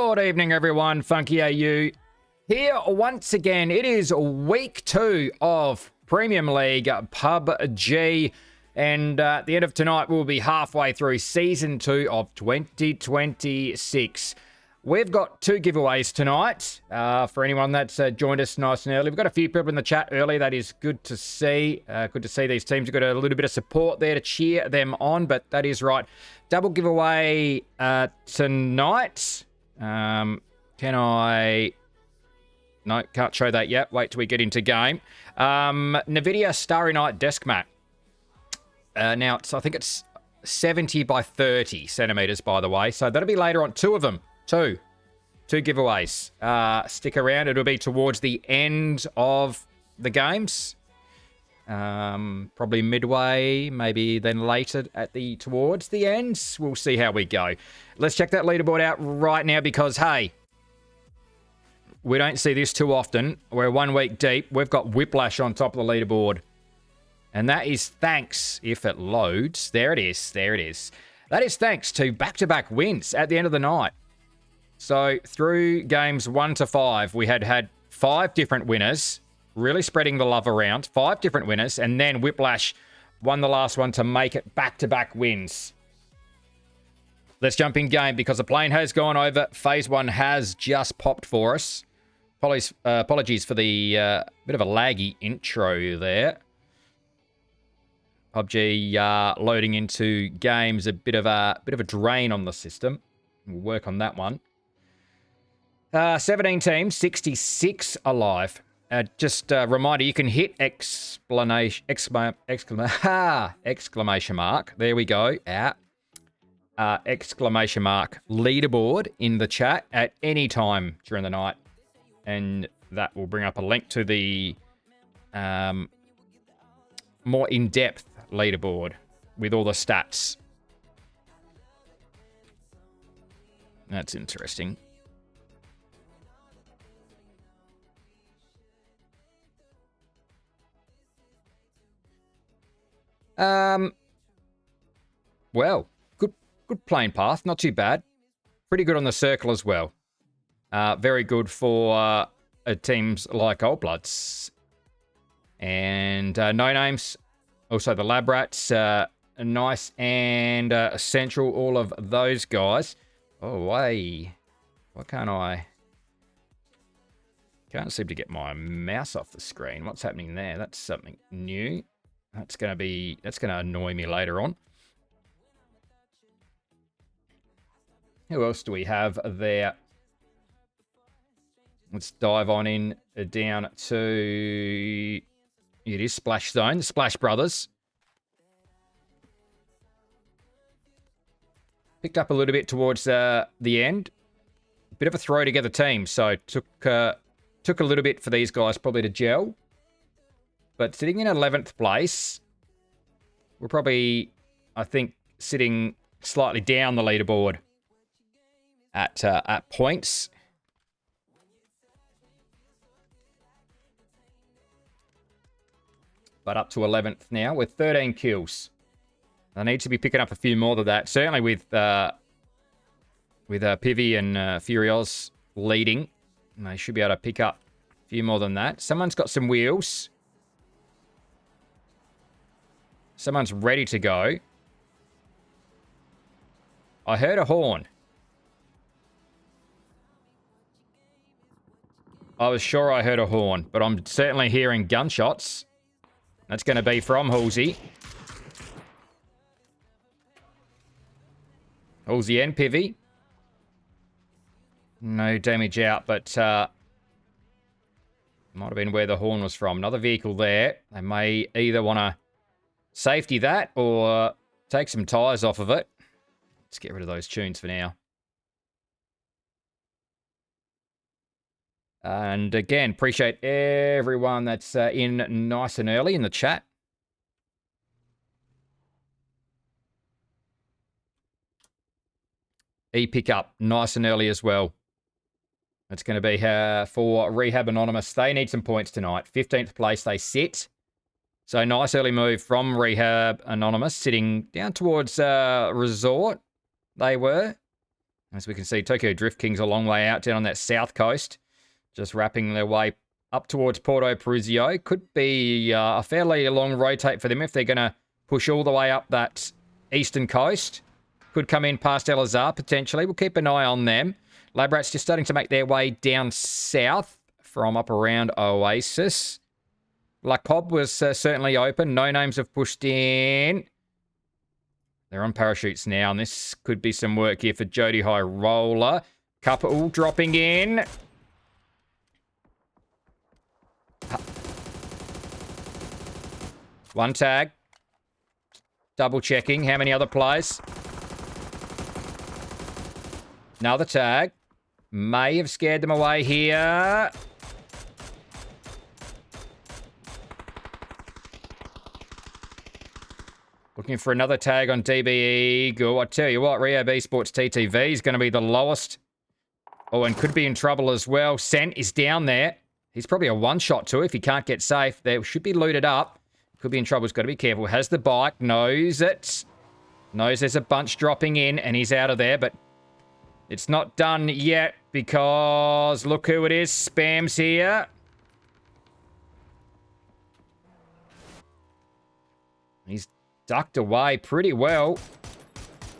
Good evening, everyone. Funky AU here once again. It is week 2 of Premium League PUBG. And at the end of tonight, we'll be halfway through Season 2 of 2026. We've got 2 giveaways tonight for anyone that's joined us nice and early. We've got a few people in the chat early. That is good to see. Good to see these teams have got a little bit of support there to cheer them on. But that is right. Double giveaway tonight. Can I... No, can't show that yet. Wait till we get into game. NVIDIA Starry Night desk mat. Now, I think it's 70 by 30 centimeters, by the way. So that'll be later on. 2 of them. Two giveaways. Stick around. It'll be towards the end of the games. Probably midway, maybe then later towards the end. We'll see how we go. Let's check that leaderboard out right now because, hey, we don't see this too often. We're 1 week deep. We've got Whiplash on top of the leaderboard. And that is thanks, if it loads, there it is. That is thanks to back-to-back wins at the end of the night. So through games 1 to 5, we had 5 different winners, really spreading the love around. 5 different winners, and then Whiplash won the last one to make it back-to-back wins. Let's jump in game because the plane has gone over. Phase 1 has just popped for us. Apologies for the bit of a laggy intro there. PUBG loading into games, a bit of a drain on the system. We'll work on that one. 17 teams, 66 alive. Just a reminder, you can hit exclamation mark. There we go. Exclamation mark leaderboard in the chat at any time during the night. And that will bring up a link to the more in-depth leaderboard with all the stats. That's interesting. Well, good plane path, not too bad. Pretty good on the circle as well. Very good for teams like Old Bloods. And No Names, also the Lab Rats, Nice and Essential, all of those guys. Oh, why can't I? Can't seem to get my mouse off the screen. What's happening there? That's something new. That's going to annoy me later on. Who else do we have there? Let's dive on in down to... It is Splash Zone, the Splash Brothers. Picked up a little bit towards the end. Bit of a throw together team, so took a little bit for these guys probably to gel. But sitting in 11th place, we're probably, I think, sitting slightly down the leaderboard at points. But up to 11th now with 13 kills. I need to be picking up a few more than that. Certainly with Pivy and Furioz leading. And they should be able to pick up a few more than that. Someone's got some wheels. Someone's ready to go. I heard a horn. I was sure I heard a horn, but I'm certainly hearing gunshots. That's going to be from Halsey. Halsey and Pivy. No damage out, but might have been where the horn was from. Another vehicle there. They may either want to safety that or take some tyres off of it. Let's get rid of those tunes for now. And again, appreciate everyone that's in nice and early in the chat. E-pickup, nice and early as well. It's going to be for Rehab Anonymous. They need some points tonight. 15th place they sit. So nice early move from Rehab Anonymous, sitting down towards Resort. They were. As we can see, Tokyo Drift King's a long way out down on that south coast. Just wrapping their way up towards Porto Pruzio. Could be a fairly long rotate for them if they're going to push all the way up that eastern coast. Could come in past El Azhar, potentially. We'll keep an eye on them. Lab Rats just starting to make their way down south from up around Oasis. La Cobb was certainly open. No names have pushed in. They're on parachutes now, and this could be some work here for Jody High Roller. Couple dropping in. One tag. Double checking. How many other players? Another tag. May have scared them away here. Looking for another tag on DB Eagle. I tell you what, Rehab Esports TTV is going to be the lowest. Oh, and could be in trouble as well. Sent is down there. He's probably a one-shot too if he can't get safe. They should be looted up. Could be in trouble. He's got to be careful. Has the bike. Knows it. Knows there's a bunch dropping in and he's out of there. But it's not done yet because look who it is. Spam's here. He's ducked away pretty well.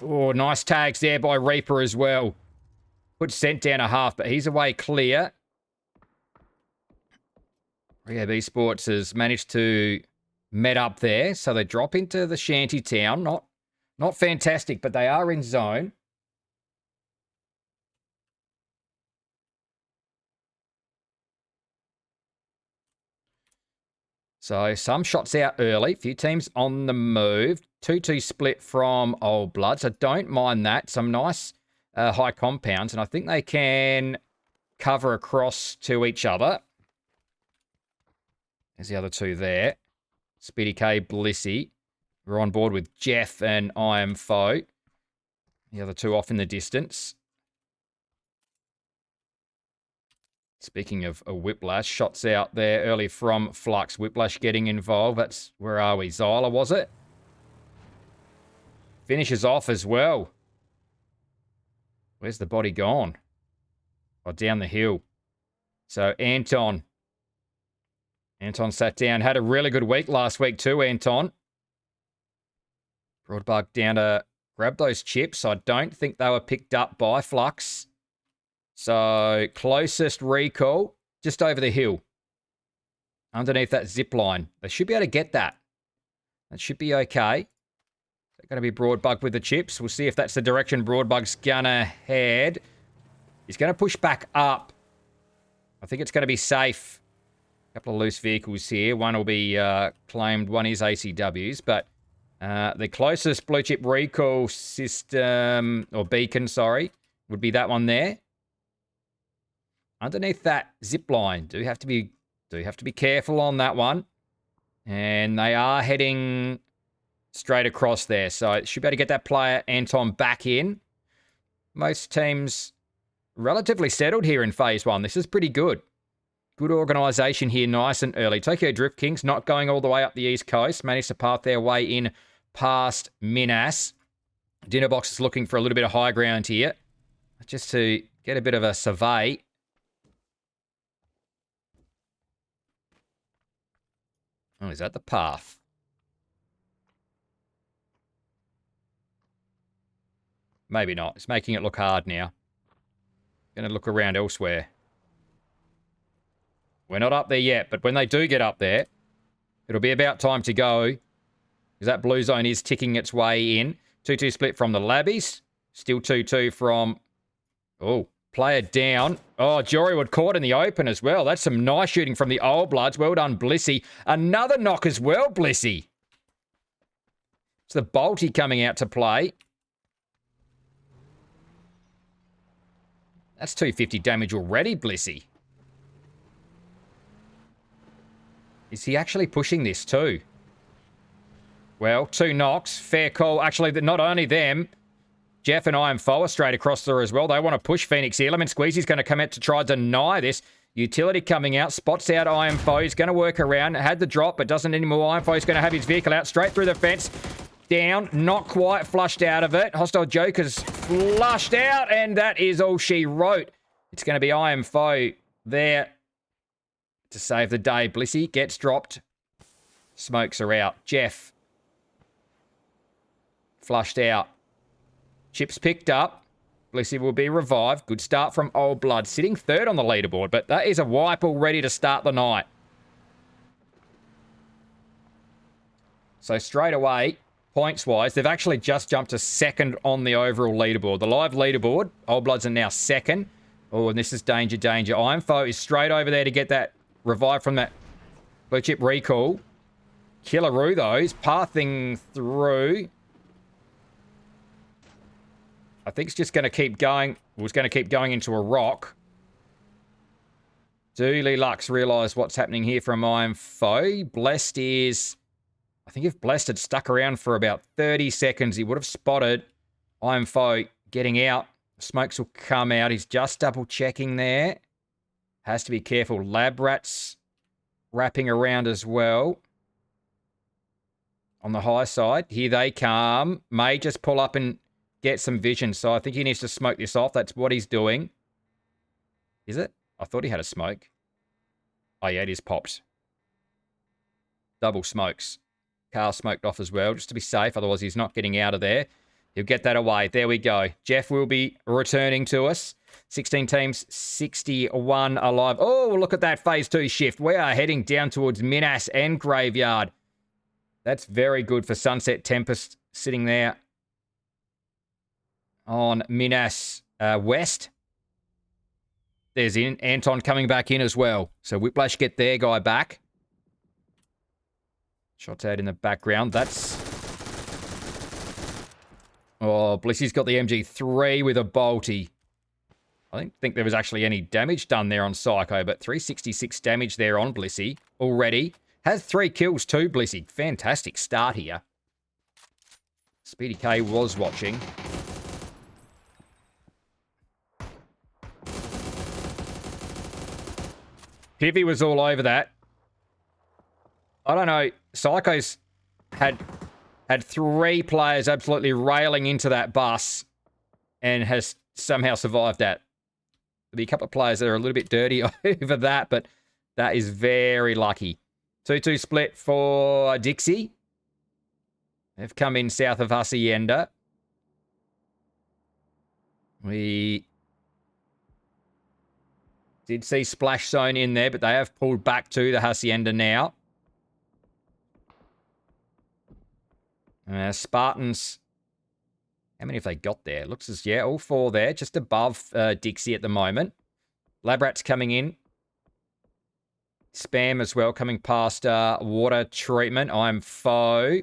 Oh, nice tags there by Reaper as well. Put Sent down a half, but he's away clear. Rehab Esports has managed to met up there, so they drop into the shanty town. Not fantastic, but they are in zone. So some shots out early. Few teams on the move. 2-2 split from Old Bloods. I don't mind that. Some nice high compounds. And I think they can cover across to each other. There's the other two there. Speedy K, Blissy. We're on board with Jeff and I Am Foe. The other two off in the distance. Speaking of a Whiplash, shots out there early from Flux. Whiplash getting involved. That's, where are we? Zyla, was it? Finishes off as well. Where's the body gone? Oh, down the hill. So Anton. Anton sat down. Had a really good week last week too, Anton. Broadbug down to grab those chips. I don't think they were picked up by Flux. So, closest recall, just over the hill. Underneath that zip line. They should be able to get that. That should be okay. They're going to be Broadbug with the chips. We'll see if that's the direction Broadbug's going to head. He's going to push back up. I think it's going to be safe. A couple of loose vehicles here. One will be claimed. One is ACW's. But the closest blue chip recall system, or beacon, sorry, would be that one there. Underneath that zip line, do have to be careful on that one. And they are heading straight across there. So it should be able to get that player, Anton, back in. Most teams relatively settled here in Phase 1. This is pretty good. Good organisation here, nice and early. Tokyo Drift Kings not going all the way up the east coast. Managed to path their way in past Minas. Dinnerbox is looking for a little bit of high ground here. Just to get a bit of a survey. Oh, is that the path? Maybe not. It's making it look hard now. Going to look around elsewhere. We're not up there yet, but when they do get up there, it'll be about time to go. Because that blue zone is ticking its way in. 2-2 split from the Labbies. Still 2-2 from... Oh, player down. Oh, Jorywood caught in the open as well. That's some nice shooting from the Old Bloods. Well done, Blissy. Another knock as well, Blissy. It's the Bolty coming out to play. That's 250 damage already, Blissy. Is he actually pushing this too? Well, 2 knocks. Fair call. Actually, not only them... Jeff and I Am Foe are straight across there as well. They want to push Phoenix here. Lemon Squeezy's going to come out to try to deny this. Utility coming out. Spots out I Am Foe. He's going to work around. Had the drop, but doesn't anymore. I Am Foe's going to have his vehicle out straight through the fence. Down. Not quite flushed out of it. Hostile Joker's flushed out, and that is all she wrote. It's going to be I Am Foe there to save the day. Blissey gets dropped. Smokes are out. Jeff. Flushed out. Chips picked up. Blissey will be revived. Good start from Old Blood. Sitting third on the leaderboard, but that is a wipe already to start the night. So straight away, points-wise, they've actually just jumped to second on the overall leaderboard. The live leaderboard, Old Bloods are now second. Oh, and this is danger, danger. Iron Foe is straight over there to get that revive from that blue chip recall. Killaroo, though, is pathing through. I think it's just going to keep going. It was going to keep going into a rock. Dooley Lux realised what's happening here from Iron Foe. Blessed is... I think if Blessed had stuck around for about 30 seconds, he would have spotted Iron Foe getting out. Smokes will come out. He's just double-checking there. Has to be careful. Lab Rats wrapping around as well. On the high side. Here they come. May just pull up and get some vision. So I think he needs to smoke this off. That's what he's doing. Is it? I thought he had a smoke. Oh, yeah, it is popped. Double smokes. Carl smoked off as well, just to be safe. Otherwise, he's not getting out of there. He'll get that away. There we go. Jeff will be returning to us. 16 teams, 61 alive. Oh, look at that phase 2 shift. We are heading down towards Minas and Graveyard. That's very good for Sunset Tempest sitting there on Minas West. There's Anton coming back in as well. So Whiplash get their guy back. Shots out in the background. That's... Oh, Blissy's got the MG3 with a bolty. I don't think there was actually any damage done there on Psycho, but 366 damage there on Blissey already. Has 3 kills too, Blissey. Fantastic start here. Speedy K was watching. Pivy was all over that. I don't know. Psycho's had 3 players absolutely railing into that bus and has somehow survived that. There'll be a couple of players that are a little bit dirty over that, but that is very lucky. 2-2 split for Dixie. They've come in south of Hacienda. We did see Splash Zone in there, but they have pulled back to the Hacienda now. Spartans, how many have they got there? Looks as, yeah, all 4 there, just above Dixie at the moment. Labrat's coming in. Spam as well, coming past water treatment. I'm Foe.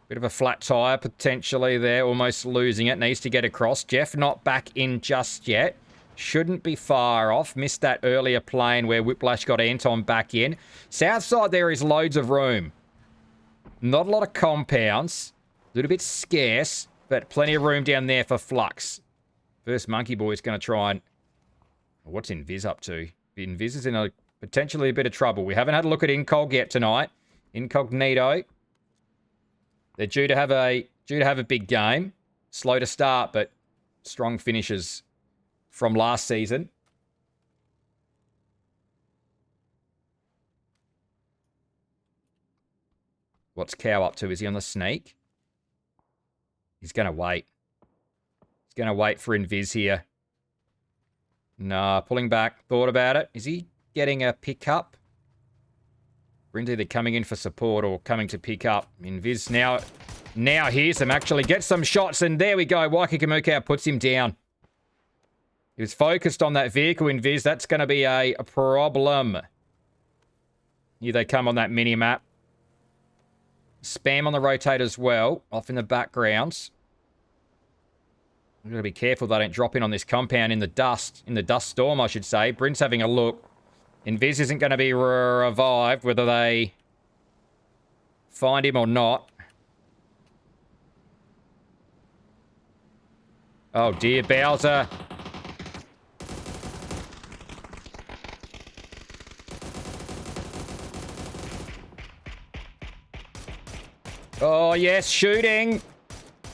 Bit of a flat tyre potentially there, almost losing it. Needs to get across. Jeff not back in just yet. Shouldn't be far off. Missed that earlier plane where Whiplash got Anton back in. South side there is loads of room. Not a lot of compounds. A little bit scarce, but plenty of room down there for Flux. First Monkey Boy is going to try and... What's Invis up to? Invis is in a potentially a bit of trouble. We haven't had a look at Incog yet tonight. Incognito. They're due to have a big game. Slow to start, but strong finishes from last season. What's Cow up to? Is he on the sneak? He's going to wait. He's going to wait for Invis here. Nah, pulling back. Thought about it. Is he getting a pickup? Brindley, they're coming in for support or coming to pick up. Invis now hears him actually get some shots, and there we go. Waikiki puts him down. He was focused on that vehicle, Invis. That's going to be a problem. Here they come on that mini-map. Spam on the rotate as well, off in the backgrounds. We've got to be careful they don't drop in on this compound in the dust storm, I should say. Bryn's having a look. Invis isn't going to be revived, whether they find him or not. Oh dear, Bowser. Oh, yes, shooting.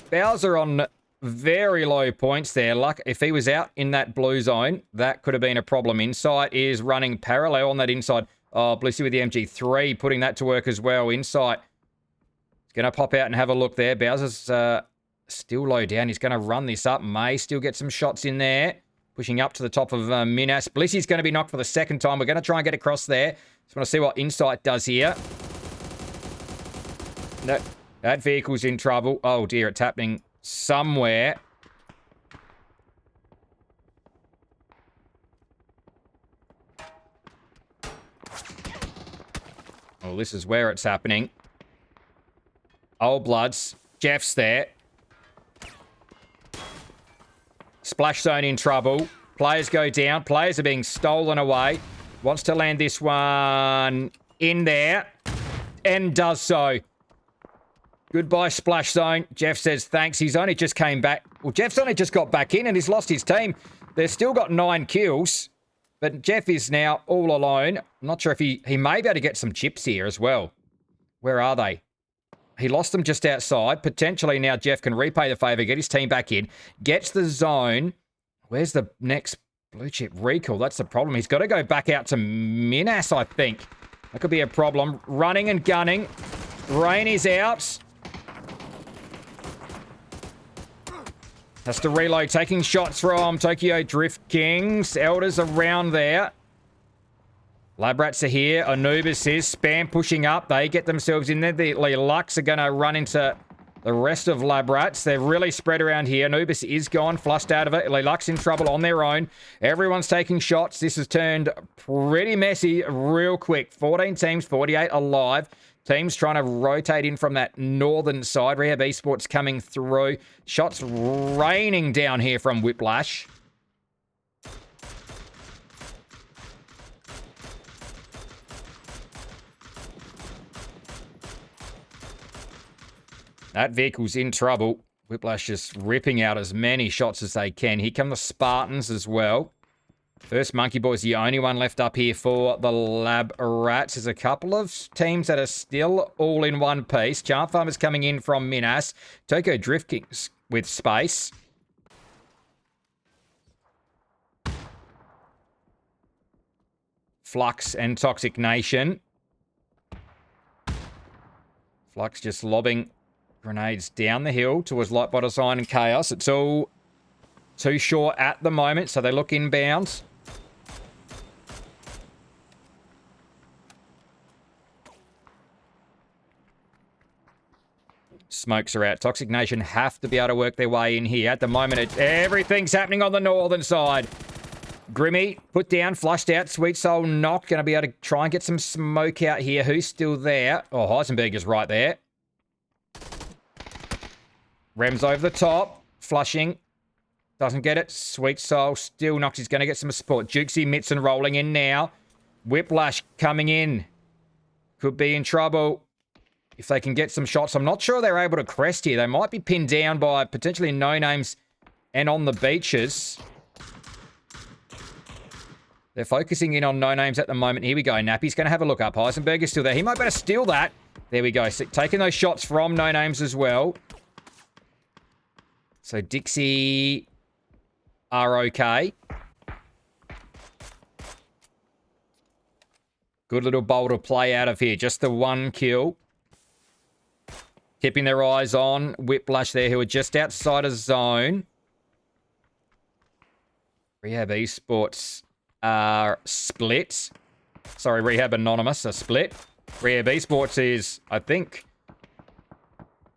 Bowser on very low points there. Luck, if he was out in that blue zone, that could have been a problem. Insight is running parallel on that inside. Oh, Blissey with the MG3, putting that to work as well. Insight is going to pop out and have a look there. Bowser's still low down. He's going to run this up. May still get some shots in there. Pushing up to the top of Minas. Blissey's going to be knocked for the second time. We're going to try and get across there. Just want to see what Insight does here. No, that vehicle's in trouble. Oh, dear, it's happening somewhere. Oh, this is where it's happening. Old Bloods. Jeff's there. Splash zone in trouble. Players go down. Players are being stolen away. Wants to land this one in there. And does so. Goodbye, splash zone. Jeff says thanks. He's only just came back. Well, Jeff's only just got back in and he's lost his team. They've still got 9 kills. But Jeff is now all alone. I'm not sure if he may be able to get some chips here as well. Where are they? He lost them just outside. Potentially now Jeff can repay the favour, get his team back in. Gets the zone. Where's the next blue chip recall? That's the problem. He's got to go back out to Minas, I think. That could be a problem. Running and gunning. Rain is out. Has to reload. Taking shots from Tokyo Drift Kings. Elders around there. Labrats are here. Anubis is. Spam pushing up. They get themselves in there. The Lux are going to run into the rest of Labrats. They're really spread around here. Anubis is gone. Flushed out of it. Lux in trouble on their own. Everyone's taking shots. This has turned pretty messy real quick. 14 teams, 48 alive. Teams trying to rotate in from that northern side. Rehab Esports coming through. Shots raining down here from Whiplash. That vehicle's in trouble. Whiplash just ripping out as many shots as they can. Here come the Spartans as well. First Monkey Boy's the only one left up here for the Lab Rats. There's a couple of teams that are still all in one piece. Charm Farmers coming in from Minas. Tokyo Drift Kings with space. Flux and Toxic Nation. Flux just lobbing grenades down the hill towards Lightbot Sign and Chaos. It's all too short at the moment, so they look inbound. Smokes are out. Toxic Nation have to be able to work their way in here. At the moment, everything's happening on the northern side. Grimmy put down, flushed out. Sweet Soul knocked. Going to be able to try and get some smoke out here. Who's still there? Oh, Heisenberg is right there. Rems over the top. Flushing. Doesn't get it. Sweet Soul still knocked. He's going to get some support. Jukesy Mitson rolling in now. Whiplash coming in. Could be in trouble if they can get some shots. I'm not sure they're able to crest here. They might be pinned down by potentially no-names and on the beaches. They're focusing in on no-names at the moment. Here we go. Nappy's going to have a look up. Heisenberg is still there. He might better steal that. There we go. So taking those shots from no-names as well. So Dixie are okay. Good little boulder play out of here. Just the one kill. Keeping their eyes on Whiplash there, who are just outside of zone. Rehab Esports are split. Sorry, Rehab Anonymous are split. Rehab Esports is, I think...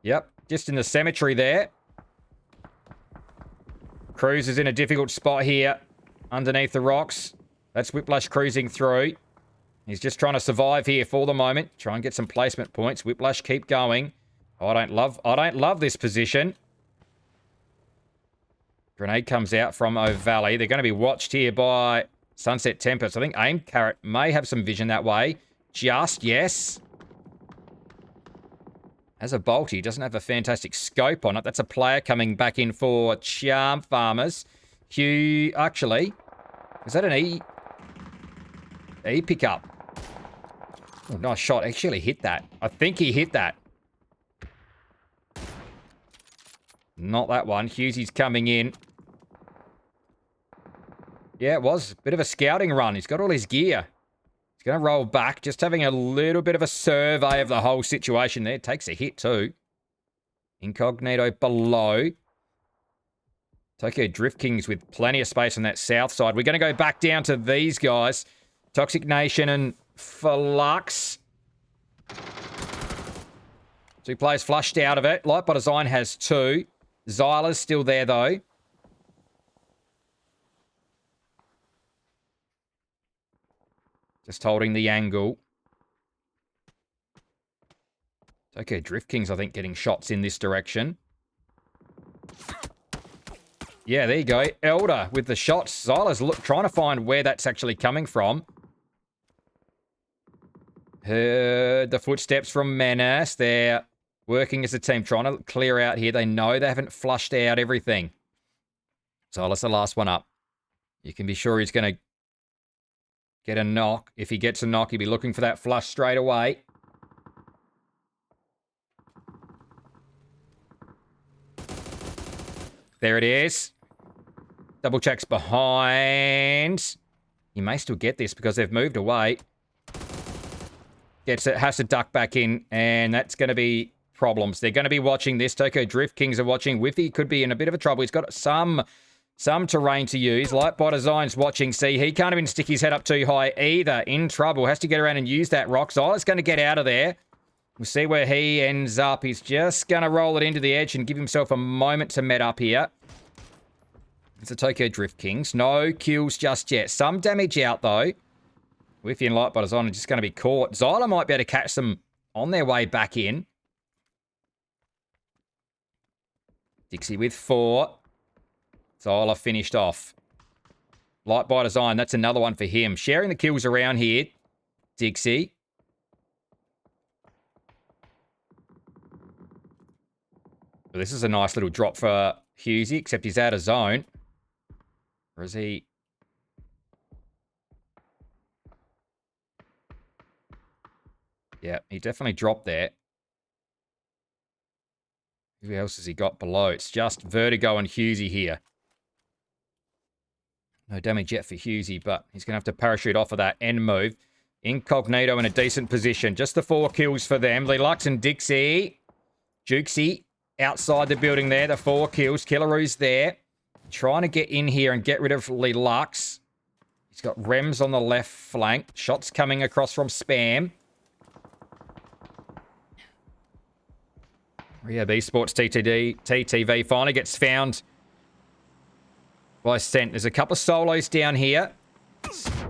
Yep, just in the cemetery there. Cruz is in a difficult spot here. Underneath the rocks. That's Whiplash cruising through. He's just trying to survive here for the moment. Try and get some placement points. Whiplash keep going. I don't love this position. Grenade comes out from O'Valley. They're going to be watched here by Sunset Tempest. I think Aim Carrot may have some vision that way. Just, yes. As a bolt, he doesn't have a fantastic scope on it. That's a player coming back in for Charm Farmers. Hugh, actually, is that an E pickup? Oh, nice shot. Actually hit that. I think he hit that. Not that one. Hughesy's coming in. Yeah, it was a bit of a scouting run. He's got all his gear. He's going to roll back, just having a little bit of a survey of the whole situation there. Takes a hit too. Incognito below. Tokyo Drift Kings with plenty of space on that south side. We're going to go back down to these guys. Toxic Nation and Flux. 2 players flushed out of it. Light by Design has 2. Zyla's still there though. Just holding the angle. Okay, Drift Kings, I think, getting shots in this direction. Yeah, there you go. Elder with the shots. Zyla's trying to find where that's actually coming from. Heard the footsteps from Menace. They're working as a team, trying to clear out here. They know they haven't flushed out everything. Zyla's the last one up. You can be sure he's going to get a knock. If he gets a knock, he'll be looking for that flush straight away. There it is. Double checks behind. He may still get this because they've moved away. Gets it, has to duck back in, and that's going to be problems. They're going to be watching this. Tokyo Drift Kings are watching. Whiffy could be in a bit of a trouble. He's got some terrain to use. Light by Design's watching. See, he can't even stick his head up too high either. In trouble. Has to get around and use that rock. Zyla's going to get out of there. We'll see where he ends up. He's just going to roll it into the edge and give himself a moment to met up here. It's the Tokyo Drift Kings. No kills just yet. Some damage out, though. Whiffy and Light by Design are just going to be caught. Zyla might be able to catch them on their way back in. Dixie with 4. Zyla finished off. Light by Design, that's another one for him. Sharing the kills around here. Dixie. Well, this is a nice little drop for Hughesy, except he's out of zone. Or is he? Yeah, he definitely dropped there. Who else has he got below? It's just Vertigo and Hughesy here. No damage yet for Hughesy, but he's going to have to parachute off of that end move. Incognito in a decent position. Just the 4 kills for them. Lelux and Dixie. Jukesy outside the building there. The 4 kills. Killaroo's there. Trying to get in here and get rid of Lelux. He's got Rems on the left flank. Shots coming across from Spam. Rehab Esports TTV finally gets found by Sent. There's a couple of solos down here.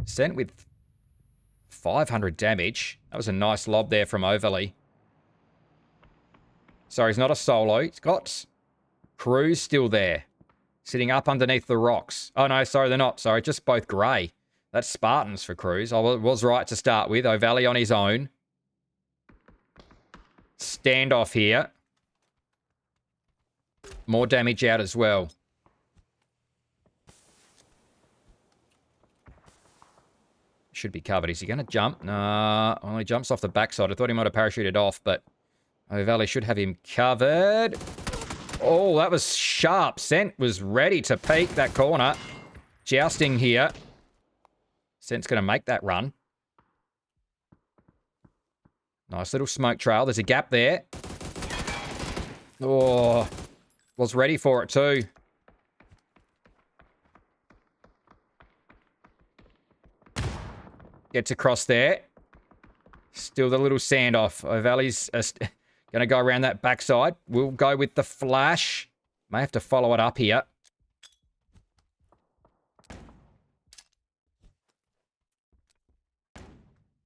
Sent with 500 damage. That was a nice lob there from Overly. Sorry, he's not a solo. He's got Cruz still there. Sitting up underneath the rocks. Oh, no, sorry, they're not. Sorry, just both grey. That's Spartans for Cruz. I was right to start with. O'Valley on his own. Standoff here. More damage out as well. Should be covered. Is he going to jump? Nah, only jumps off the backside. I thought he might have parachuted off, but O'Valley should have him covered. Oh, that was sharp. Sent was ready to peek that corner. Jousting here. Sent's going to make that run. Nice little smoke trail. There's a gap there. Oh, was ready for it too. Gets across there. Still the little standoff. O'Valley's going to go around that backside. We'll go with the flash. May have to follow it up here.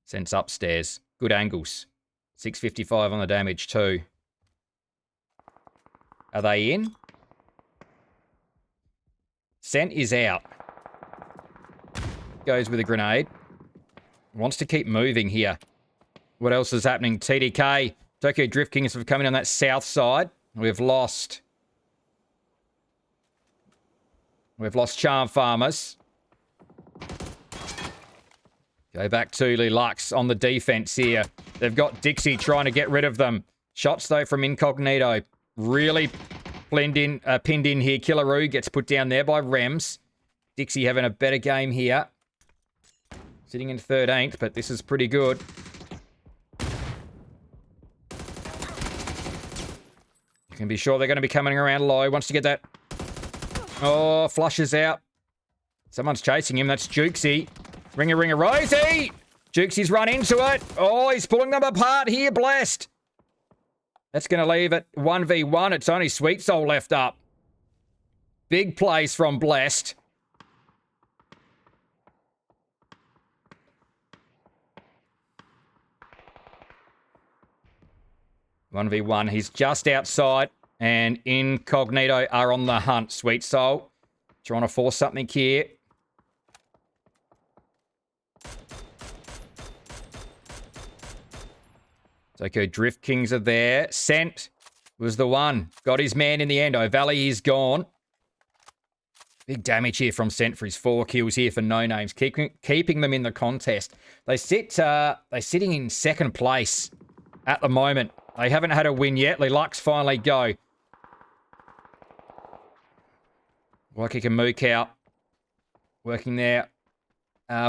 Sends upstairs. Good angles. 655 on the damage too. Are they in? Sent is out. Goes with a grenade. Wants to keep moving here. What else is happening? TDK. Tokyo Drift Kings have come in on that south side. We've lost Charm Farmers. Go back to Lelux on the defense here. They've got Dixie trying to get rid of them. Shots, though, from Incognito. Really pinned in here. Killaroo gets put down there by Rems. Dixie having a better game here. Sitting in 13th, but this is pretty good. You can be sure they're going to be coming around low. Wants to get that. Oh, flushes out. Someone's chasing him. That's Jukesy. Ringer, Rosie! Jukesy's run into it. Oh, he's pulling them apart here, Blessed. That's going to leave it 1v1. It's only Sweet Soul left up. Big plays from Blessed. One v one. He's just outside, and Incognito are on the hunt. Sweet Soul trying to force something here. Tokyo Drift Kings are there. Sent was the one. Got his man in the end. O'Valley is gone. Big damage here from Sent for his 4 kills here for No Names. Keeping them in the contest. They're sitting in second place at the moment. They haven't had a win yet. Lux finally go. Waikika Mook out. Working there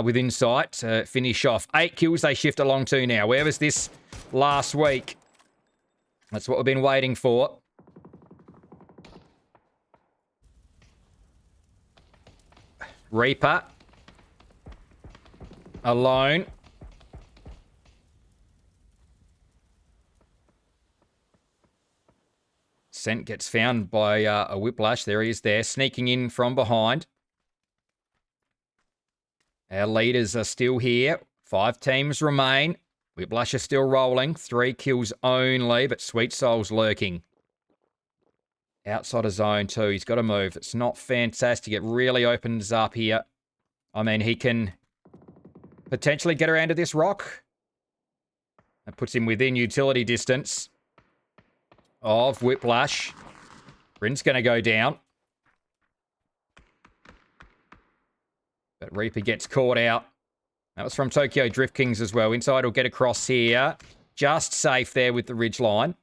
with Insight to finish off. 8 kills they shift along to now. Where was this last week? That's what we've been waiting for. Reaper. Alone. Sent gets found by a Whiplash. There he is there, sneaking in from behind. Our leaders are still here. 5 teams remain. Whiplash is still rolling. 3 kills only, but Sweet Soul's lurking. Outside of zone 2. He's got to move. It's not fantastic. It really opens up here. I mean, he can potentially get around to this rock. That puts him within utility distance of Whiplash. Bryn's going to go down. But Reaper gets caught out. That was from Tokyo Drift Kings as well. Inside will get across here. Just safe there with the ridgeline.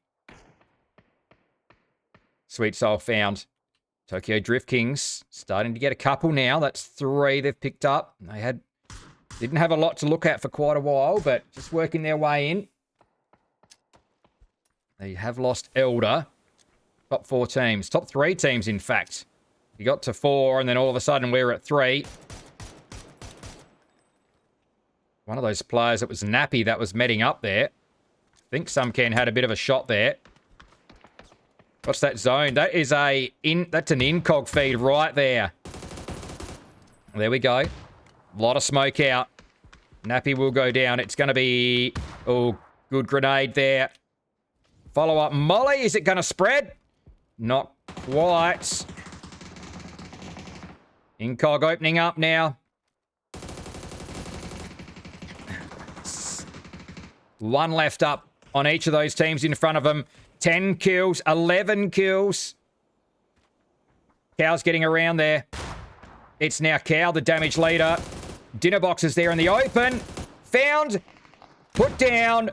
Sweet Soul found. Tokyo Drift Kings starting to get a couple now. That's 3 they've picked up. They didn't have a lot to look at for quite a while, but just working their way in. They have lost Elder. Top 4 teams. Top 3 teams, in fact. You got to 4, and then all of a sudden we're at 3. One of those players that was Nappy that was medding up there. I think Sumcan had a bit of a shot there. What's that zone? That is that's an incog feed right there. There we go. A lot of smoke out. Nappy will go down. It's going to be... Oh, good grenade there. Follow up Molly. Is it going to spread? Not quite. Incog opening up now. 1 left up on each of those teams in front of them. 10 kills, 11 kills. Cow's getting around there. It's now Cow, the damage leader. Dinner box is there in the open. Found. Put down.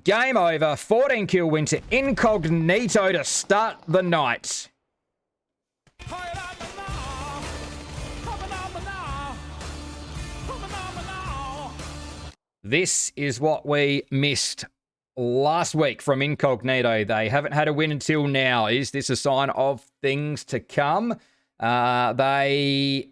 Game over. 14 kill win to Incognito to start the night. This is what we missed last week from Incognito. They haven't had a win until now. Is this a sign of things to come? They're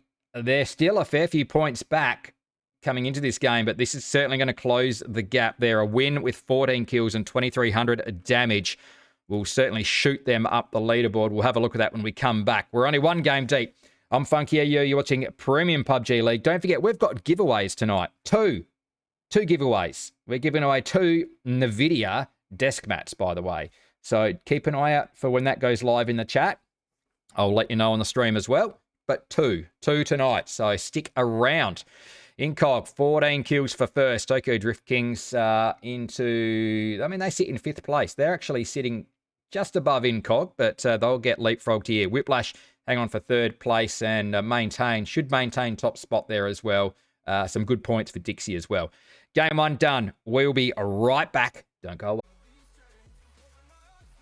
still a fair few points back coming into this game, but this is certainly going to close the gap there. A win with 14 kills and 2,300 damage will certainly shoot them up the leaderboard. We'll have a look at that when we come back. We're only 1 game deep. I'm Funky AU. You're watching Premium PUBG League. Don't forget, we've got giveaways tonight. Two giveaways. We're giving away 2 NVIDIA desk mats, by the way. So keep an eye out for when that goes live in the chat. I'll let you know on the stream as well. But 2 tonight. So stick around. Incog, 14 kills for first. Tokyo Drift Kings they sit in 5th place. They're actually sitting just above Incog, but they'll get leapfrogged here. Whiplash, hang on for 3rd place and should maintain top spot there as well. Some good points for Dixie as well. Game 1 done. We'll be right back. Don't go away.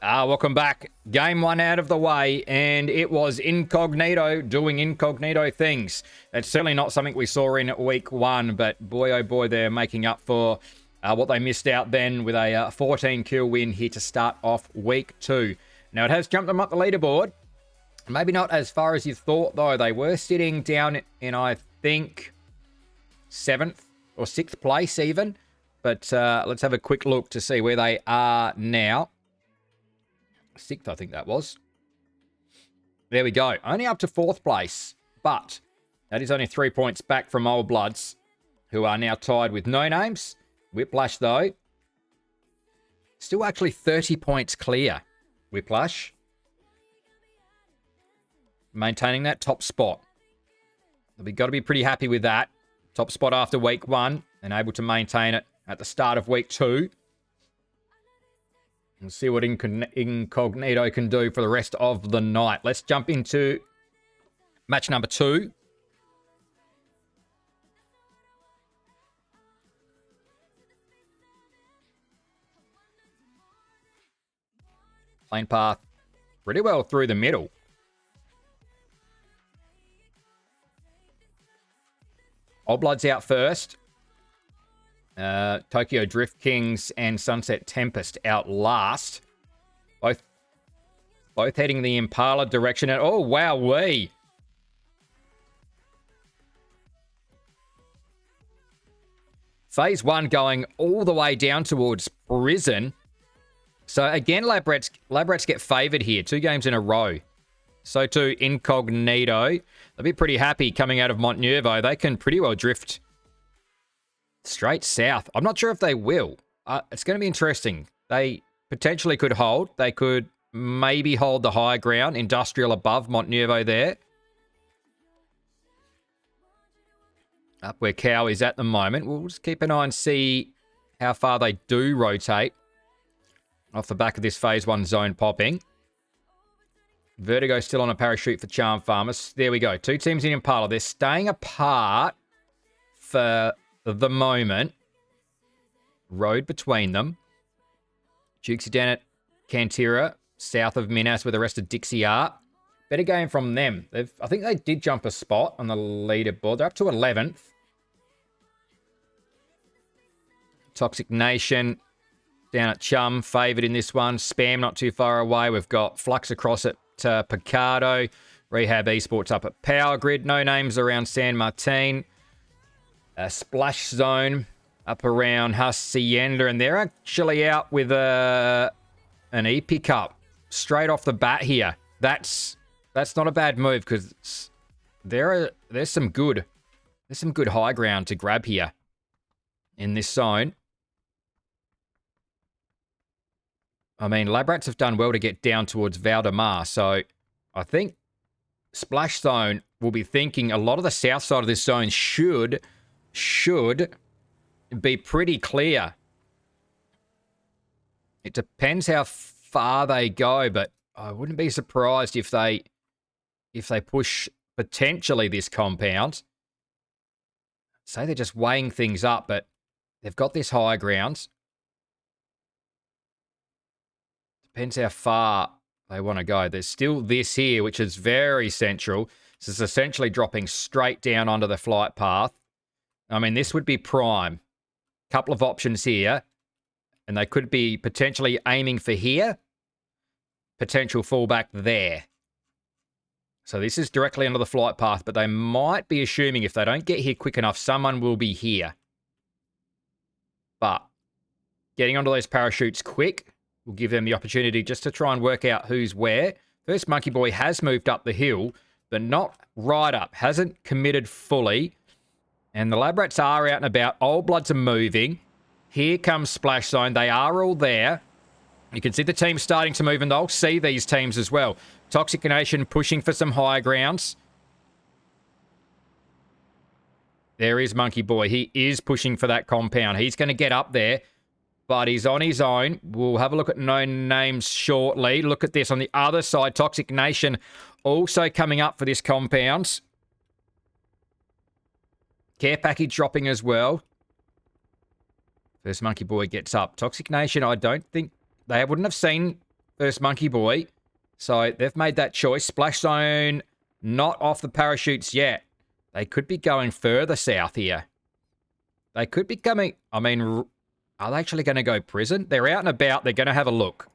Welcome back. Game one out of the way, and it was Incognito doing Incognito things. It's certainly not something we saw in week one, but boy, oh boy, they're making up for what they missed out then with a 14 kill win here to start off week two. Now, it has jumped them up the leaderboard. Maybe not as far as you thought, though. They were sitting down in, I think, 7th or 6th place even. But let's have a quick look to see where they are now. 6th, I think that was. There we go. Only up to 4th place. But that is only 3 points back from Old Bloods, who are now tied with No Names. Whiplash, though, still actually 30 points clear. Whiplash maintaining that top spot. We've got to be pretty happy with that. Top spot after week one and able to maintain it at the start of week two. We'll see what Incognito can do for the rest of the night. Let's jump into match number 2. Plane path pretty well through the middle. Old Blood's out first. Tokyo Drift Kings and Sunset Tempest out last. Both heading the Impala direction. And oh, wowee. Phase 1 going all the way down towards Prison. So again, Labrats get favoured here. 2 games in a row. So too Incognito. They'll be pretty happy coming out of Montnuevo. They can pretty well drift straight south. I'm not sure if they will. It's going to be interesting. They potentially could hold. They could maybe hold the high ground. Industrial above Montnuevo there. Up where Cow is at the moment. We'll just keep an eye and see how far they do rotate off the back of this phase 1 zone popping. Vertigo still on a parachute for Charm Farmers. There we go. 2 teams in Impala. They're staying apart for the moment. Road between them. Dukes are down at Cantera, south of Minas, where the rest of Dixie are. Better game from them. I think they did jump a spot on the leaderboard. They're up to 11th. Toxic Nation down at Chum, favoured in this one. Spam not too far away. We've got Flux across at Picardo. Rehab Esports up at Power Grid. No Names around San Martin. Splash Zone up around Hacienda. And they're actually out with an E-pickup straight off the bat here. That's not a bad move because there's some good high ground to grab here in this zone. I mean, Labrats have done well to get down towards Valdemar, so I think Splash Zone will be thinking a lot of the south side of this zone should be pretty clear. It depends how far they go, but I wouldn't be surprised if they push potentially this compound. Say they're just weighing things up, but they've got this high ground. Depends how far they want to go. There's still this here, which is very central. This is essentially dropping straight down onto the flight path. I mean, this would be prime. Couple of options here. And they could be potentially aiming for here. Potential fallback there. So this is directly under the flight path, but they might be assuming if they don't get here quick enough, someone will be here. But getting onto those parachutes quick will give them the opportunity just to try and work out who's where. First Monkey Boy has moved up the hill, but not right up. Hasn't committed fully. And the Labrats are out and about. Old Bloods are moving. Here comes Splash Zone. They are all there. You can see the team starting to move, and they'll see these teams as well. Toxic Nation pushing for some high grounds. There is Monkey Boy. He is pushing for that compound. He's going to get up there, but he's on his own. We'll have a look at No Names shortly. Look at this on the other side. Toxic Nation also coming up for this compound. Care package dropping as well. First Monkey Boy gets up. Toxic Nation, I don't think they wouldn't have seen first Monkey Boy. So they've made that choice. Splash zone not off the parachutes yet. They could be going further south here. They could be coming... I mean, are they actually going to go prison? They're out and about. They're going to have a look.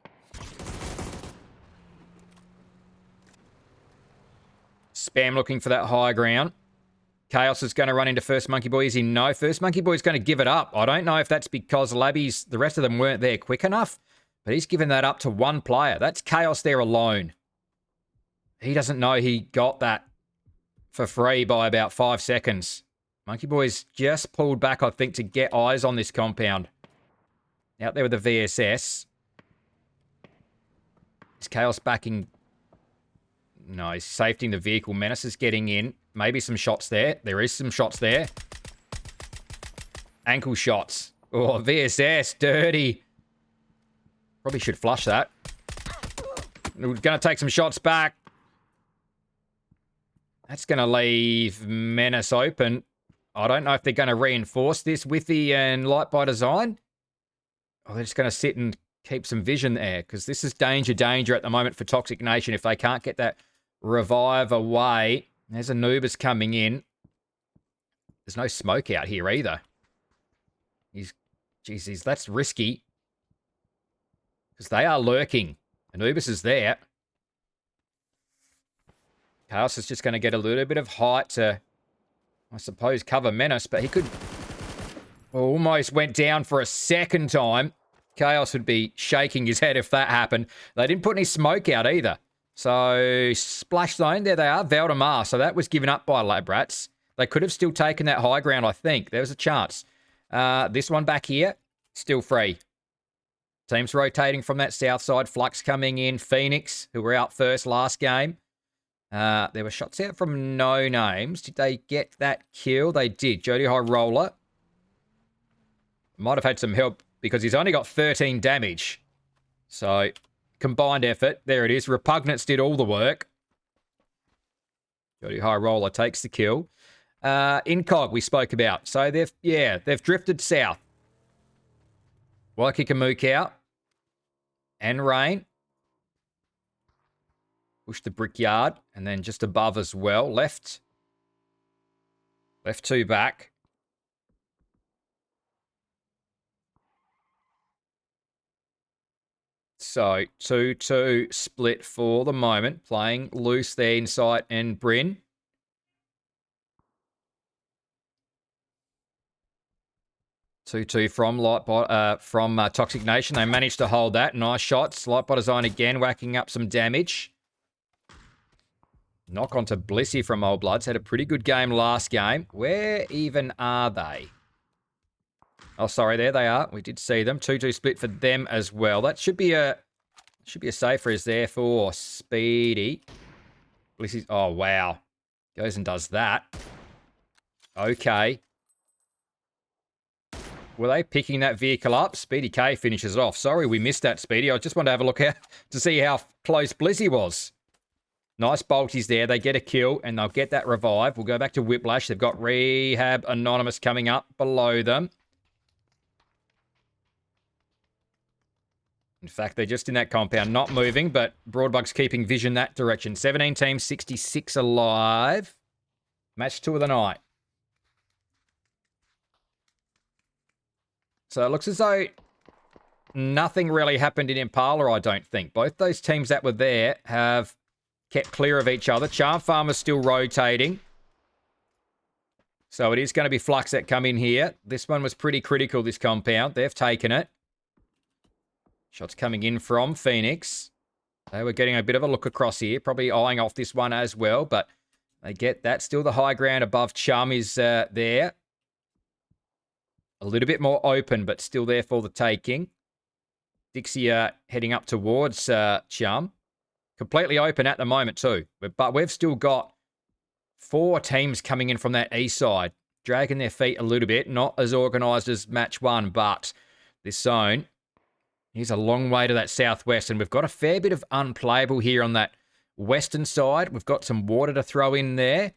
Spam looking for that high ground. Chaos is going to run into first Monkey Boy. Is he? No. First Monkey Boy is going to give it up. I don't know if that's because Labby's... The rest of them weren't there quick enough. But he's given that up to one player. That's Chaos there alone. He doesn't know he got that for free by about 5 seconds. Monkey Boy's just pulled back, I think, to get eyes on this compound. Out there with the VSS. Is Chaos backing... No, he's safetying the vehicle. Menace is getting in. Maybe some shots there. There is some shots there. Ankle shots. Oh, VSS. Dirty. Probably should flush that. We're going to take some shots back. That's going to leave Menace open. I don't know if they're going to reinforce this Withy and Light by Design. Or they're just going to sit and keep some vision there. Because this is danger at the moment for Toxic Nation. If they can't get that revive away. There's Anubis coming in. There's no smoke out here either. Jesus, that's risky. Because they are lurking. Anubis is there. Chaos is just going to get a little bit of height to, I suppose, cover Menace. But he could... Almost went down for a second time. Chaos would be shaking his head if that happened. They didn't put any smoke out either. So, splash zone. There they are. Valdemar. So that was given up by Lab Rats. They could have still taken that high ground, I think. There was a chance. This one back here, still free. Teams rotating from that south side. Flux coming in. Phoenix, who were out first last game. There were shots out from No Names. Did they get that kill? They did. Jody High Roller. Might have had some help because he's only got 13 damage. So, combined effort. There it is. Repugnance did all the work. Jody High Roller takes the kill. Incog we spoke about. So, they've drifted south. Waikika out. And Rain. Push the Brickyard. And then just above as well. Left 2 back. So, 2-2 split for the moment. Playing loose there, Insight and Bryn. From Toxic Nation. They managed to hold that. Nice shots. Light by Design again, whacking up some damage. Knock onto Blissy from Old Bloods. Had a pretty good game last game. Where even are they? Oh, sorry, there they are. We did see them. 2-2 split for them as well. That should be a safer is there for Speedy. Blissy's, oh, wow. Goes and does that. Okay. Were they picking that vehicle up? Speedy K finishes it off. Sorry, we missed that, Speedy. I just wanted to have a look at to see how close Blissy was. Nice bolties there. They get a kill, and they'll get that revive. We'll go back to Whiplash. They've got Rehab Anonymous coming up below them. In fact, they're just in that compound, not moving, but Broadbug's keeping vision that direction. 17 teams, 66 alive. Match 2 of the night. So it looks as though nothing really happened in Impala, I don't think. Both those teams that were there have kept clear of each other. Charm Farmer's still rotating. So it is going to be Flux that come in here. This one was pretty critical, this compound. They've taken it. Shots coming in from Phoenix. They were getting a bit of a look across here. Probably eyeing off this one as well, but they get that. Still the high ground above Chum is there. A little bit more open, but still there for the taking. Dixie heading up towards Chum. Completely open at the moment too. But we've still got 4 teams coming in from that east side. Dragging their feet a little bit. Not as organised as match 1, but this zone is a long way to that southwest. And we've got a fair bit of unplayable here on that western side. We've got some water to throw in there.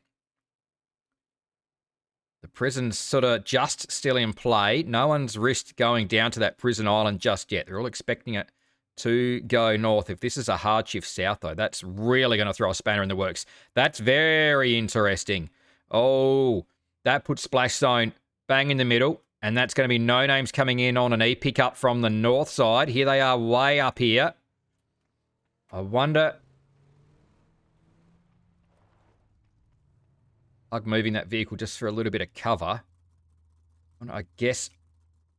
The prison's sort of just still in play. No one's risked going down to that prison island just yet. They're all expecting it to go north. If this is a hard shift south, though, that's really going to throw a spanner in the works. That's very interesting. Oh, that puts Splash Zone bang in the middle, and that's going to be No Names coming in on an E pickup from the north side. Here they are way up here. I wonder... I'm moving that vehicle just for a little bit of cover. I guess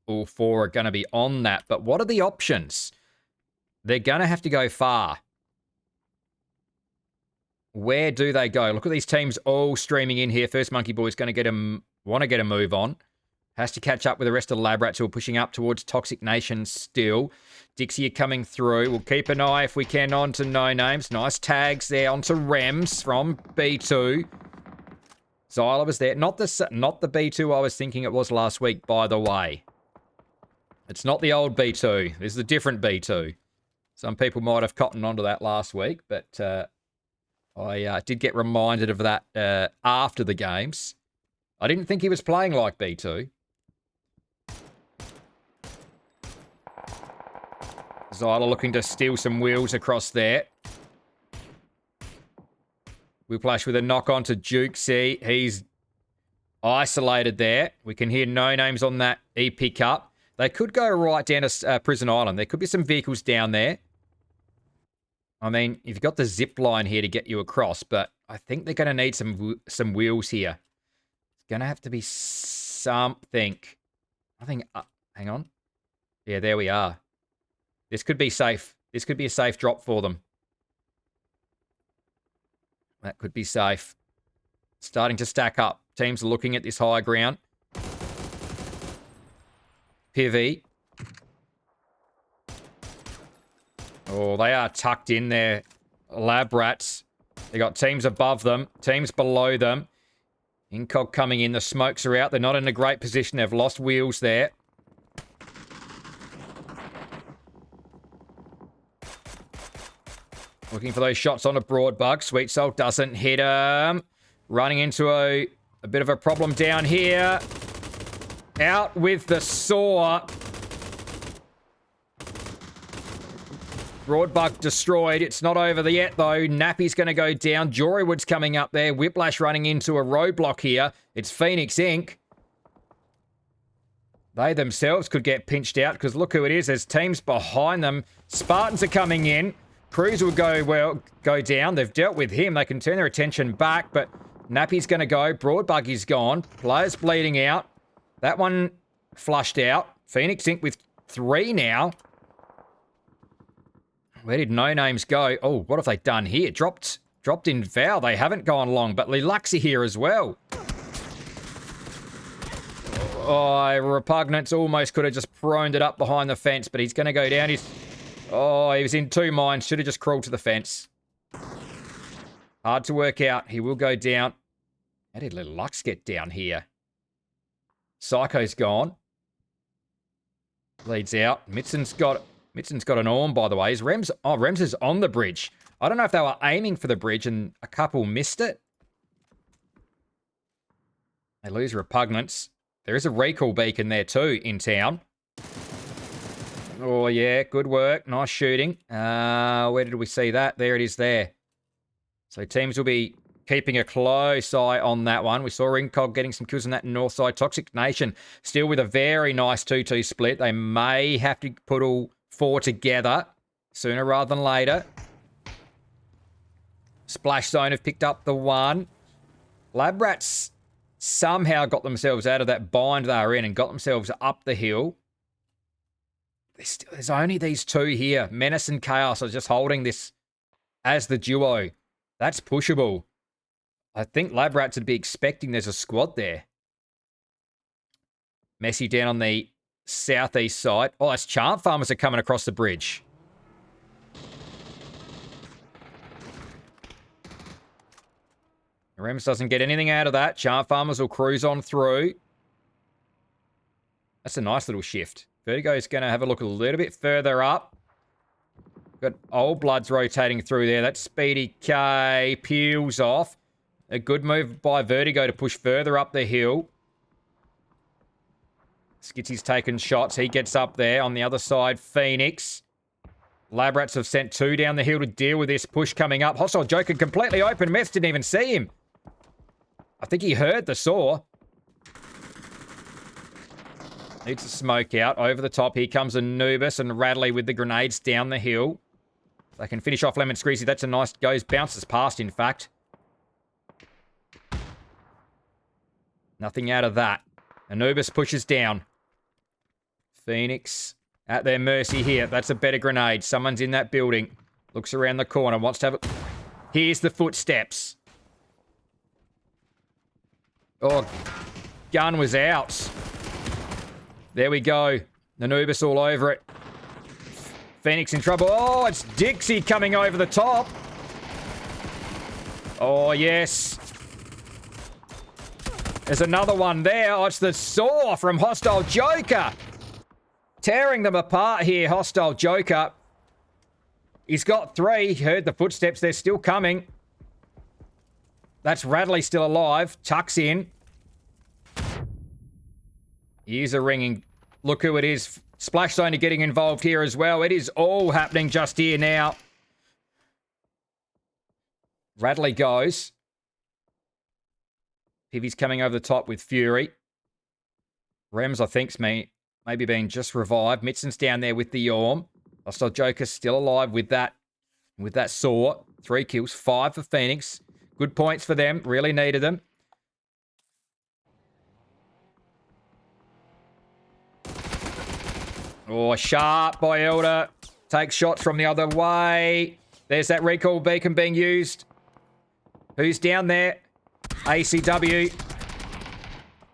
all four are going to be on that, but what are the options? They're going to have to go far. Where do they go? Look at these teams all streaming in here. First Monkey Boy's going to want to get a move on. Has to catch up with the rest of the Lab Rats who are pushing up towards Toxic Nation still. Dixie are coming through. We'll keep an eye if we can on to No Names. Nice tags there onto Rems from B2. Zyla was there. Not the B2 I was thinking it was last week, by the way. It's not the old B2. This is a different B2. Some people might have cottoned onto that last week, but I did get reminded of that after the games. I didn't think he was playing like B2. Zyla looking to steal some wheels across there. WHIPLASH with a knock on to Jukesy. He's isolated there. We can hear No Names on that E pickup. They could go right down to Prison Island. There could be some vehicles down there. I mean, you've got the zip line here to get you across, but I think they're going to need some wheels here. It's going to have to be something. I think, hang on. Yeah, there we are. This could be safe. This could be a safe drop for them. That could be safe. Starting to stack up. Teams are looking at this high ground. Pivy. Oh, they are tucked in there. Lab Rats. They got teams above them. Teams below them. Incog coming in. The smokes are out. They're not in a great position. They've lost wheels there. Looking for those shots on a broad bug. Sweet Soul doesn't hit him. Running into a bit of a problem down here. Out with the saw. Broad bug destroyed. It's not over yet, though. Nappy's going to go down. Jorywood's coming up there. WHIPLASH running into a roadblock here. It's Phoenix Inc. They themselves could get pinched out because look who it is. There's teams behind them. Spartans are coming in. Cruz will go down. They've dealt with him. They can turn their attention back, but Nappy's going to go. Broad Buggy's gone. Players bleeding out. That one flushed out. Phoenix Inc. with 3 now. Where did No Names go? Oh, what have they done here? Dropped in foul. They haven't gone long, but Liluxy here as well. Oh, Repugnance almost could have just proned it up behind the fence, but he's going to go down. Oh, he was in 2 minds. Should have just crawled to the fence. Hard to work out. He will go down. How did Little Lux get down here? Psycho's gone. Leads out. Mitzen's got an arm, by the way. Is Rems? Oh, Rems is on the bridge. I don't know if they were aiming for the bridge and a couple missed it. They lose Repugnance. There is a recall beacon there too in town. Oh, yeah. Good work. Nice shooting. Where did we see that? There it is there. So teams will be keeping a close eye on that one. We saw Incog getting some kills on that north side. Toxic Nation still with a very nice 2-2 split. They may have to put all 4 together sooner rather than later. Splash Zone have picked up the 1. Lab Rats somehow got themselves out of that bind they were in and got themselves up the hill. There's only these 2 here. Menace and Chaos are just holding this as the duo. That's pushable. I think Lab Rats would be expecting there's a squad there. Messi down on the southeast side. Oh, that's Charm Farmers are coming across the bridge. Rems doesn't get anything out of that. Charm Farmers will cruise on through. That's a nice little shift. Vertigo is going to have a look a little bit further up. Got Old Bloods rotating through there. That's Speedy K. Peels off. A good move by Vertigo to push further up the hill. Skitsy's taking shots. He gets up there. On the other side, Phoenix. Lab Rats have sent 2 down the hill to deal with this push coming up. Hostile Joker completely open. Mets didn't even see him. I think he heard the saw. Needs to smoke out. Over the top. Here comes Anubis and Radley with the grenades down the hill. They can finish off Lemon Screezy. That's a nice goes. Bounces past, in fact. Nothing out of that. Anubis pushes down. Phoenix at their mercy here. That's a better grenade. Someone's in that building. Looks around the corner. Wants to have a... Here's the footsteps. Oh, gun was out. There we go. Anubis all over it. Phoenix in trouble. Oh, it's Dixie coming over the top. Oh, yes. There's another one there. Oh, it's the saw from Hostile Joker. Tearing them apart here, Hostile Joker. He's got 3. Heard the footsteps. They're still coming. That's Radley still alive. Tucks in. Ears are ringing. Look who it is. Splash Zone are getting involved here as well. It is all happening just here now. Radley goes. Pivy's coming over the top with Fury. Rems, I think's maybe being just revived. Mitson's down there with the Yorm. Hostile Joker still alive with that saw. 3 kills, 5 for Phoenix. Good points for them. Really needed them. Oh, sharp by Elder. Takes shots from the other way. There's that recall beacon being used. Who's down there? ACW.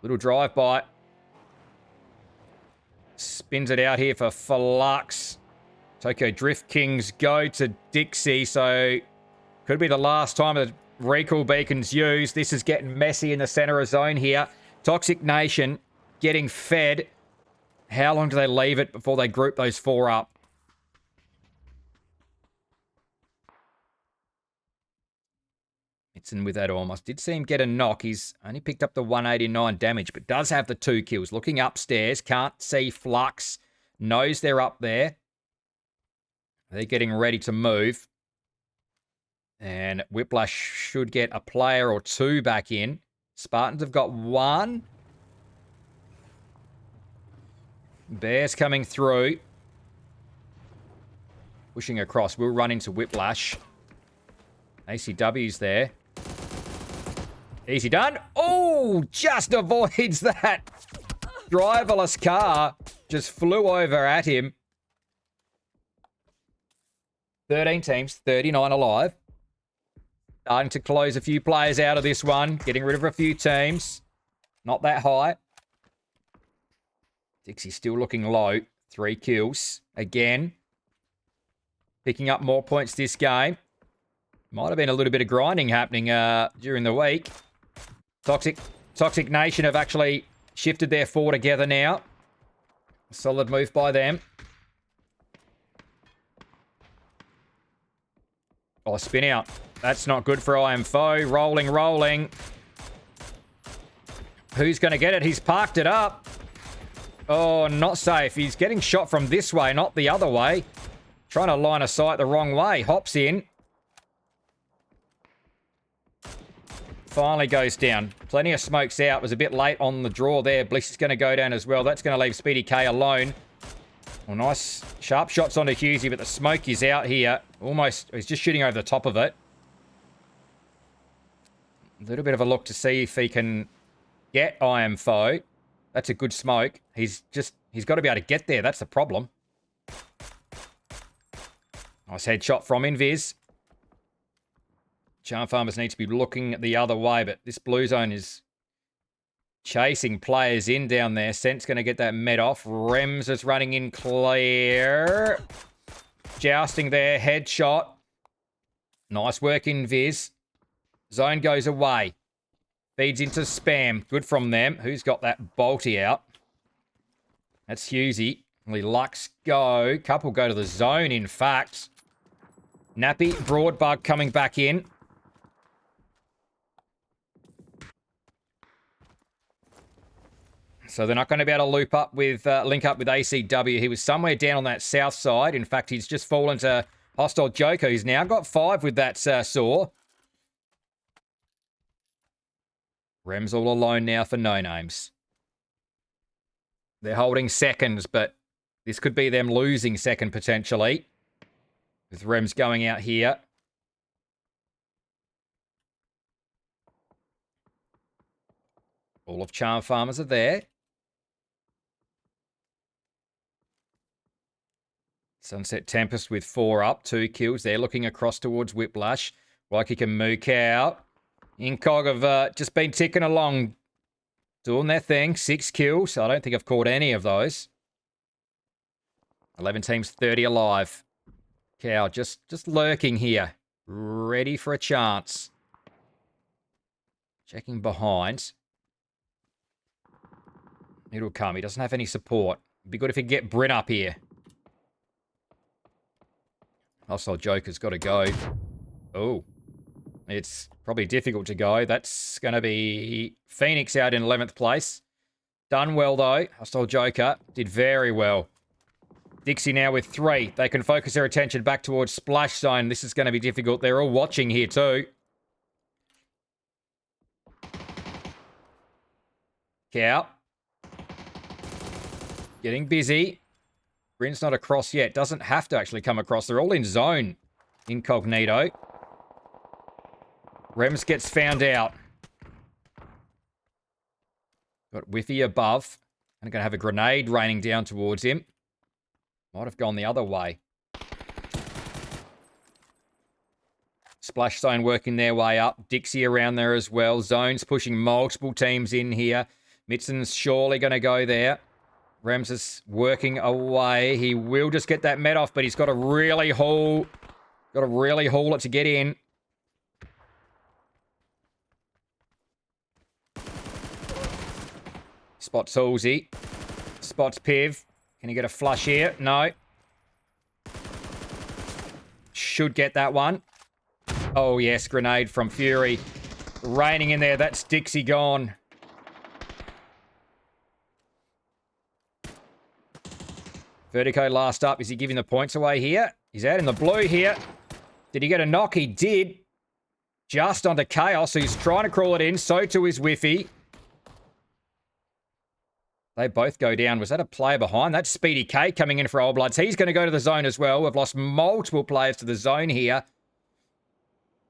Little drive-by. Spins it out here for Flux. Tokyo Drift Kings go to Dixie, so could be the last time the recall beacon's used. This is getting messy in the center of zone here. Toxic Nation getting fed. How long do they leave it before they group those 4 up? Mitson with that almost. Did see him get a knock. He's only picked up the 189 damage, but does have the 2 kills. Looking upstairs. Can't see Flux. Knows they're up there. They're getting ready to move. And Whiplash should get a player or 2 back in. Spartans have got 1. Bears coming through. Pushing across. We'll run into Whiplash. ACW's there. Easy done. Oh, just avoids that. Driverless car just flew over at him. 13 teams, 39 alive. Starting to close a few players out of this one. Getting rid of a few teams. Not that high. Dixie still looking low. 3 kills. Again. Picking up more points this game. Might have been a little bit of grinding happening during the week. Toxic Nation have actually shifted their 4 together now. Solid move by them. Oh, spin out. That's not good for IMFO. Rolling. Who's going to get it? He's parked it up. Oh, not safe. He's getting shot from this way, not the other way. Trying to line of sight the wrong way. Hops in. Finally goes down. Plenty of smokes out. Was a bit late on the draw there. Bliss is going to go down as well. That's going to leave Speedy K alone. Well, nice sharp shots onto Husey, but the smoke is out here. Almost, he's just shooting over the top of it. A little bit of a look to see if he can get IMFO. That's a good smoke. He's got to be able to get there. That's the problem. Nice headshot from Invis. Charm Farmers need to be looking the other way, but this blue zone is chasing players in down there. Scent's going to get that med off. Rems is running in clear. Jousting there. Headshot. Nice work in Viz. Zone goes away. Feeds into spam. Good from them. Who's got that bolty out? That's Husey. Only Lux go. Couple go to the zone, in fact. Nappy, Broadbug coming back in. So they're not going to be able to loop up with, link up with ACW. He was somewhere down on that south side. In fact, he's just fallen to hostile Joker. He's now got 5 with that saw. Rem's all alone now for no names. They're holding seconds, but this could be them losing second potentially. With Rems going out here. All of Charm Farmers are there. Sunset Tempest with 4 up, 2 kills. They're looking across towards Whiplash. Waikiki can mook out. Incog have just been ticking along, doing their thing. 6 kills. I don't think I've caught any of those. 11 teams, 30 alive. Cow just lurking here. Ready for a chance. Checking behind. It'll come. He doesn't have any support. It'd be good if he could get Bryn up here. Hostile Joker's got to go. Oh. It's probably difficult to go. That's going to be Phoenix out in 11th place. Done well, though. Hostile Joker did very well. Dixie now with 3. They can focus their attention back towards Splash Zone. This is going to be difficult. They're all watching here, too. Cow. Getting busy. Bryn's not across yet. Doesn't have to actually come across. They're all in zone. Incognito. Rems gets found out. Got Whiffy above. And going to have a grenade raining down towards him. Might have gone the other way. Splash Zone working their way up. Dixie around there as well. Zone's pushing multiple teams in here. Mitson's surely going to go there. Rems is working away. He will just get that met off, but he's got to really haul. Got to really haul it to get in. Spots Halsey. Spots Piv. Can he get a flush here? No. Should get that one. Oh, yes. Grenade from Fury. Raining in there. That's Dixie gone. Vertigo last up. Is he giving the points away here? He's out in the blue here. Did he get a knock? He did. Just onto Chaos, who's trying to crawl it in. So too is Whiffy. They both go down. Was that a player behind? That's Speedy K coming in for Old Bloods. He's going to go to the zone as well. We've lost multiple players to the zone here.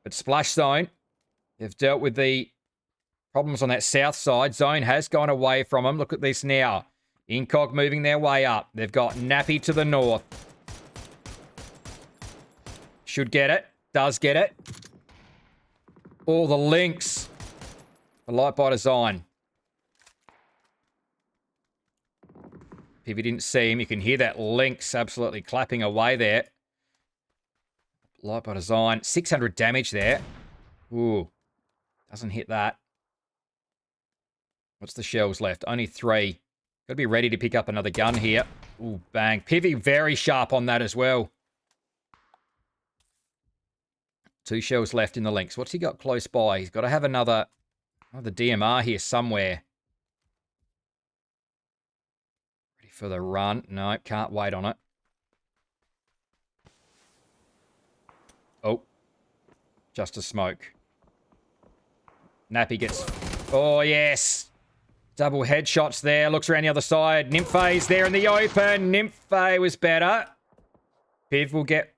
But Splash Zone, they've dealt with the problems on that south side. Zone has gone away from them. Look at this now. Incog moving their way up. They've got Nappy to the north. Should get it. Does get it. All the links. The light by design. If you didn't see him, you can hear that Lynx absolutely clapping away there. Light by design. 600 damage there. Ooh. Doesn't hit that. What's the shells left? Only 3. Got to be ready to pick up another gun here. Ooh, bang. Pivy very sharp on that as well. 2 shells left in the Lynx. What's he got close by? He's got to have another DMR here somewhere. For the run. No, can't wait on it. Oh. Just a smoke. Nappy gets... Oh, yes. Double headshots there. Looks around the other side. Nymphe's there in the open. Nymphe was better. Piv will get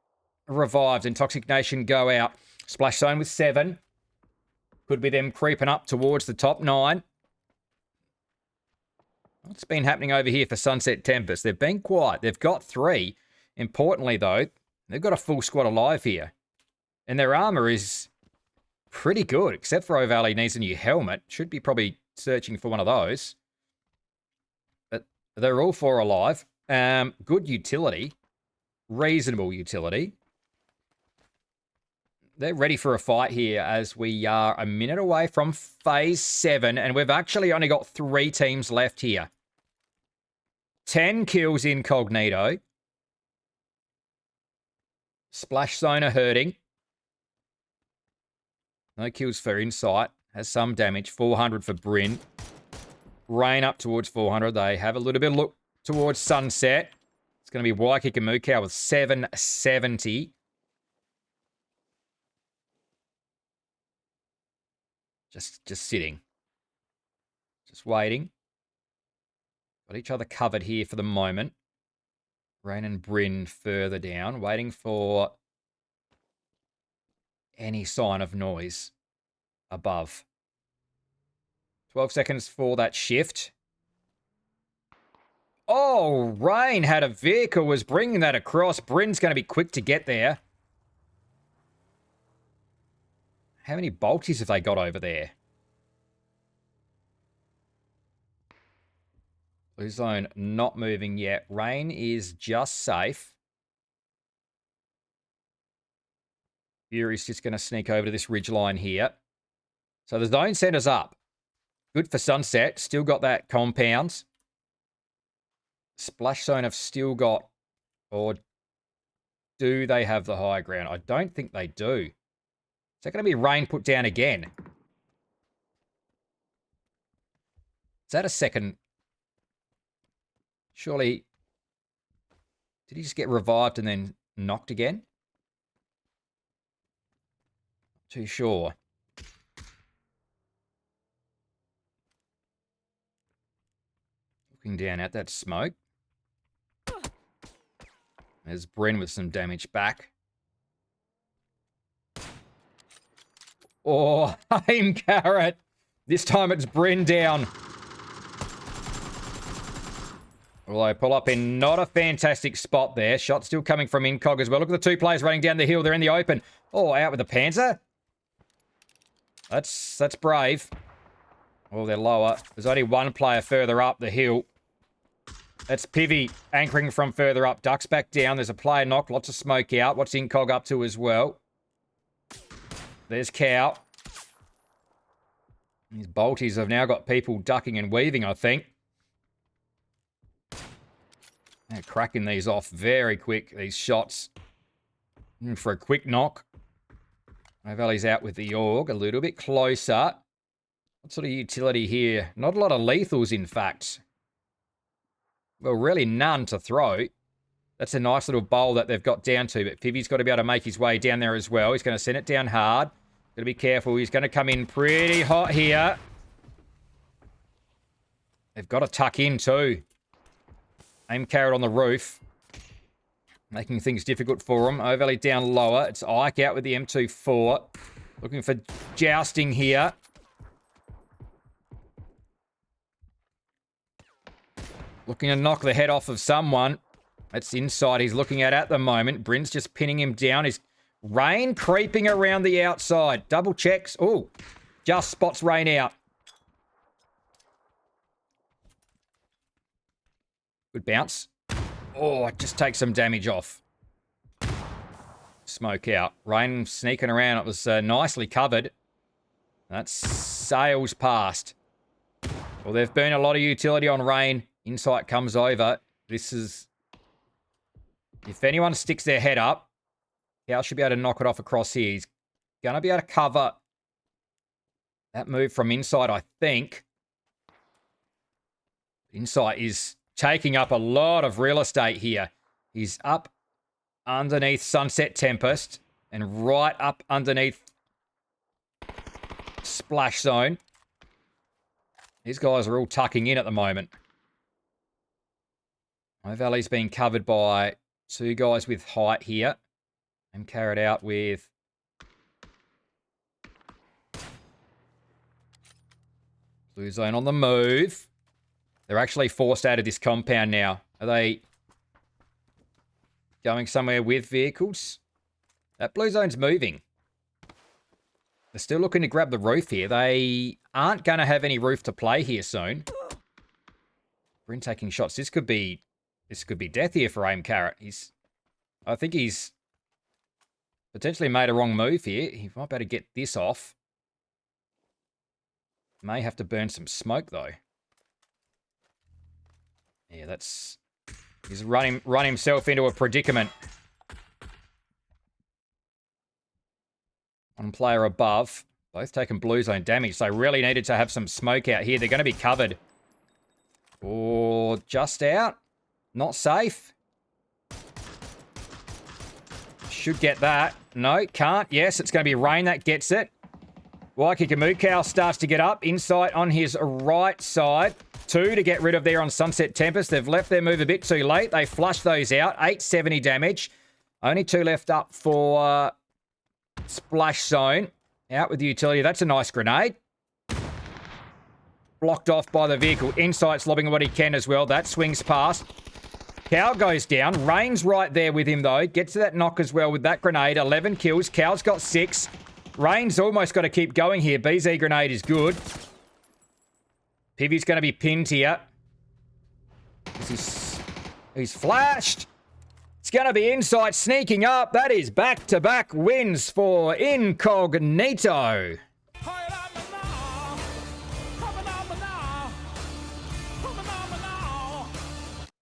revived. And Toxic Nation go out. Splash Zone with 7. Could be them creeping up towards the top 9. What's been happening over here for Sunset Tempest? They've been quiet. They've got 3. Importantly, though, they've got a full squad alive here. And their armor is pretty good, except for O'Valley needs a new helmet. Should be probably searching for one of those. But they're all 4 alive. Good utility. Reasonable utility. They're ready for a fight here as we are a minute away from Phase 7. And we've actually only got 3 teams left here. 10 kills incognito. Splash Zone are hurting. No kills for Insight. Has some damage. 400 for Bryn. Rain up towards 400. They have a little bit of look towards sunset. It's going to be Waikiki Mukau with 770. Just sitting. Just waiting. Got each other covered here for the moment. Rain and Bryn further down, waiting for any sign of noise above. 12 seconds for that shift. Oh, Rain had a vehicle, was bringing that across. Bryn's going to be quick to get there. How many bolties have they got over there? Blue zone not moving yet. Rain is just safe. Fury's just going to sneak over to this ridge line here. So the zone center's up. Good for sunset. Still got that compound. Splash zone have still got, or do they have the high ground? I don't think they do. Is that going to be Rain put down again? Is that a second? Surely, did he just get revived and then knocked again? Not too sure. Looking down at that smoke. There's Bryn with some damage back. Oh, aim carrot. This time it's Bryn down. Well, I pull up in not a fantastic spot there. Shot still coming from Incog as well. Look at the two players running down the hill. They're in the open. Oh, out with the Panzer. That's brave. Oh, they're lower. There's only one player further up the hill. That's Pivy anchoring from further up. Ducks back down. There's a player knocked. Lots of smoke out. What's Incog up to as well? There's Cow. These bolties have now got people ducking and weaving, I think. They're cracking these off very quick, these shots. For a quick knock. Valley's out with the AUG. A little bit closer. What sort of utility here? Not a lot of lethals, in fact. Well, really none to throw. That's a nice little bowl that they've got down to, but Pivy's got to be able to make his way down there as well. He's going to send it down hard. Got to be careful. He's going to come in pretty hot here. They've got to tuck in too. Aim carrot on the roof. Making things difficult for him. Overlay down lower. It's Ike out with the M24. Looking for jousting here. Looking to knock the head off of someone. That's inside he's looking at the moment. Bryn's just pinning him down. Is Rain creeping around the outside. Double checks. Oh, just spots Rain out. Good bounce. Oh, it just takes some damage off. Smoke out. Rain sneaking around. It was nicely covered. That sails past. Well, there's been a lot of utility on Rain. Insight comes over. This is... If anyone sticks their head up, Cal should be able to knock it off across here. He's going to be able to cover that move from inside, I think. Insight is taking up a lot of real estate here. He's up underneath Sunset Tempest and right up underneath Splash Zone. These guys are all tucking in at the moment. My valley's being covered by two guys with height here. I'm carried out with Blue Zone on the move. They're actually forced out of this compound now. Are they going somewhere with vehicles? That Blue Zone's moving. They're still looking to grab the roof here. They aren't going to have any roof to play here soon. Bryn taking shots. This could be death here for Aim Carrot. I think he's potentially made a wrong move here. He might be able to get this off. May have to burn some smoke though. Yeah, he's run himself into a predicament. One player above. Both taking Blue Zone damage. So really needed to have some smoke out here. They're going to be covered. Or just out. Not safe. Should get that. No, can't. Yes, it's going to be Rain that gets it. Waikiki starts to get up. Insight on his right side. 2 to get rid of there on Sunset Tempest. They've left their move a bit too late. They flush those out. 870 damage. Only 2 left up for Splash Zone. Out with the utility. That's a nice grenade. Blocked off by the vehicle. Insight's lobbing what he can as well. That swings past. Cow goes down. Rain's right there with him, though. Gets to that knock as well with that grenade. 11 kills. Cow's got 6. Rain's almost got to keep going here. BZ grenade is good. Pivy's going to be pinned here. He's flashed. It's going to be Insight sneaking up. That is back-to-back wins for Incognito.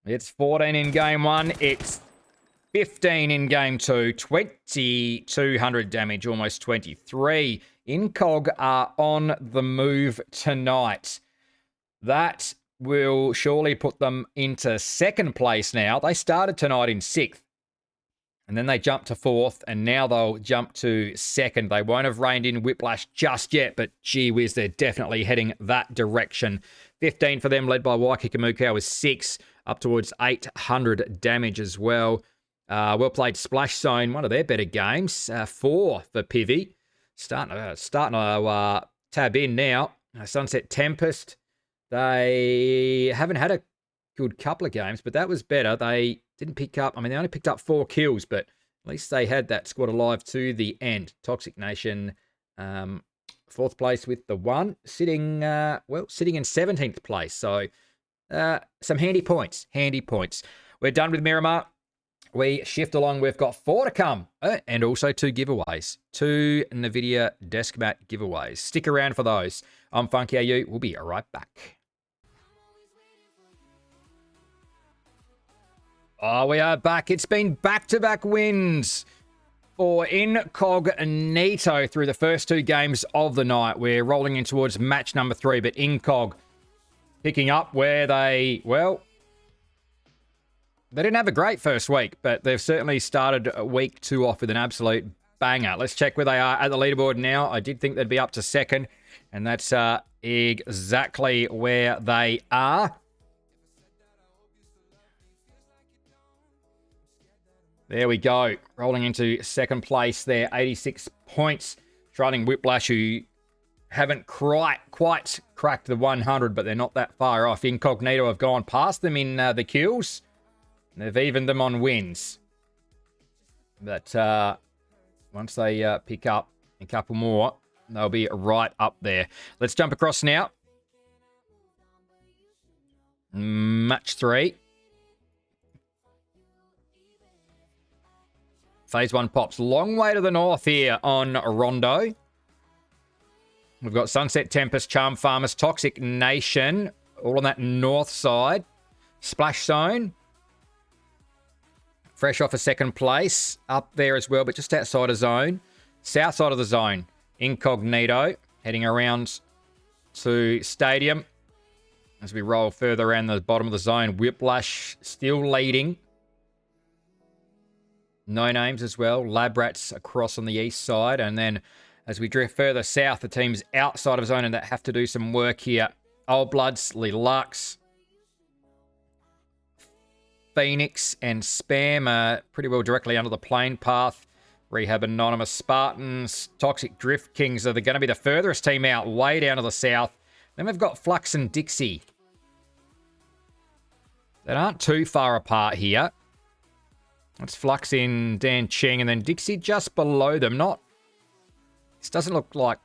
It's 14 in game 1. It's 15 in game 2. 2,200 damage, almost 23. Incog are on the move tonight. That will surely put them into second place now. They started tonight in 6th. And then they jumped to 4th, and now they'll jump to 2nd. They won't have reined in Whiplash just yet, but gee whiz, they're definitely heading that direction. 15 for them, led by Waikiki with 6, up towards 800 damage as well. Well played Splash Zone, one of their better games. 4 for Pivy. Starting to tab in now. Sunset Tempest. They haven't had a good couple of games, but that was better. They didn't pick up, they only picked up 4 kills, but at least they had that squad alive to the end. Toxic Nation, 4th place with the 1, sitting in 17th place. So some handy points. We're done with Miramar. We shift along. We've got 4 to come, and also 2 giveaways. 2 NVIDIA desk mat giveaways. Stick around for those. I'm Funky AU. We'll be right back. Oh, we are back. It's been back-to-back wins for Incognito through the first 2 games of the night. We're rolling in towards match number 3, but Incog picking up where they didn't have a great first week, but they've certainly started week 2 off with an absolute banger. Let's check where they are at the leaderboard now. I did think they'd be up to 2nd, and that's exactly where they are. There we go. Rolling into 2nd place there. 86 points. Trailing Whiplash, who haven't quite cracked the 100, but they're not that far off. Incognito have gone past them in the kills. They've evened them on wins. But once they pick up a couple more, they'll be right up there. Let's jump across now. Match 3. Phase 1 pops. Long way to the north here on Rondo. We've got Sunset Tempest, Charm Farmers, Toxic Nation, all on that north side. Splash Zone. Fresh off a 2nd place. Up there as well, but just outside of zone. South side of the zone. Incognito. Heading around to Stadium. As we roll further around the bottom of the zone. Whiplash still leading. No names as well. Lab Rats across on the east side. And then as we drift further south, the teams outside of zone and that have to do some work here. Old Bloods, Lux, Phoenix, and Spam are pretty well directly under the plane path. Rehab Anonymous, Spartans, Toxic Drift Kings are going to be the furthest team out, way down to the south. Then we've got Flux and Dixie. That aren't too far apart here. That's Flux in Dan Cheng, and then Dixie just below them. This doesn't look like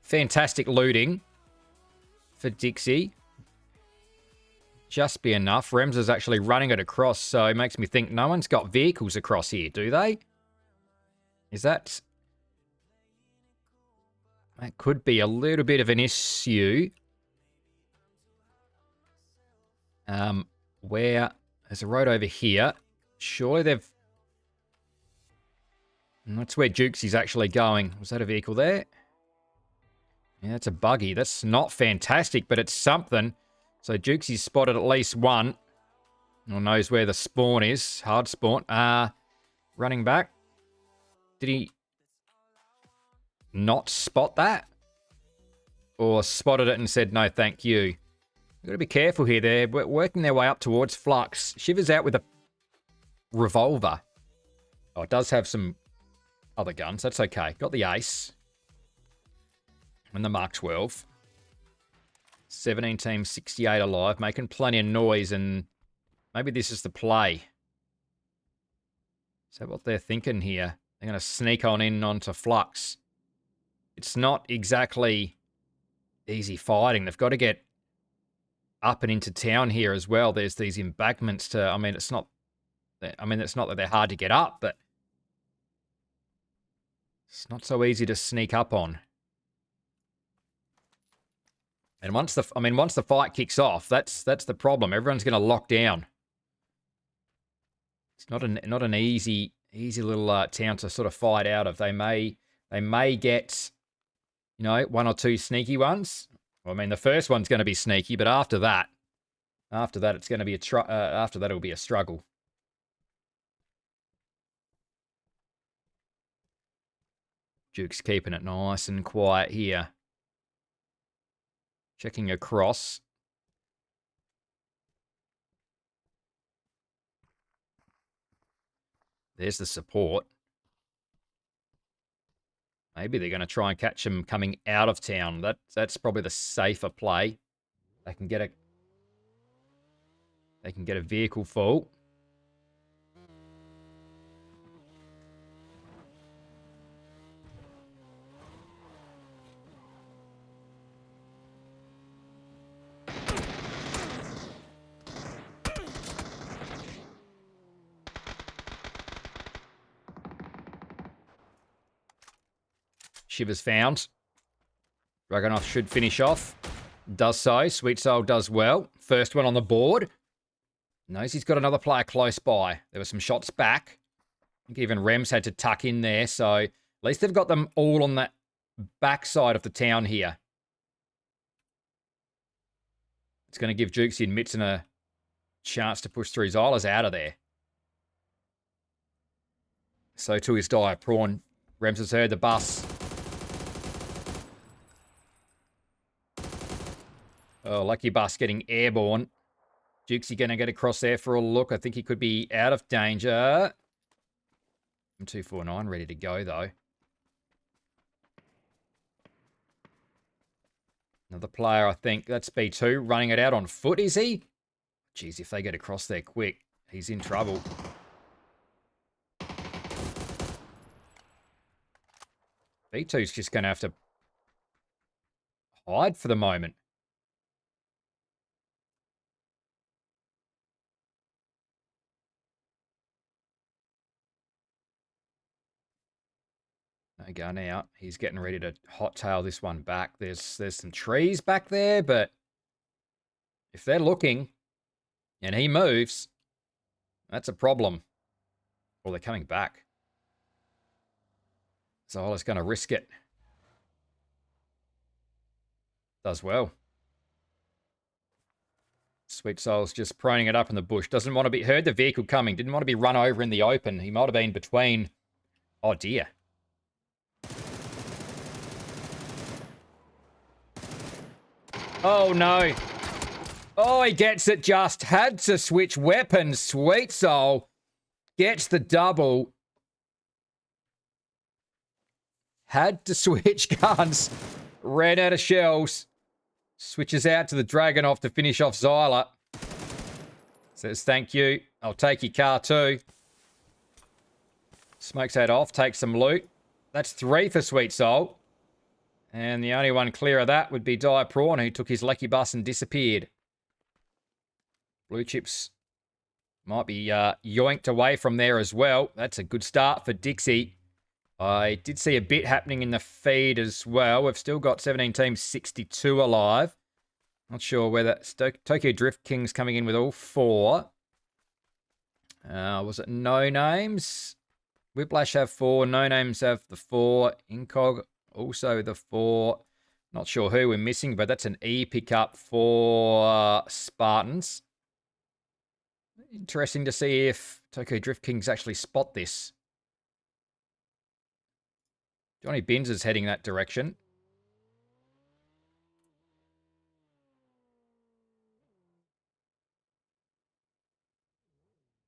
fantastic looting for Dixie. Just be enough. Rems is actually running it across, so it makes me think no one's got vehicles across here, do they? Is that... That could be a little bit of an issue. Where... There's a road over here. Surely they've... And that's where Jukesy's actually going. Was that a vehicle there? Yeah, that's a buggy. That's not fantastic, but it's something. So Jukesy's spotted at least one. Or knows where the spawn is. Hard spawn. Running back. Did he not spot that? Or spotted it and said, no, thank you. We've got to be careful here. They're working their way up towards Flux. Shiver's out with a revolver. Oh, it does have some other guns. That's okay. Got the Ace. And the Mark 12. 17 teams, 68 alive. Making plenty of noise, and maybe this is the play. Is that what they're thinking here? They're going to sneak on in onto Flux. It's not exactly easy fighting. They've got to get up and into town here as well. There's these embankments to... I mean, it's not that they're hard to get up, but it's not so easy to sneak up on. And once the fight kicks off, that's the problem. Everyone's going to lock down. It's not an easy little town to sort of fight out of. They may get, one or two sneaky ones. Well, I mean, the first one's going to be sneaky, but after that it's going to be after that it'll be a struggle. Duke's keeping it nice and quiet here. Checking across. There's the support. Maybe they're going to try and catch him coming out of town. That's probably the safer play. They can get a vehicle full. Shivers found. Dragunov should finish off. Does so. Sweet Soul does well. First one on the board. Knows he's got another player close by. There were some shots back. I think even Rems had to tuck in there. So at least they've got them all on that backside of the town here. It's going to give Jukesy and Mitson a chance to push through. Zyla's out of there. So too is Dire Prawn. Rems has heard the bus. Oh, Lucky Bus getting airborne. Jukesy going to get across there for a look. I think he could be out of danger. M249 ready to go, though. Another player, I think. That's B2 running it out on foot, is he? Jeez, if they get across there quick, he's in trouble. B2's just going to have to hide for the moment. No gun out. He's getting ready to hot tail this one back. There's some trees back there, but if they're looking and he moves, that's a problem. Or they're coming back. Zyla's going to risk it. Does well. Sweet Soul's just proning it up in the bush. Doesn't want to be... Heard the vehicle coming. Didn't want to be run over in the open. He might have been between... Oh, dear. Oh, no. Oh, he gets it just. Had to switch weapons. Sweet Soul gets the double. Had to switch guns. Ran out of shells. Switches out to the Dragunov to finish off Zyla. Says, thank you. I'll take your car too. Smokes that off. Takes some loot. That's 3 for Sweet Soul. And the only one clear of that would be Dire Prawn, who took his Lucky Bus and disappeared. Blue Chips might be yoinked away from there as well. That's a good start for Dixie. I did see a bit happening in the feed as well. We've still got 17 teams, 62 alive. Not sure whether... Tokyo Drift King's coming in with all 4. Was it No Names? Whiplash have 4. No Names have the 4. Incog also the 4. Not sure who we're missing, but that's an E pickup for Spartans. Interesting to see if Tokyo Drift Kings actually spot this. Johnny Bins is heading that direction.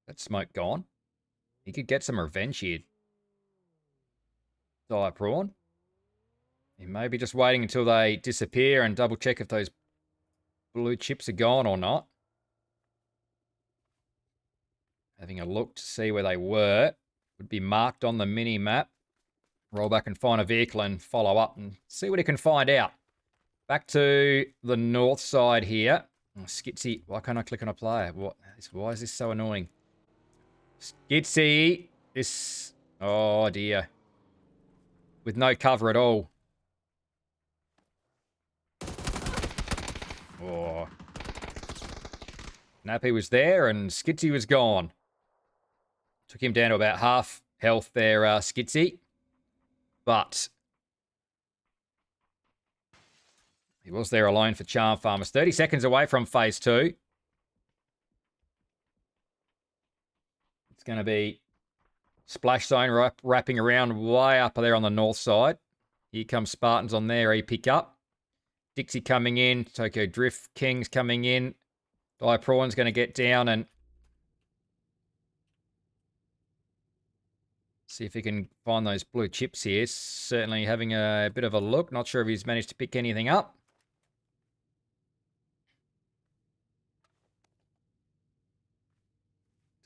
That smoke gone. He could get some revenge here. Dire Prawn. He may be just waiting until they disappear and double check if those blue chips are gone or not. Having a look to see where they were. Would be marked on the mini map. Roll back and find a vehicle and follow up and see what he can find out. Back to the north side here. Oh, Skitsy, why can't I click on a player? Why is this so annoying? Skitsy, this... Oh, dear. With no cover at all. Oh. Nappy was there and Skitsy was gone. Took him down to about half health there, Skitsy. But he was there alone for Charm Farmers. 30 seconds away from phase 2. It's going to be splash zone wrapping around way up there on the north side. Here comes Spartans on there, pick up. Dixie coming in. Tokyo Drift Kings coming in. Dire Prawn's going to get down and see if he can find those blue chips here. Certainly having a bit of a look. Not sure if he's managed to pick anything up.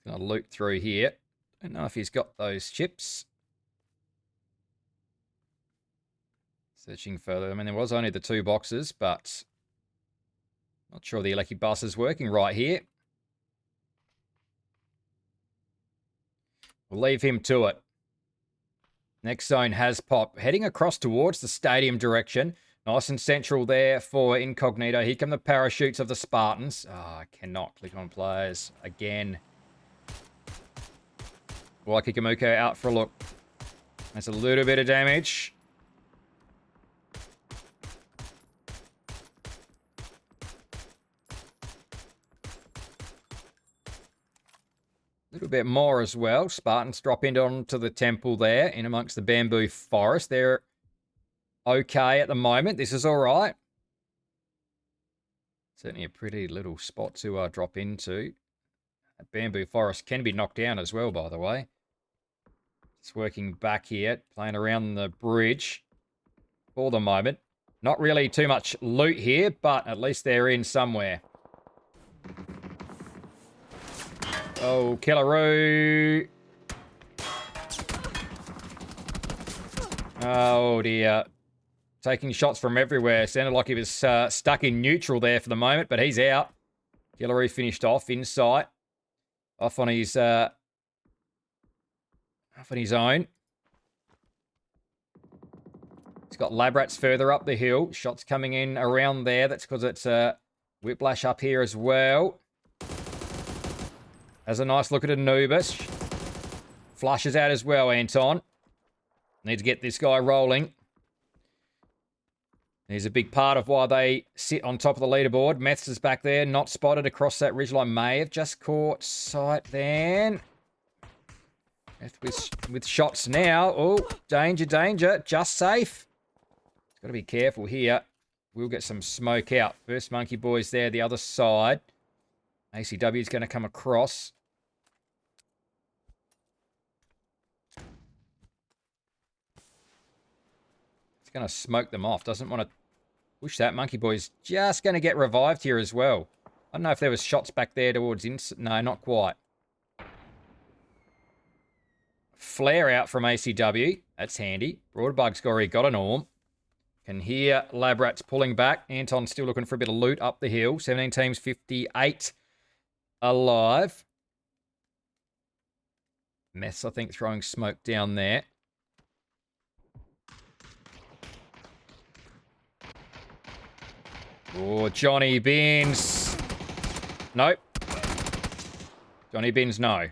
He's going to loot through here. Don't know if he's got those chips. Searching further. I mean, there was only the 2 boxes, but not sure the electric bus is working right here. We'll leave him to it. Next zone has popped. Heading across towards the stadium direction. Nice and central there for Incognito. Here come the parachutes of the Spartans. Oh, I cannot click on players again. Waikikamuko out for a look. That's a little bit of damage. A little bit more as well. Spartans drop onto the temple there in amongst the bamboo forest. They're okay at the moment. This is all right. Certainly a pretty little spot to drop into. That bamboo forest can be knocked down as well, by the way. Just working back here, playing around the bridge for the moment. Not really too much loot here, but at least they're in somewhere. Oh, Killaroo. Oh, dear. Taking shots from everywhere. Sounded like he was stuck in neutral there for the moment, but he's out. Killaroo finished off in sight. Off on his own. He's got lab rats further up the hill. Shots coming in around there. That's because it's Whiplash up here as well. Has a nice look at Anubis. Flushes out as well, Anton. Need to get this guy rolling. He's a big part of why they sit on top of the leaderboard. Meths is back there, not spotted across that ridgeline. May have just caught sight then. With shots now. Oh, danger, danger. Just safe. Got to be careful here. We'll get some smoke out. First Monkey Boys there, the other side. ACW is going to come across. It's going to smoke them off. Doesn't want to push that. Monkey Boy's just going to get revived here as well. I don't know if there was shots back there towards... No, not quite. Flare out from ACW. That's handy. Broadbug's already got an orm. Can hear Lab Rats pulling back. Anton's still looking for a bit of loot up the hill. 17 teams, 58 alive. Mess, I think, throwing smoke down there. Oh, Johnny Bins. Nope. Johnny Bins, no.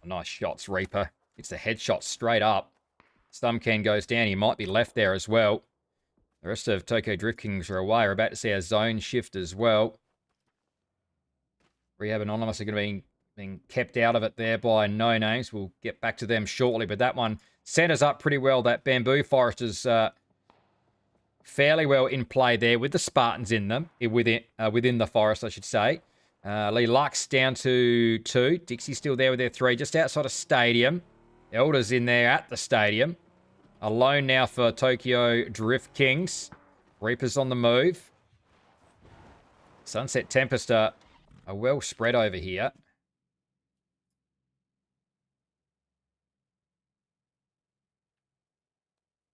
Nice shots, Reaper. It's a headshot straight up. Stumcan goes down. He might be left there as well. The rest of Tokyo Drift Kings are away. We're about to see our zone shift as well. Rehab Anonymous are going to be being kept out of it there by No Names. We'll get back to them shortly, but that one centers up pretty well. That bamboo forest is fairly well in play there with the Spartans in them, within the forest, I should say. Lee Lux down to 2. Dixie still there with their 3, just outside of Stadium. Elder's in there at the Stadium. Alone now for Tokyo Drift Kings. Reapers on the move. Sunset Tempest are well spread over here.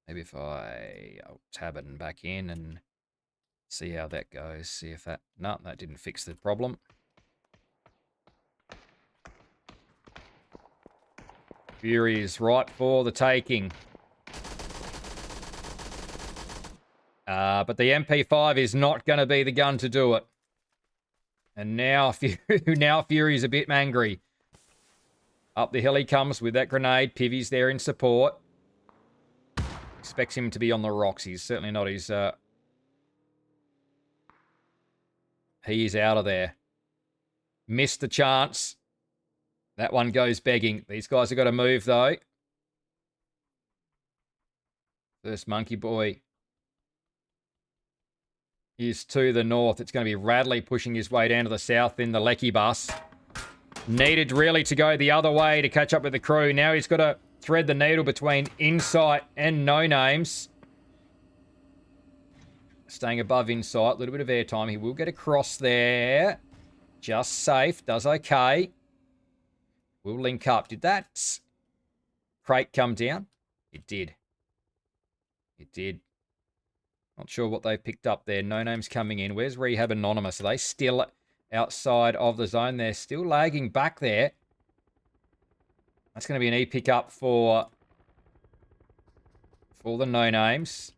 Maybe if I'll tab it and back in and see how that goes. See if that... No, that didn't fix the problem. Fury is right for the taking. But the MP5 is not going to be the gun to do it. And now Fury's a bit angry. Up the hill he comes with that grenade. Pivy's there in support. Expects him to be on the rocks. He's certainly not. He's out of there. Missed the chance. That one goes begging. These guys have got to move, though. First Monkey Boy is to the north. It's going to be Radley pushing his way down to the south in the Lecky bus. Needed really to go the other way to catch up with the crew. Now he's got to thread the needle between Insight and No Names. Staying above Insight. A little bit of airtime. He will get across there. Just safe. Does okay. We'll link up. Did that crate come down? It did. It did. Not sure what they've picked up there. No Names coming in. Where's Rehab Anonymous? Are they still outside of the zone? They're still lagging back there. That's going to be an E pick-up for the No Names.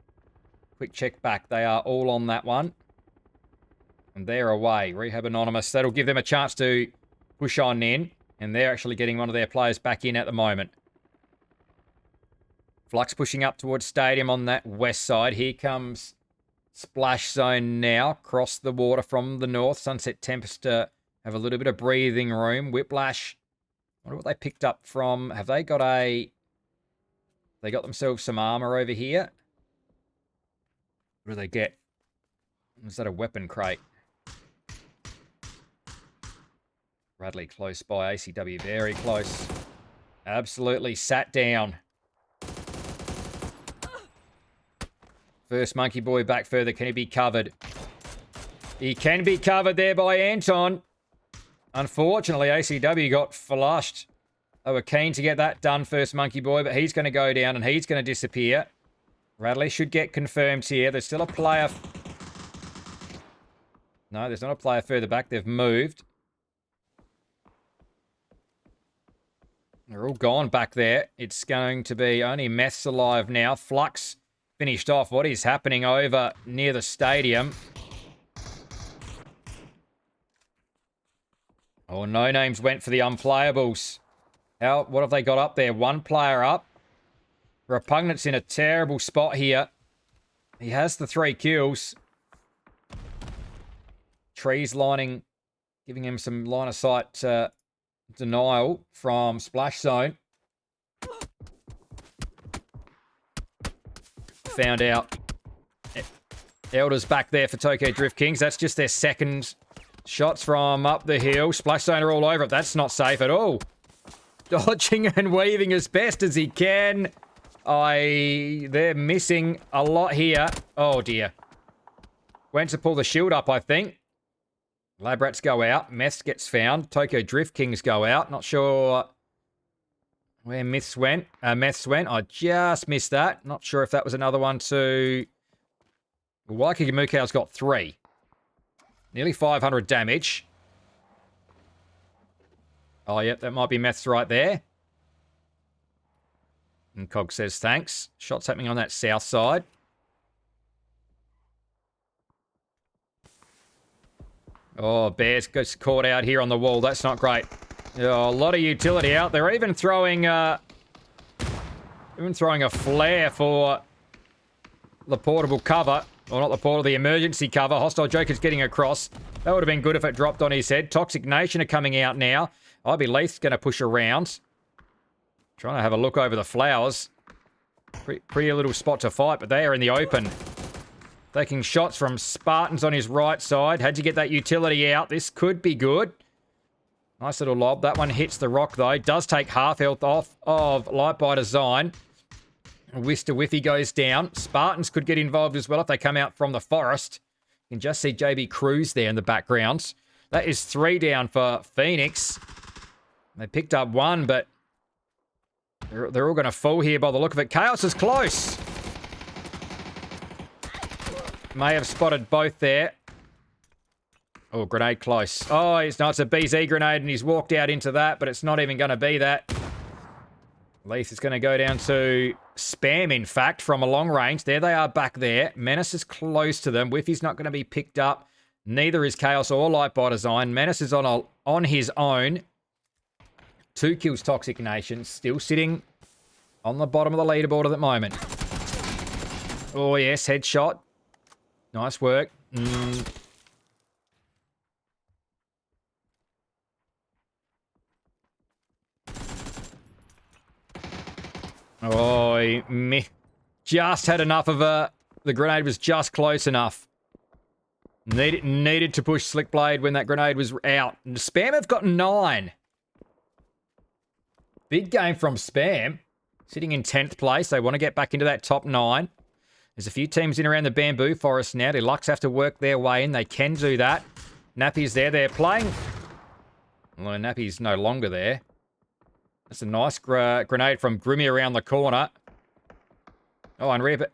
Quick check back. They are all on that one. And they're away. Rehab Anonymous. That'll give them a chance to push on in. And they're actually getting one of their players back in at the moment. Flux pushing up towards Stadium on that west side. Here comes Splash Zone now. Across the water from the north. Sunset Tempest to have a little bit of breathing room. Whiplash. I wonder what they picked up from... Have they got a... They got themselves some armor over here. What do they get? Is that a weapon crate? Bradley close by. ACW very close. Absolutely sat down. First Monkey Boy back further. Can he be covered? He can be covered there by Anton. Unfortunately, ACW got flushed. They were keen to get that done, First Monkey Boy, but he's going to go down and he's going to disappear. Radley should get confirmed here. There's still a player... No, there's not a player further back. They've moved. They're all gone back there. It's going to be only Meth's alive now. Flux finished off. What is happening over near the stadium? Oh, No Names went for the unplayables. What have they got up there? One player up. Repugnant's in a terrible spot here. He has the 3 kills. Trees lining, giving him some line of sight denial from Splash Zone. Found out. Elder's back there for Tokyo Drift Kings. That's just their second shots from up the hill. Splash Zone are all over it. That's not safe at all. Dodging and weaving as best as he can. They're missing a lot here. Oh, dear. Went to pull the shield up, I think. Lab Rats go out. Mess gets found. Tokyo Drift Kings go out. Not sure where Meths went. I just missed that. Not sure if that was another one to... Waikiki Mukau's got 3. Nearly 500 damage. Oh, yep, that might be Meths right there. And Cog says thanks. Shots happening on that south side. Oh, Bears gets caught out here on the wall. That's not great. Yeah, a lot of utility out there. Even throwing a flare for the portable cover. Or not the portal, the emergency cover. Hostile Joker's getting across. That would have been good if it dropped on his head. Toxic Nation are coming out now. Ivy Leith's going to push around. Trying to have a look over the flowers. Pretty little spot to fight, but they are in the open. Taking shots from Spartans on his right side. Had to get that utility out. This could be good. Nice little lob. That one hits the rock, though. Does take half health off of Light by Design. Wister Whiffy goes down. Spartans could get involved as well if they come out from the forest. You can just see JB Cruz there in the background. That is 3 down for Phoenix. They picked up 1, but they're all going to fall here by the look of it. Chaos is close. May have spotted both there. Oh, grenade close. Oh, it's a BZ grenade, and he's walked out into that, but it's not even going to be that. Leith is going to go down to Spam, in fact, from a long range. There they are back there. Menace is close to them. Whiffy's not going to be picked up. Neither is Chaos or Light by Design. Menace is on his own. 2 kills Toxic Nation. Still sitting on the bottom of the leaderboard at the moment. Oh, yes. Headshot. Nice work. Oh, he just had enough of a... The grenade was just close enough. Needed to push Slickblade when that grenade was out. And Spam have got 9. Big game from Spam. Sitting in 10th place. They want to get back into that top 9. There's a few teams in around the Bamboo Forest now. Deluxe have to work their way in. They can do that. Nappy's there. They're playing... Well, Nappy's no longer there. That's a nice grenade from Grimmy around the corner. Oh, and Rehab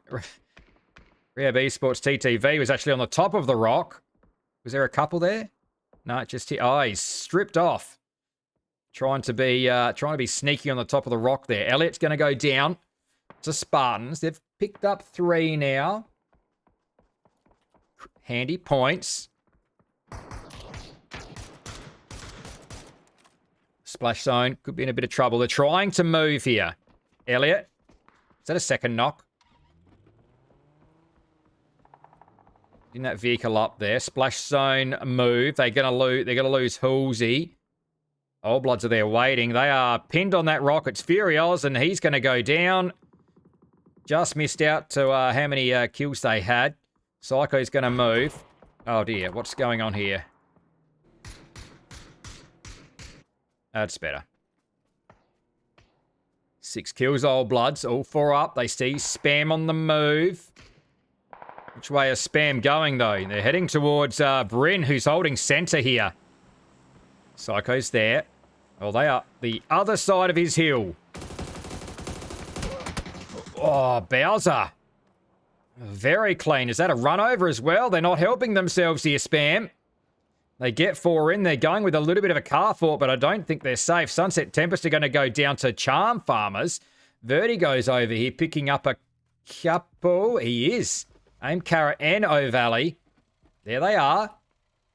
Esports TTV was actually on the top of the rock. Was there a couple there? No, just here. Oh, he's stripped off. Trying to be sneaky on the top of the rock there. Elliot's going to go down to Spartans. They've picked up 3 now. Handy points. Splash zone. Could be in a bit of trouble. They're trying to move here. Elliot. Is that a second knock? In that vehicle up there. Splash zone move. They're gonna lose Halsey. Old Bloods are there waiting. They are pinned on that rock. It's Furios, and he's gonna go down. Just missed out to how many kills they had. Psycho's gonna move. Oh dear, what's going on here? That's better. 6 kills, Old Bloods. All 4 up. They see Spam on the move. Which way is Spam going, though? They're heading towards Bryn, who's holding center here. Psycho's there. Well, they are the other side of his hill. Oh, Bowser. Very clean. Is that a run over as well? They're not helping themselves here, Spam. They get 4 in. They're going with a little bit of a car fort, but I don't think they're safe. Sunset Tempest are going to go down to Charm Farmers. Vertigo's over here picking up a couple. He is. Aim Carrot and O-Valley. There they are.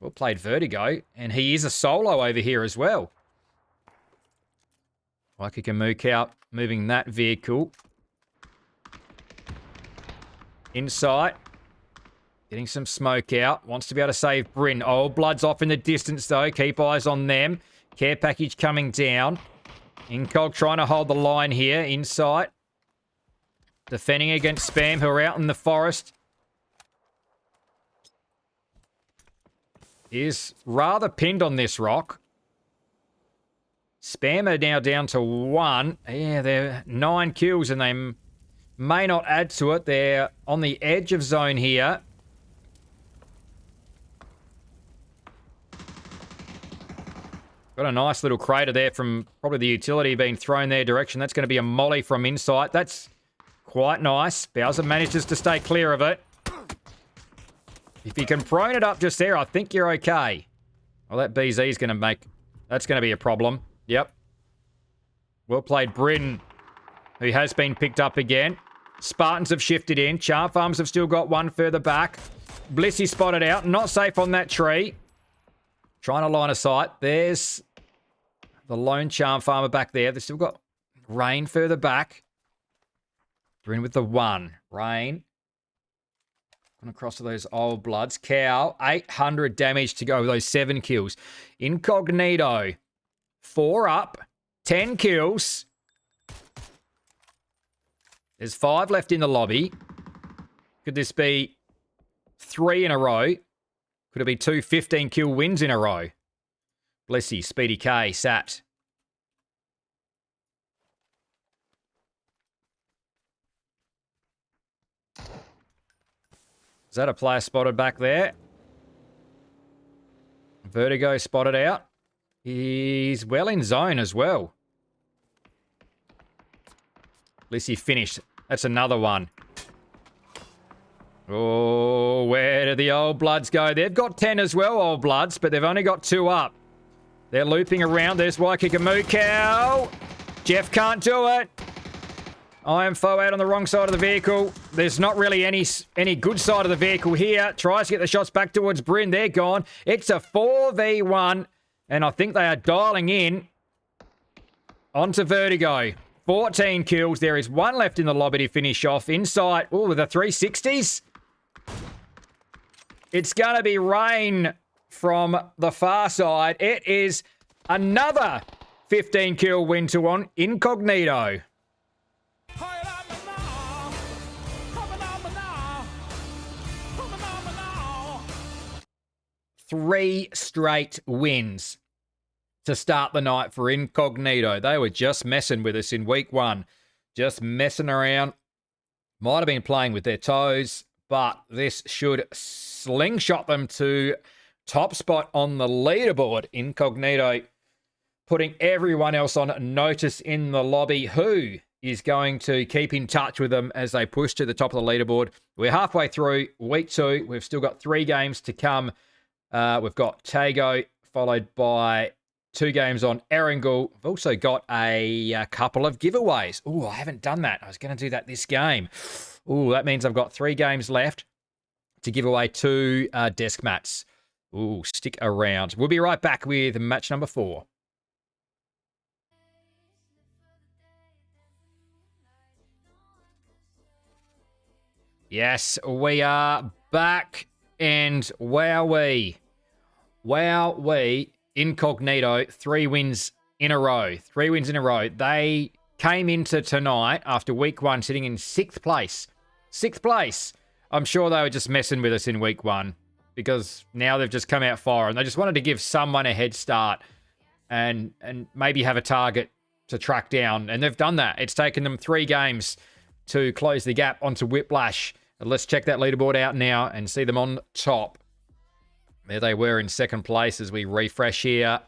Well played, Vertigo. And he is a solo over here as well. Waikikamook out, moving that vehicle. Inside. Getting some smoke out. Wants to be able to save Bryn. Old Blood's off in the distance, though. Keep eyes on them. Care package coming down. Incog trying to hold the line here. Inside. Defending against Spam, who are out in the forest. Is rather pinned on this rock. Spam are now down to 1. Yeah, they're 9 kills, and they may not add to it. They're on the edge of zone here. Got a nice little crater there from probably the utility being thrown their direction. That's going to be a molly from Insight. That's quite nice. Bowser manages to stay clear of it. If you can prone it up just there, I think you're okay. Well, that BZ is going to make... That's going to be a problem. Yep. Well played, Bryn, who has been picked up again. Spartans have shifted in. Charm Farms have still got 1 further back. Blissy spotted out. Not safe on that tree. Trying to line of sight. There's the lone charm farmer back there. They've still got Rain further back. They're in with the 1. Rain. Going across to those old bloods. Cow, 800 damage to go with those 7 kills. Incognito, 4 up, 10 kills. There's 5 left in the lobby. Could this be 3 in a row? Could it be 2 15-kill wins in a row? Bless you, Speedy K, Sat. Is that a player spotted back there? Vertigo spotted out. He's well in zone as well. Lissy finished. That's another one. Oh, where do the old bloods go? They've got 10 as well, old bloods, but they've only got 2 up. They're looping around. There's Waikikamu Cow. Jeff can't do it. I am foe out on the wrong side of the vehicle. There's not really any good side of the vehicle here. Tries to get the shots back towards Bryn. They're gone. It's a 4v1, and I think they are dialing in onto Vertigo. 14 kills. There is 1 left in the lobby to finish off. Inside, oh, with the 360s. It's going to be Rain from the far side. It is another 15-kill win to one. Incognito. 3 straight wins to start the night for Incognito. They were just messing with us in week 1. Just messing around. Might have been playing with their toes, but this should slingshot them to top spot on the leaderboard. Incognito putting everyone else on notice in the lobby. Who is going to keep in touch with them as they push to the top of the leaderboard? We're halfway through week 2. We've still got 3 games to come. We've got Tago, followed by 2 games on Erangel. We've also got a couple of giveaways. Oh, I haven't done that. I was going to do that this game. Oh, that means I've got 3 games left to give away 2 desk mats. Oh, stick around. We'll be right back with match number 4. Yes, we are back, and wowee, Incognito, 3 wins in a row. 3 wins in a row. They came into tonight after week 1 sitting in 6th place. 6th place. I'm sure they were just messing with us in week 1 because now they've just come out fire and they just wanted to give someone a head start and maybe have a target to track down. And they've done that. It's taken them 3 games to close the gap onto Whiplash. Let's check that leaderboard out now and see them on top. There they were in 2nd place as we refresh here.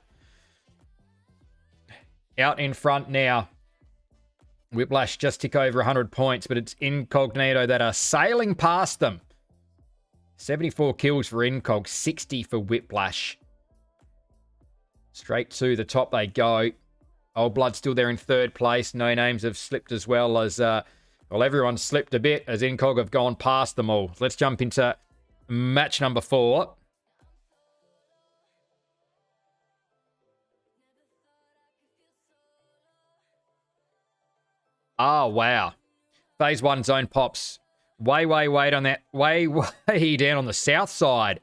Out in front now. Whiplash just tick over 100 points, but it's Incognito that are sailing past them. 74 kills for Incog, 60 for Whiplash. Straight to the top they go. Old Blood still there in 3rd place. No names have slipped as well as... well, everyone's slipped a bit as Incog have gone past them all. Let's jump into match number 4. Oh, wow. Phase 1 zone pops. Way on that. Way down on the south side.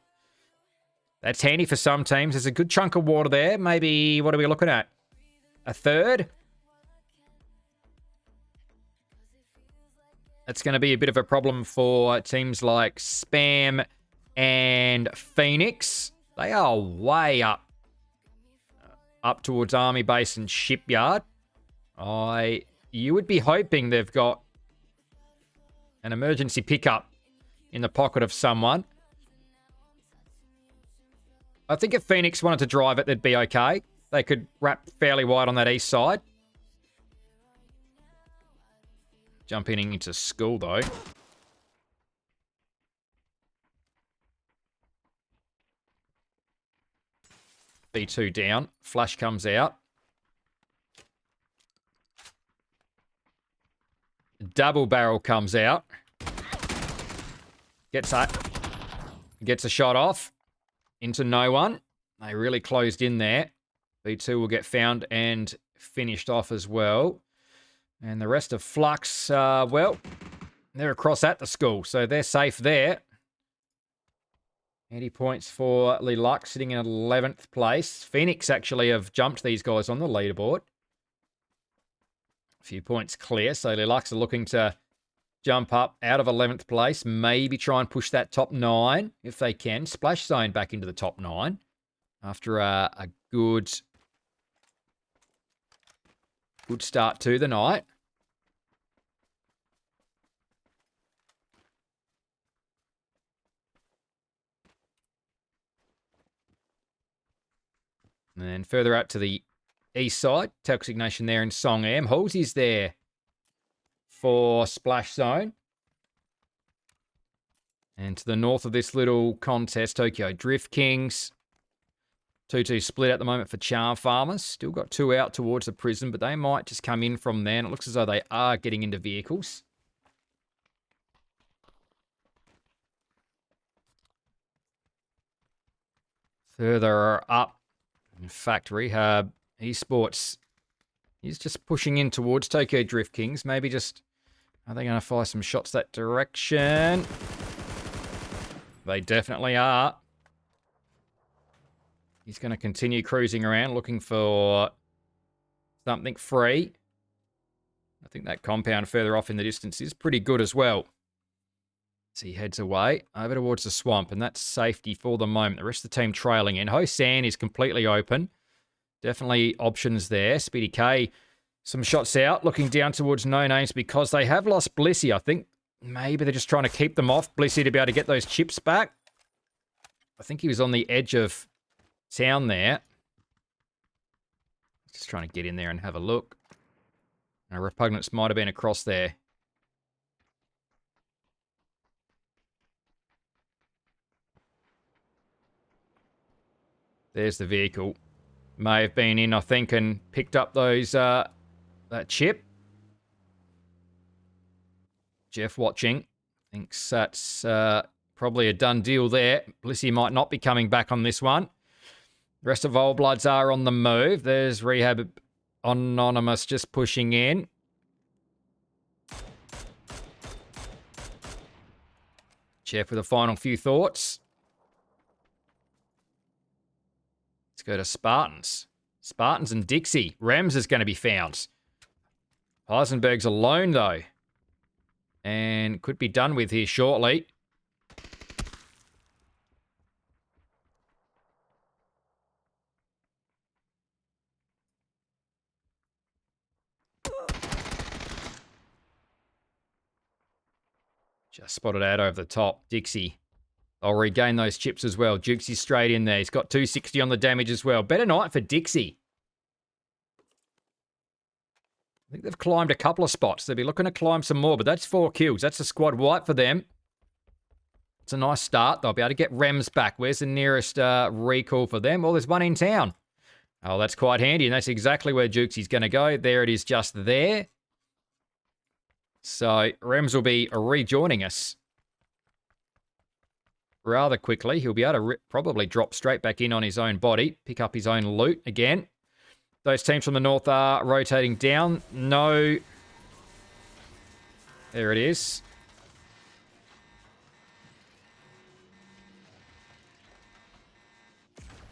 That's handy for some teams. There's a good chunk of water there. Maybe, what are we looking at? A 3rd? That's going to be a bit of a problem for teams like Spam and Phoenix. They are way up towards Army Base and Shipyard. You would be hoping they've got an emergency pickup in the pocket of someone. I think if Phoenix wanted to drive it, they'd be okay. They could wrap fairly wide on that east side. Jumping into school, though. B2 down. Flash comes out. Double barrel comes out. Gets a shot off. Into no one. They really closed in there. B2 will get found and finished off as well. And the rest of Flux, well, they're across at the school, so they're safe there. 80 points for Lilac, sitting in 11th place. Phoenix actually have jumped these guys on the leaderboard. A few points clear, so Lilacs are looking to jump up out of 11th place. Maybe try and push that top 9 if they can. Splash Zone back into the top 9 after a good start to the night. And then further out to the east side, Toxic Nation there in Song Am. Halsey's there for Splash Zone. And to the north of this little contest, Tokyo Drift Kings. 2-2 split at the moment for Charm Farmers. Still got 2 out towards the prison, but they might just come in from there. And it looks as though they are getting into vehicles. Further up, in fact, Rehab Esports, he's just pushing in towards Tokyo Drift Kings. Maybe just, are they going to fire some shots that direction? They definitely are. He's going to continue cruising around looking for something free. I think that compound further off in the distance is pretty good as well. So he heads away over towards the swamp, and that's safety for the moment. The rest of the team trailing in. Hosan is completely open. Definitely options there. Speedy K, some shots out, looking down towards No Names because they have lost Blissey. I think maybe they're just trying to keep them off Blissey to be able to get those chips back. I think he was on the edge of town there. Just trying to get in there and have a look. And Repugnance might have been across there. There's the vehicle. May have been in, I think, and picked up those that chip. Jeff watching. Thinks that's probably a done deal there. Blissey might not be coming back on this one. The rest of Old Bloods are on the move. There's Rehab Anonymous just pushing in. Jeff with a final few thoughts. Let's go to Spartans. Spartans and Dixie. Rems is going to be found. Heisenberg's alone, though. And could be done with here shortly. Just spotted out over the top. Dixie. I'll regain those chips as well. Jukesy's straight in there. He's got 260 on the damage as well. Better night for Dixie. I think they've climbed a couple of spots. They'll be looking to climb some more, but that's 4 kills. That's a squad wipe for them. It's a nice start. They'll be able to get Rems back. Where's the nearest recall for them? Well, there's one in town. Oh, that's quite handy, and that's exactly where Jukesy's going to go. There it is just there. So Rems will be rejoining us rather quickly. He'll be able to probably drop straight back in on his own body, pick up his own loot again. Those teams from the north are rotating down. No. There it is.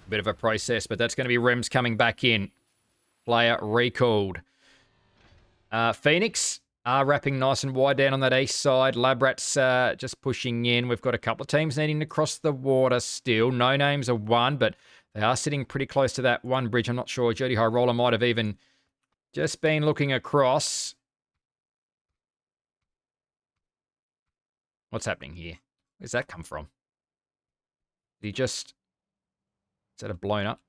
Bit of a process, but that's going to be Rems coming back in. Player recalled. Phoenix are wrapping nice and wide down on that east side. Labrat's just pushing in. We've got a couple of teams needing to cross the water still. No Names are one, but they are sitting pretty close to that one bridge. I'm not sure. Jody High Roller might have even just been looking across. What's happening here? Where's that come from? Did he just... Is that a blown up?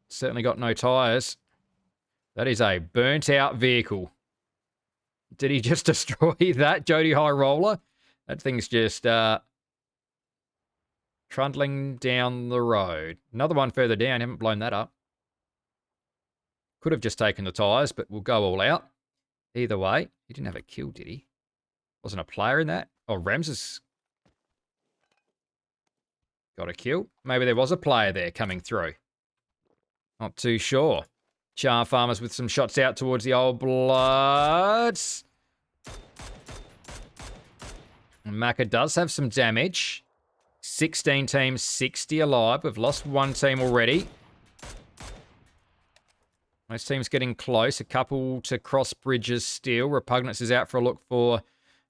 Certainly got no tyres. That is a burnt out vehicle. Did he just destroy that, Jody High Roller? That thing's just trundling down the road. Another one further down. Haven't blown that up. Could have just taken the tyres, but we'll go all out. Either way, he didn't have a kill, did he? Wasn't a player in that? Oh, Rems has got a kill. Maybe there was a player there coming through. Not too sure. Char Farmers with some shots out towards the Old Bloods. And Macca does have some damage. 16 teams, 60 alive. We've lost one team already. Most teams getting close. A couple to cross bridges still. Repugnance is out for a look for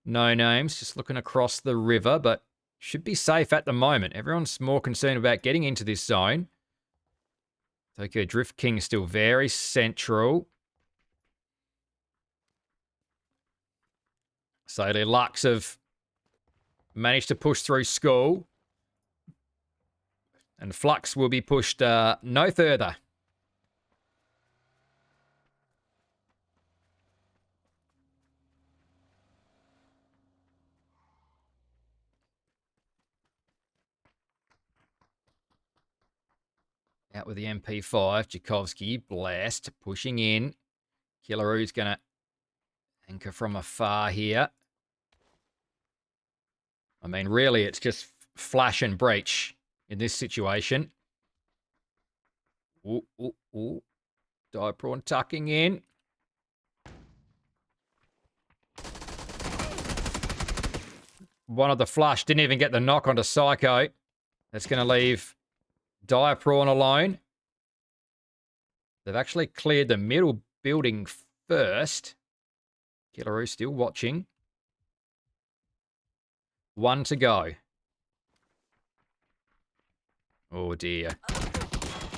No Names. Just looking across the river, but should be safe at the moment. Everyone's more concerned about getting into this zone. Tokyo Drift King is still very central. So the Lux have managed to push through school. And Flux will be pushed no further. Out with the MP5. Tchaikovsky, Blast, pushing in. Killaroo's going to anchor from afar here. I mean, really, it's just flash and breach in this situation. Ooh, ooh, ooh. Diaprawn tucking in. One of the flush. Didn't even get the knock onto Psycho. That's going to leave Diaprawn alone. They've actually cleared the middle building first. Killaroo still watching. One to go. Oh, dear.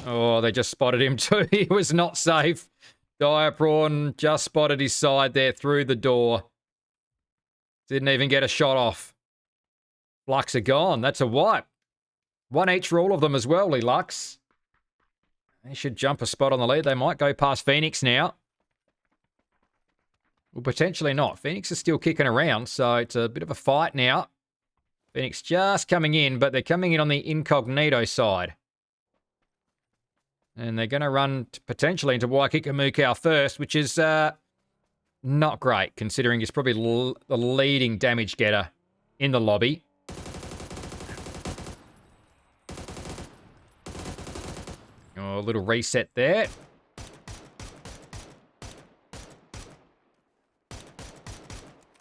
Oh, they just spotted him too. He was not safe. Diaprawn just spotted his side there through the door. Didn't even get a shot off. Lux are gone. That's a wipe. One each for all of them as well, Lux. They should jump a spot on the lead. They might go past Phoenix now. Well, potentially not. Phoenix is still kicking around, so it's a bit of a fight now. Phoenix just coming in, but they're coming in on the incognito side. And they're going to run potentially into Waikika first, which is not great, considering he's probably the leading damage getter in the lobby. Oh, a little reset there.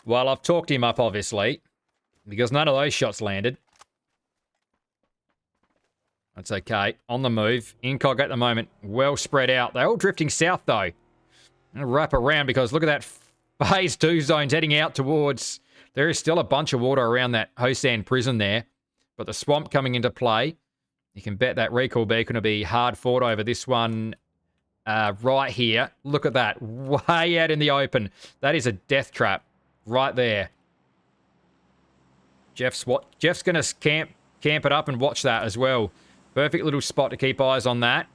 Well, I've talked him up, obviously, because none of those shots landed. That's okay. On the move. Incog at the moment. Well spread out. They're all drifting south, though. I'm going to wrap around because look at that phase 2 zones heading out towards... There is still a bunch of water around that Hosan prison there. But the swamp coming into play. You can bet that recall beacon will be hard fought over this one right here. Look at that. Way out in the open. That is a death trap right there. Jeff's going to camp it up and watch that as well. Perfect little spot to keep eyes on that.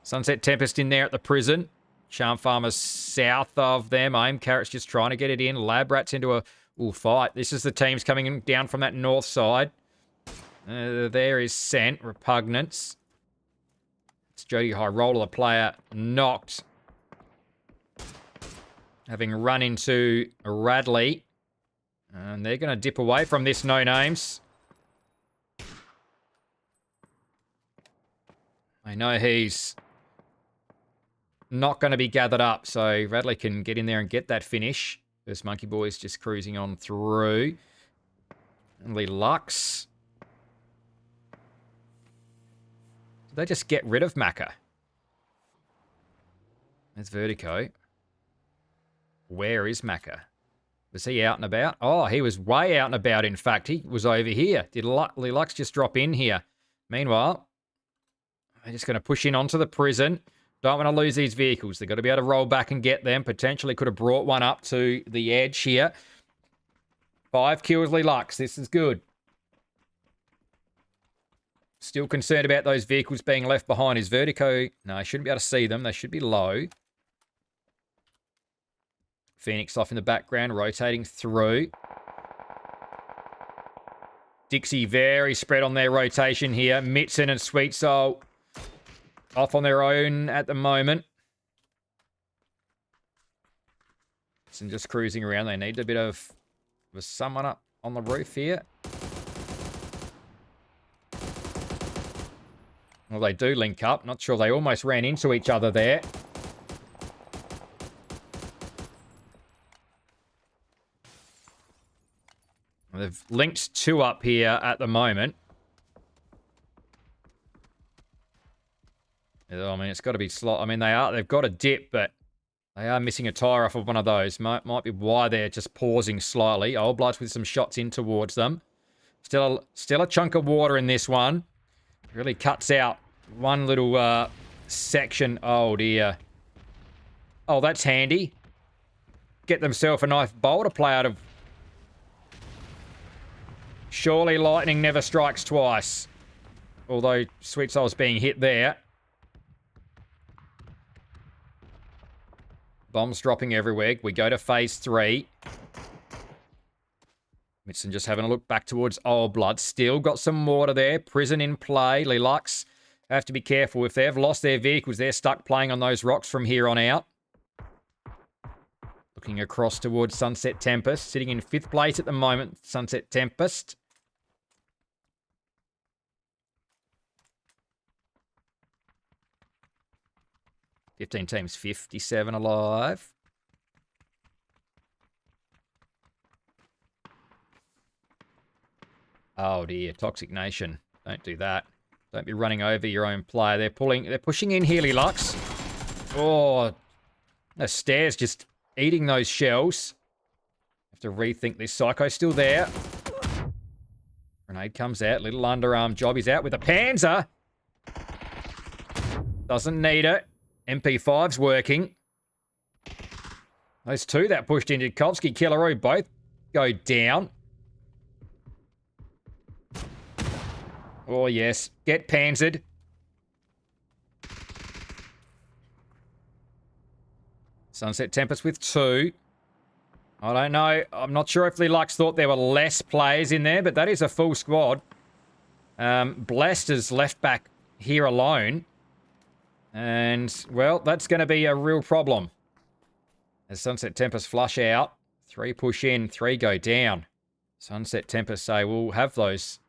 Sunset Tempest in there at the prison. Charm Farmers south of them. Aim Carrot's just trying to get it in. Lab Rat's into a fight. This is the teams coming down from that north side. There is Scent. Repugnance. It's Jody High Roller, the player knocked. Having run into Radley. And they're going to dip away from this No Names. I know he's not going to be gathered up, so Radley can get in there and get that finish. First Monkey Boy's just cruising on through. Only Lux. Did they just get rid of Macca? There's Vertigo. Where is Macca? Was he out and about? Oh, he was way out and about, in fact. He was over here. Did Lux just drop in here? Meanwhile, they're just going to push in onto the prison. Don't want to lose these vehicles. They've got to be able to roll back and get them. Potentially could have brought one up to the edge here. 5 kills, Lux. This is good. Still concerned about those vehicles being left behind. Is Vertigo... No, I shouldn't be able to see them. They should be low. Phoenix off in the background, rotating through. Dixie very spread on their rotation here. Mitson and Sweet Soul off on their own at the moment. And just cruising around. They need a bit of someone up on the roof here. Well, they do link up. Not sure. They almost ran into each other there. They've linked 2 up here at the moment. I mean, it's got to be slot. I mean, they've got a dip, but they are missing a tire off of one of those. Might be why they're just pausing slightly. Old Bloods with some shots in towards them. Still a chunk of water in this one. Really cuts out one little section. Oh, dear. Oh, that's handy. Get themselves a nice bowl to play out of. Surely lightning never strikes twice. Although Sweet Soul's being hit there. Bombs dropping everywhere. We go to phase 3. Mitson just having a look back towards Old Blood. Still got some water there. Prison in play. Lilux have to be careful. If they've lost their vehicles, they're stuck playing on those rocks from here on out. Looking across towards Sunset Tempest. Sitting in 5th place at the moment, Sunset Tempest. $15 teams, 57 alive. Oh dear, Toxic Nation. Don't do that. Don't be running over your own player. They're pushing in Healy Lux. Oh, the stairs just eating those shells. Have to rethink this. Psycho's still there. Grenade comes out. Little underarm job. He's out with a Panzer. Doesn't need it. MP5's working. Those 2 that pushed into Kovsky, Killaroo both go down. Oh, yes. Get panzered. Sunset Tempest with 2. I don't know. I'm not sure if Lilux thought there were less players in there, but that is a full squad. Blessed is left back here alone. And, well, that's going to be a real problem. As Sunset Tempest flush out. 3 push in, 3 go down. Sunset Tempest say, we'll have those.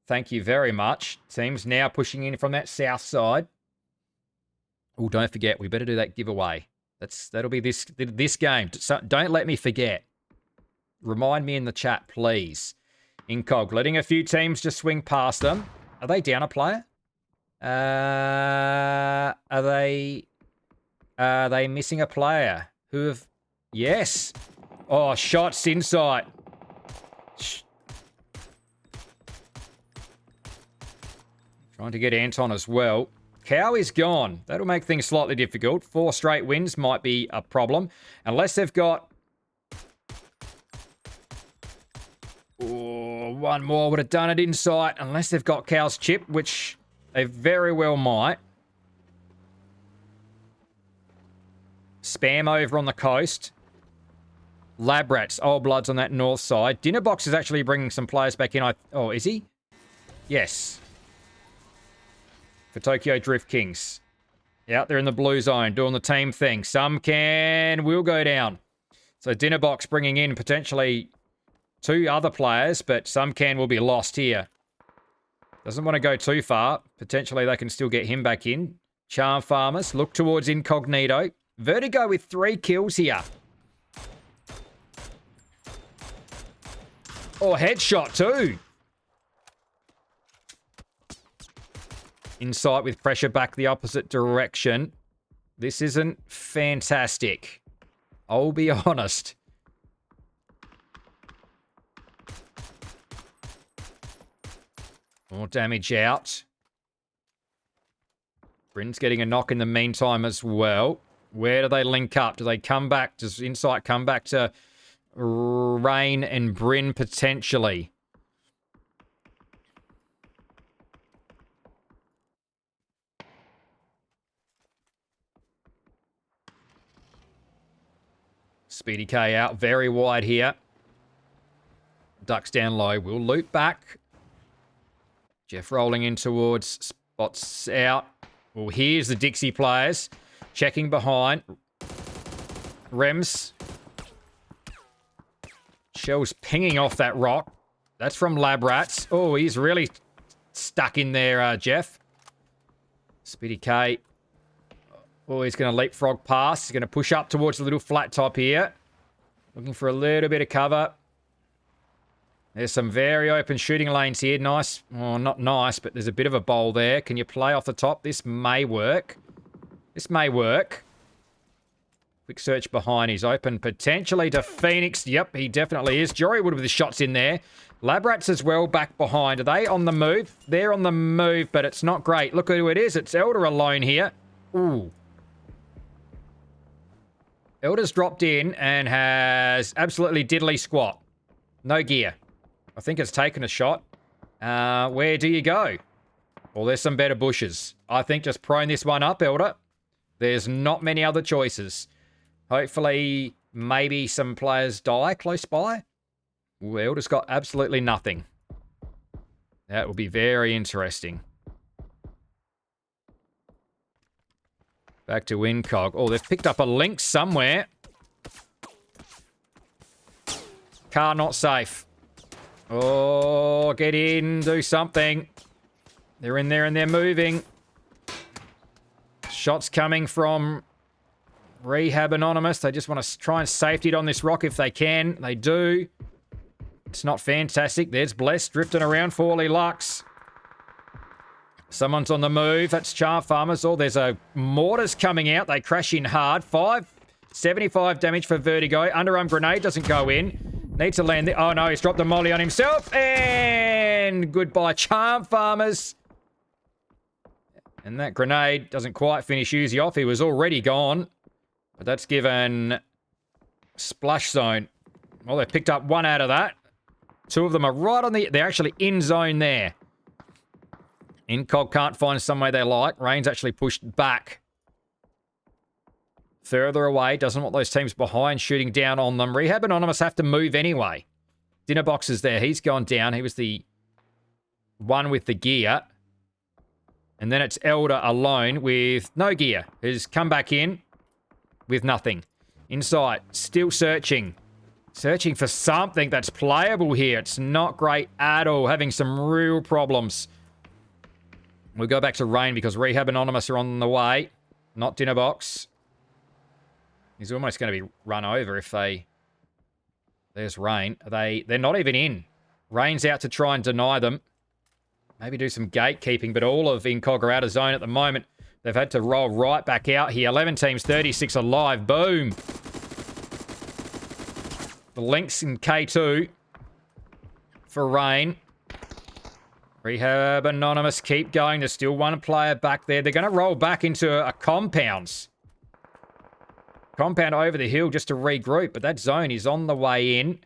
Thank you very much. Teams now pushing in from that south side. Oh, don't forget, we better do that giveaway. That'll be this game. So don't let me forget. Remind me in the chat, please. Incog, letting a few teams just swing past them. Are they down a player? Are they missing a player? Who have... Yes. Oh, shots inside. Trying to get Anton as well. Cow is gone. That'll make things slightly difficult. 4 straight wins might be a problem. Unless they've got... Oh, 1 more would have done it in sight. Unless they've got Cow's chip, which they very well might. Spam over on the coast. Lab Rats, Old Bloods on that north side. Dinnerbox is actually bringing some players back in. Oh, is he? Yes. For Tokyo Drift Kings. Out there in the blue zone, doing the team thing. Some will go down. So Dinnerbox bringing in potentially 2 other players, but some will be lost here. Doesn't want to go too far. Potentially they can still get him back in. Charm Farmers, look towards Incognito. Vertigo with 3 kills here. Oh, headshot too. Insight with pressure back the opposite direction. This isn't fantastic. I'll be honest. More damage out. Bryn's getting a knock in the meantime as well. Where do they link up? Do they come back? Does Insight come back to Rain and Bryn potentially? Speedy K out, very wide here. Ducks down low, we'll loop back. Jeff rolling in towards spots out. Well, here's the Dixie players. Checking behind. Rems. Shells pinging off that rock. That's from Lab Rats. Oh, he's really stuck in there, Jeff. Speedy K. Oh, he's going to leapfrog past. He's going to push up towards the little flat top here. Looking for a little bit of cover. There's some very open shooting lanes here. Nice. Well, not nice, but there's a bit of a bowl there. Can you play off the top? This may work. This may work. Quick search behind. He's open potentially to Phoenix. Yep, he definitely is. Jorywood with the shots in there. Labrats as well back behind. Are they on the move? They're on the move, but it's not great. Look who it is. It's Elder alone here. Ooh. Elder's dropped in and has absolutely diddly squat. No gear. I think it's taken a shot. Where do you go? Well, there's some better bushes. I think just prone this one up, Elder. There's not many other choices. Hopefully, maybe some players die close by. Ooh, Elder's got absolutely nothing. That will be very interesting. Back to Incog. Oh, they've picked up a link somewhere. Car not safe. Oh, get in, do something. They're in there and they're moving. Shots coming from Rehab Anonymous. They just want to try and safety it on this rock if they can. They do. It's not fantastic. There's Bless drifting around for Lee Lux. Someone's on the move. That's Charm Farmers. Oh, there's a mortars coming out. They crash in hard. 575 damage for Vertigo. Underarm grenade doesn't go in. Needs to land there. Oh, no, he's dropped the molly on himself. And goodbye, Charm Farmers. And that grenade doesn't quite finish Uzi off. He was already gone. But that's given Splash Zone. Well, they picked up one out of that. Two of them are right on the... They're actually in zone there. Incog can't find somewhere they like. Rain's actually pushed back. Further away. Doesn't want those teams behind shooting down on them. Rehab Anonymous have to move anyway. Dinner Box is there. He's gone down. He was the one with the gear. And then it's Elder alone with no gear. Who's come back in with nothing. Inside. Still searching. Searching for something that's playable here. It's not great at all. Having some real problems. We'll go back to Rain because Rehab Anonymous are on the way. Not Dinner Box. He's almost going to be run over if they... There's Rain. They're not even in. Rain's out to try and deny them. Maybe do some gatekeeping, but all of Incog are out of zone at the moment. They've had to roll right back out here. 11 teams, 36 alive. Boom. The Lynx in K2 for Rain. Rehab Anonymous keep going. There's still one player back there. They're going to roll back into a compounds. Compound over the hill just to regroup, but that zone is on the way in.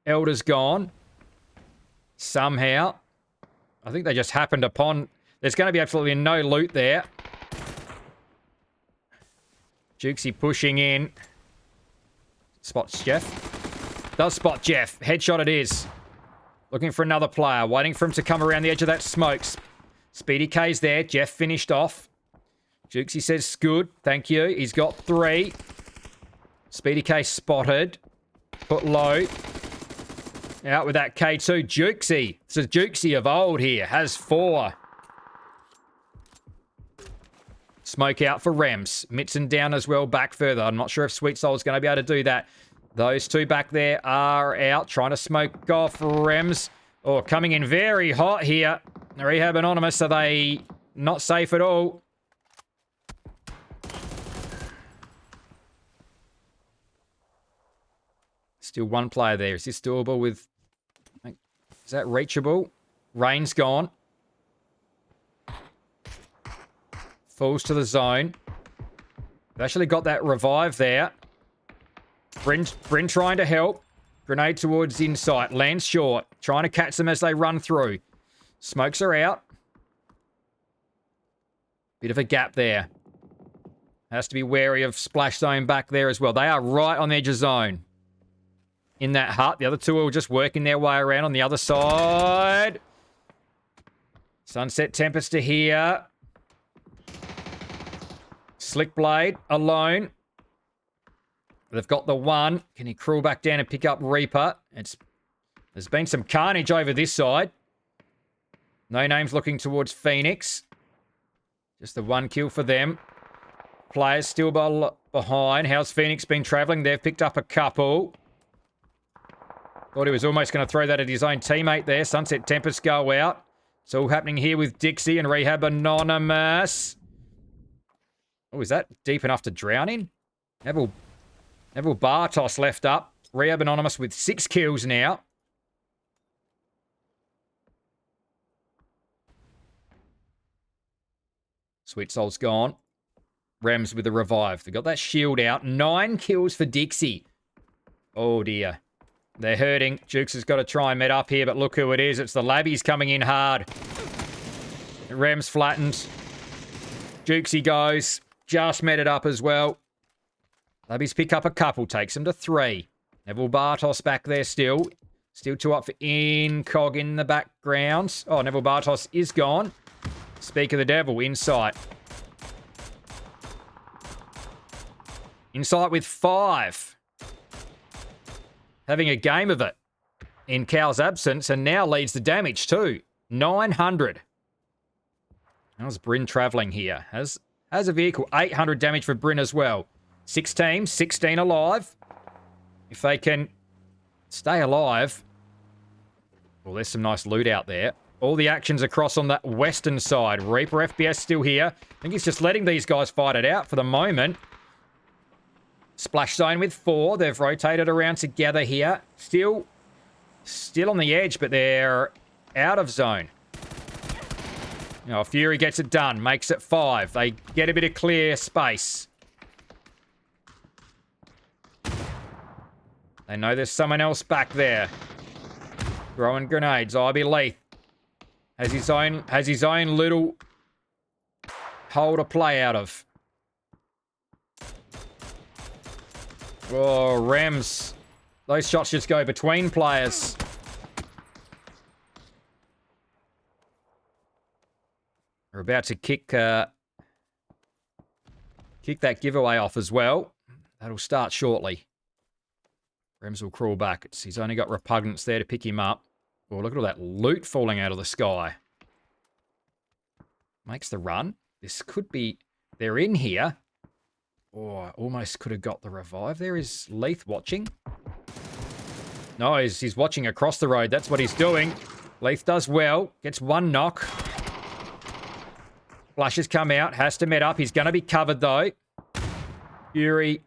Elder's gone. Somehow. I think they just happened upon... There's going to be absolutely no loot there. Jukesy pushing in. Spots Jeff. Does spot Jeff. Headshot it is. Looking for another player. Waiting for him to come around the edge of that smoke. Speedy K's there. Jeff finished off. Jukesy says, good. Thank you. He's got 3. Speedy K spotted. Put low. Out with that K2. Jukesy. It's a Jukesy of old here. Has 4. Smoke out for Rems. Mitson down as well, back further. I'm not sure if Sweet Soul's going to be able to do that. Those two back there are out, trying to smoke off Rems. Oh, coming in very hot here. Rehab Anonymous, are they not safe at all? Still one player there. Is this doable with... Is that reachable? Rain's gone. Falls to the zone. They've actually got that revive there. Bryn trying to help. Grenade towards insight. Lands short. Trying to catch them as they run through. Smokes are out. Bit of a gap there. Has to be wary of splash zone back there as well. They are right on the edge of zone. In that hut. The other two are just working their way around on the other side. Sunset Tempest to here. Slickblade alone. They've got the one. Can he crawl back down and pick up Reaper? There's been some carnage over this side. No names looking towards Phoenix. Just the 1 kill for them. Players still behind. How's Phoenix been travelling? They've picked up a couple. Thought he was almost going to throw that at his own teammate there. Sunset Tempest go out. It's all happening here with Dixie and Rehab Anonymous. Oh, is that deep enough to drown in? Neville Bartos left up. Rehab Anonymous with 6 kills now. Sweet Soul's gone. Rems with a revive. They got that shield out. 9 kills for Dixie. Oh, dear. They're hurting. Jukes has got to try and met up here, but look who it is. It's the Labbies coming in hard. Rems flattened. Jukesy goes. Just met it up as well. Labbies pick up a couple. Takes them to 3. Neville Bartos back there still. Still 2 up for Incog in the background. Oh, Neville Bartos is gone. Speak of the devil. Insight. Insight with 5. Having a game of it in Cal's absence, and now leads the damage too. 900. How's Bryn travelling here? Has a vehicle. 800 damage for Bryn as well. 6 teams, 16 alive. If they can stay alive. Well, there's some nice loot out there. All the action's across on that western side. Reaper FPS still here. I think he's just letting these guys fight it out for the moment. Splash zone with 4. They've rotated around together here. Still on the edge, but they're out of zone. Fury gets it done. Makes it 5. They get a bit of clear space. They know there's someone else back there. Throwing grenades. IB Leith has his own little hole to play out of. Oh, Rems. Those shots just go between players. We're about to kick that giveaway off as well. That'll start shortly. Rems will crawl back. He's only got Repugnance there to pick him up. Oh, look at all that loot falling out of the sky. Makes the run. This could be... They're in here. Oh, I almost could have got the revive. There is Leith watching. No, he's watching across the road. That's what he's doing. Leith does well. Gets 1 knock. Flush has come out. Has to met up. He's going to be covered, though. Fury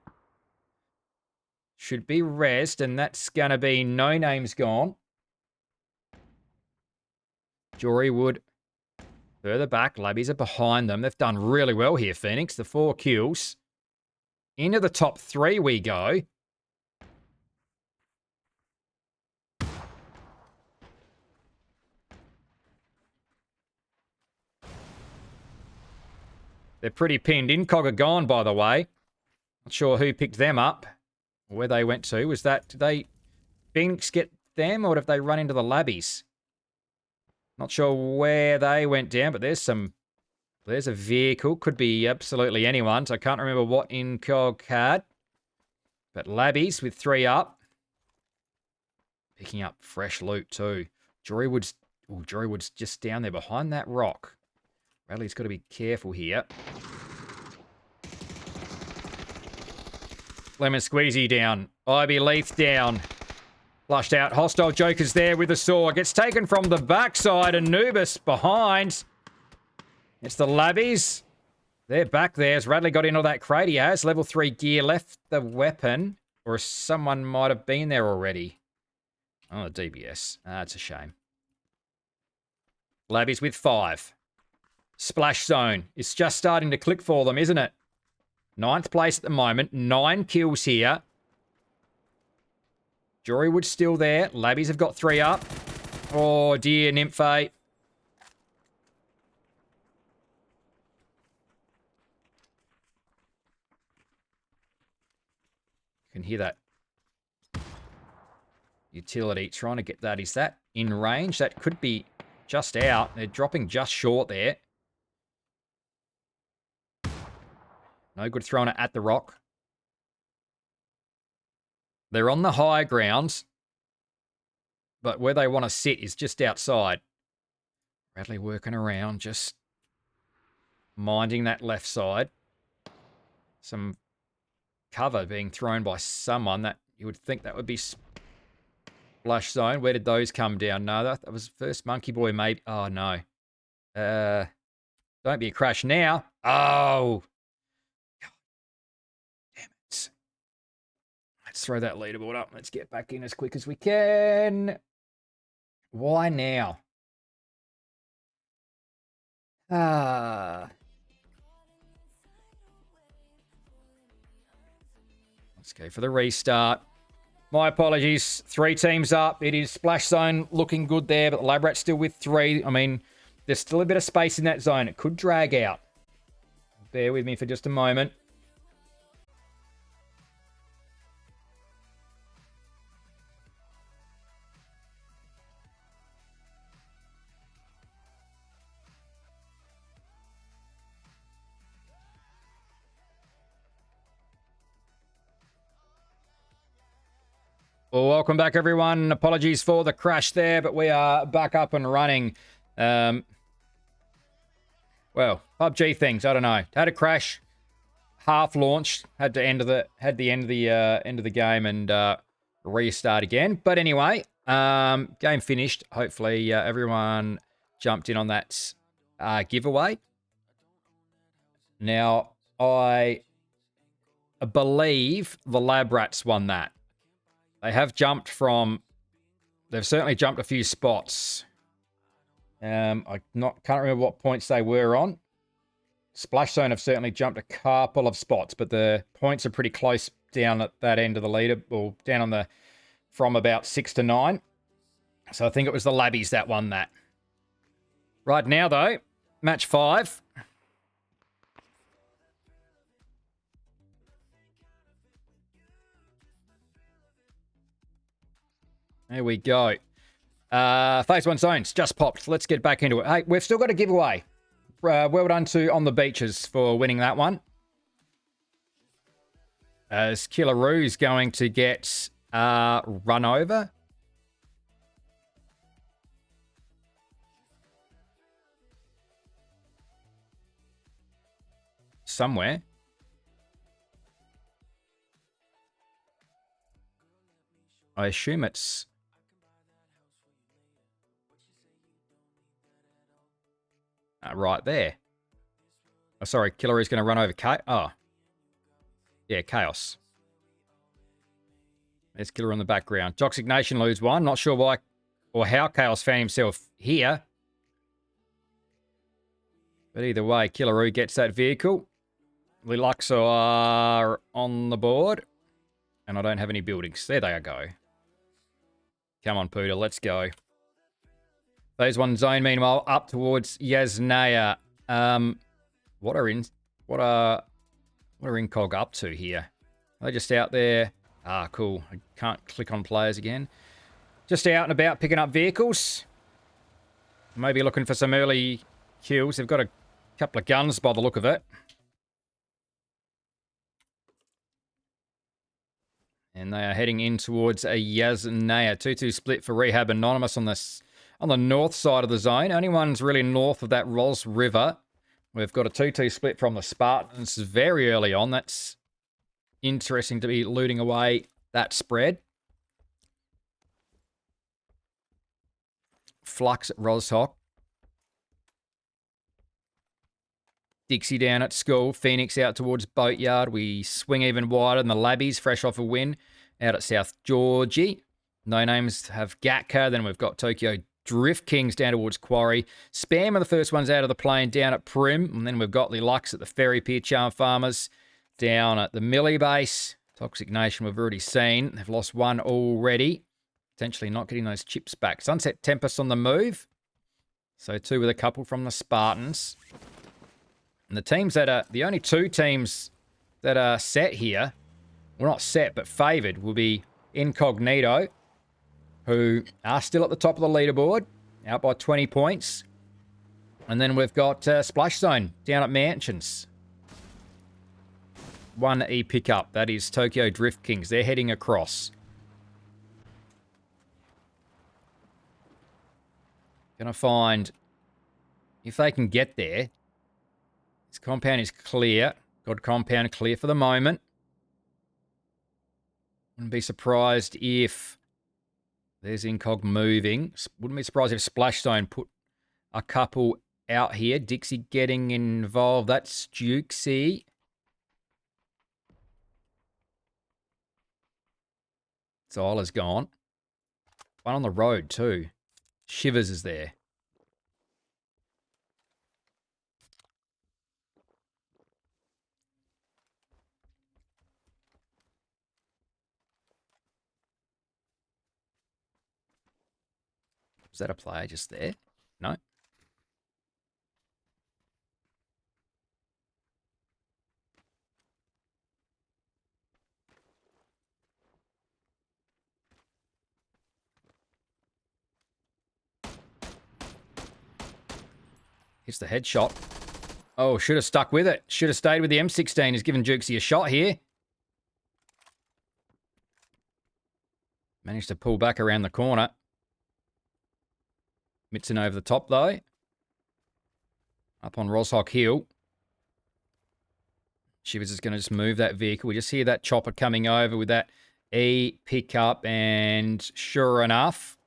should be rezzed, and that's going to be No Names gone. Jory Wood further back. Labbies are behind them. They've done really well here, Phoenix. The 4 kills. Into the top 3 we go. They're pretty pinned. Incog are gone, by the way. Not sure who picked them up. Or where they went to. Did Phoenix get them, or did they run into the Labbies? Not sure where they went down, but there's a vehicle. Could be absolutely anyone's. I can't remember what Incog had. But Labbies with 3 up. Picking up fresh loot too. Jorywood's just down there behind that rock. Bradley's got to be careful here. Lemon Squeezy down. IB Leith down. Flushed out. Hostile Joker's there with a sword. Gets taken from the backside. Anubis behind. It's the Labbies. They're back there. As Radley got into that crate, he has level 3 gear. Left the weapon. Or someone might have been there already. Oh, the DBS. That's a shame. Labbies with 5. Splash zone. It's just starting to click for them, isn't it? 9th place at the moment. 9 kills here. Jorywood's still there. Labbies have got 3 up. Oh, dear, Nymphe. You can hear that utility trying to get that. Is that in range? That could be just out. They're dropping just short there. No good throwing it at the rock. They're on the high grounds, but where they want to sit is just outside. Bradley working around, just minding that left side. Some cover being thrown by someone that you would think that would be splash zone. Where did those come down? No, that was first Monkey Boy, maybe. Oh, no. Don't be a crash now. Oh. God damn it. Let's throw that leaderboard up. Let's get back in as quick as we can. Why now? Let's go for the restart. My apologies. 3 teams up. It is splash zone looking good there, but the Lab Rat's still with 3. I mean, there's still a bit of space in that zone. It could drag out. Bear with me for just a moment. Well, welcome back, everyone. Apologies for the crash there, but we are back up and running. Well, PUBG things, I don't know. Had a crash, half launched, had the end of the game and restart again. But anyway, game finished. Hopefully, everyone jumped in on that giveaway. Now, I believe the Lab Rats won that. They have jumped from... They've certainly jumped a few spots. Can't remember what points they were on. Splash Zone have certainly jumped a couple of spots, but the points are pretty close down at that end of the leader, or down on the... from about 6 to 9. So I think it was the Labbies that won that. Right now, though, match 5. There we go. Phase 1 zones just popped. Let's get back into it. Hey, we've still got a giveaway. Well done to On the Beaches for winning that one. As Killaroo's going to get run over. Somewhere. I assume it's... right there. Oh, sorry, Killaroo's going to run over Chaos. There's Killer on the background. Toxic Nation lose 1. Not sure why or how Chaos found himself here. But either way, Killaroo gets that vehicle. Lilux are on the board. And I don't have any buildings. There they go. Come on, Poodle, let's go. Phase 1 zone, meanwhile, up towards Yasnaya. What are Incog up to here? Are they just out there? Ah, cool. I can't click on players again. Just out and about picking up vehicles. Maybe looking for some early kills. They've got a couple of guns by the look of it. And they are heading in towards a Yasnaya. 2-2 split for Rehab Anonymous on the north side of the zone. Only one's really north of that Ros River. We've got a 2-2 split from the Spartans very early on. That's interesting to be looting away that spread. Flux at Roshawk. Dixie down at school. Phoenix out towards Boatyard. We swing even wider than the Labbies, fresh off a win out at South Georgie. No names have Gatka. Then we've got Tokyo Drift Kings down towards Quarry. Spam are the first ones out of the plane down at Prim. And then we've got Lilux at the Ferry Pier Charm Farmers down at the Millie base. Toxic Nation we've already seen. They've lost 1 already. Potentially not getting those chips back. Sunset Tempest on the move. So 2 with a couple from the Spartans. And the teams that are, the only 2 teams that are set here, well, not set, but favoured, will be Incognito, who are still at the top of the leaderboard, out by 20 points. And then we've got Splash Zone down at Mansions. 1 E pickup, that is Tokyo Drift Kings. They're heading across. Gonna find If they can get there. This compound is clear. Got compound clear for the moment. Wouldn't be surprised if there's Incog moving. Wouldn't be surprised if Splash Zone put a couple out here. Dixie getting involved. That's Dukesy. Zyla's gone. One on the road too. Shivers is there. Is that a player just there? No. Hits the headshot. Oh, should have stuck with it. Should have stayed with the M16. He's given Dukesy a shot here. Managed to pull back around the corner. Mitson over the top, though. Up on Roshawk Hill. Shivers is going to just move that vehicle. We just hear that chopper coming over with that E pickup. And sure enough,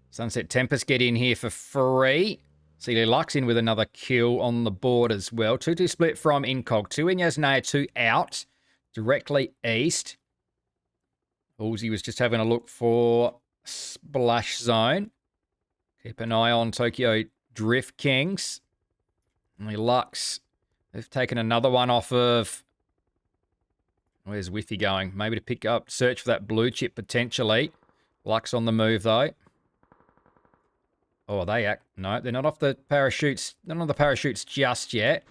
Sunset Tempest get in here for free. Celia Lux in with another kill on the board as well. 2-2 split from Incog. 2 in Yasnaya, 2 out. Directly east. Halsey was just having a look for Splash Zone. Keep an eye on Tokyo Drift Kings. Only Lux. They've taken another one off of... Where's Whiffy going? Maybe to pick up, search for that blue chip potentially. Lux on the move though. Oh, they act... No, they're not off the parachutes. Not on the parachutes just yet.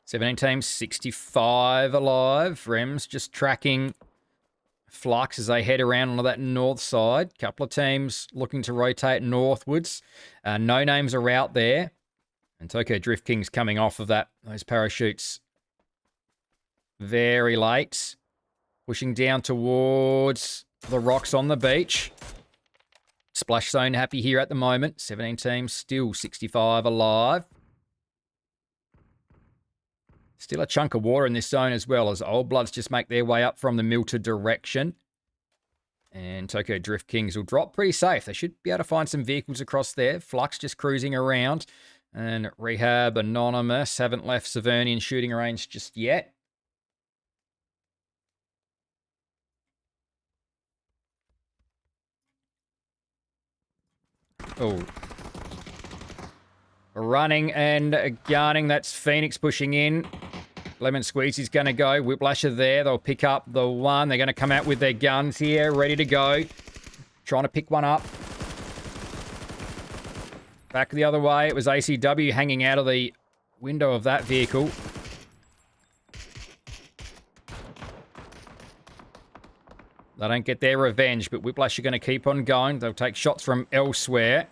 Seventeen teams, 65 alive. Rems just tracking Flux as they head around onto that north side. Couple of teams looking to rotate northwards. No names are out there. And Tokyo Drift Kings coming off of those parachutes very late. Pushing down towards the rocks on the beach. Splash Zone happy here at the moment. 17 teams, still 65 alive. Still a chunk of water in this zone as well as Old Bloods just make their way up from the Milta direction. And Tokyo Drift Kings will drop pretty safe. They should be able to find some vehicles across there. Flux just cruising around. And Rehab Anonymous haven't left Savernian shooting range just yet. Oh. Running and gunning. That's Phoenix pushing in. Lemon Squeezy's going to go. Whiplash are there. They'll pick up the one. They're going to come out with their guns here, ready to go. Trying to pick one up. Back the other way. It was ACW hanging out of the window of that vehicle. They don't get their revenge, but Whiplash are going to keep on going. They'll take shots from elsewhere.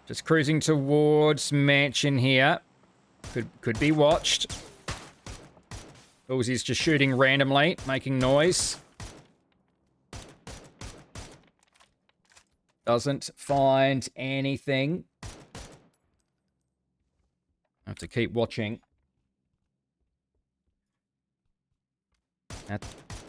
Just cruising towards Mansion here. Could be watched. Uzi's just shooting randomly, making noise. Doesn't find anything. I have to keep watching. That's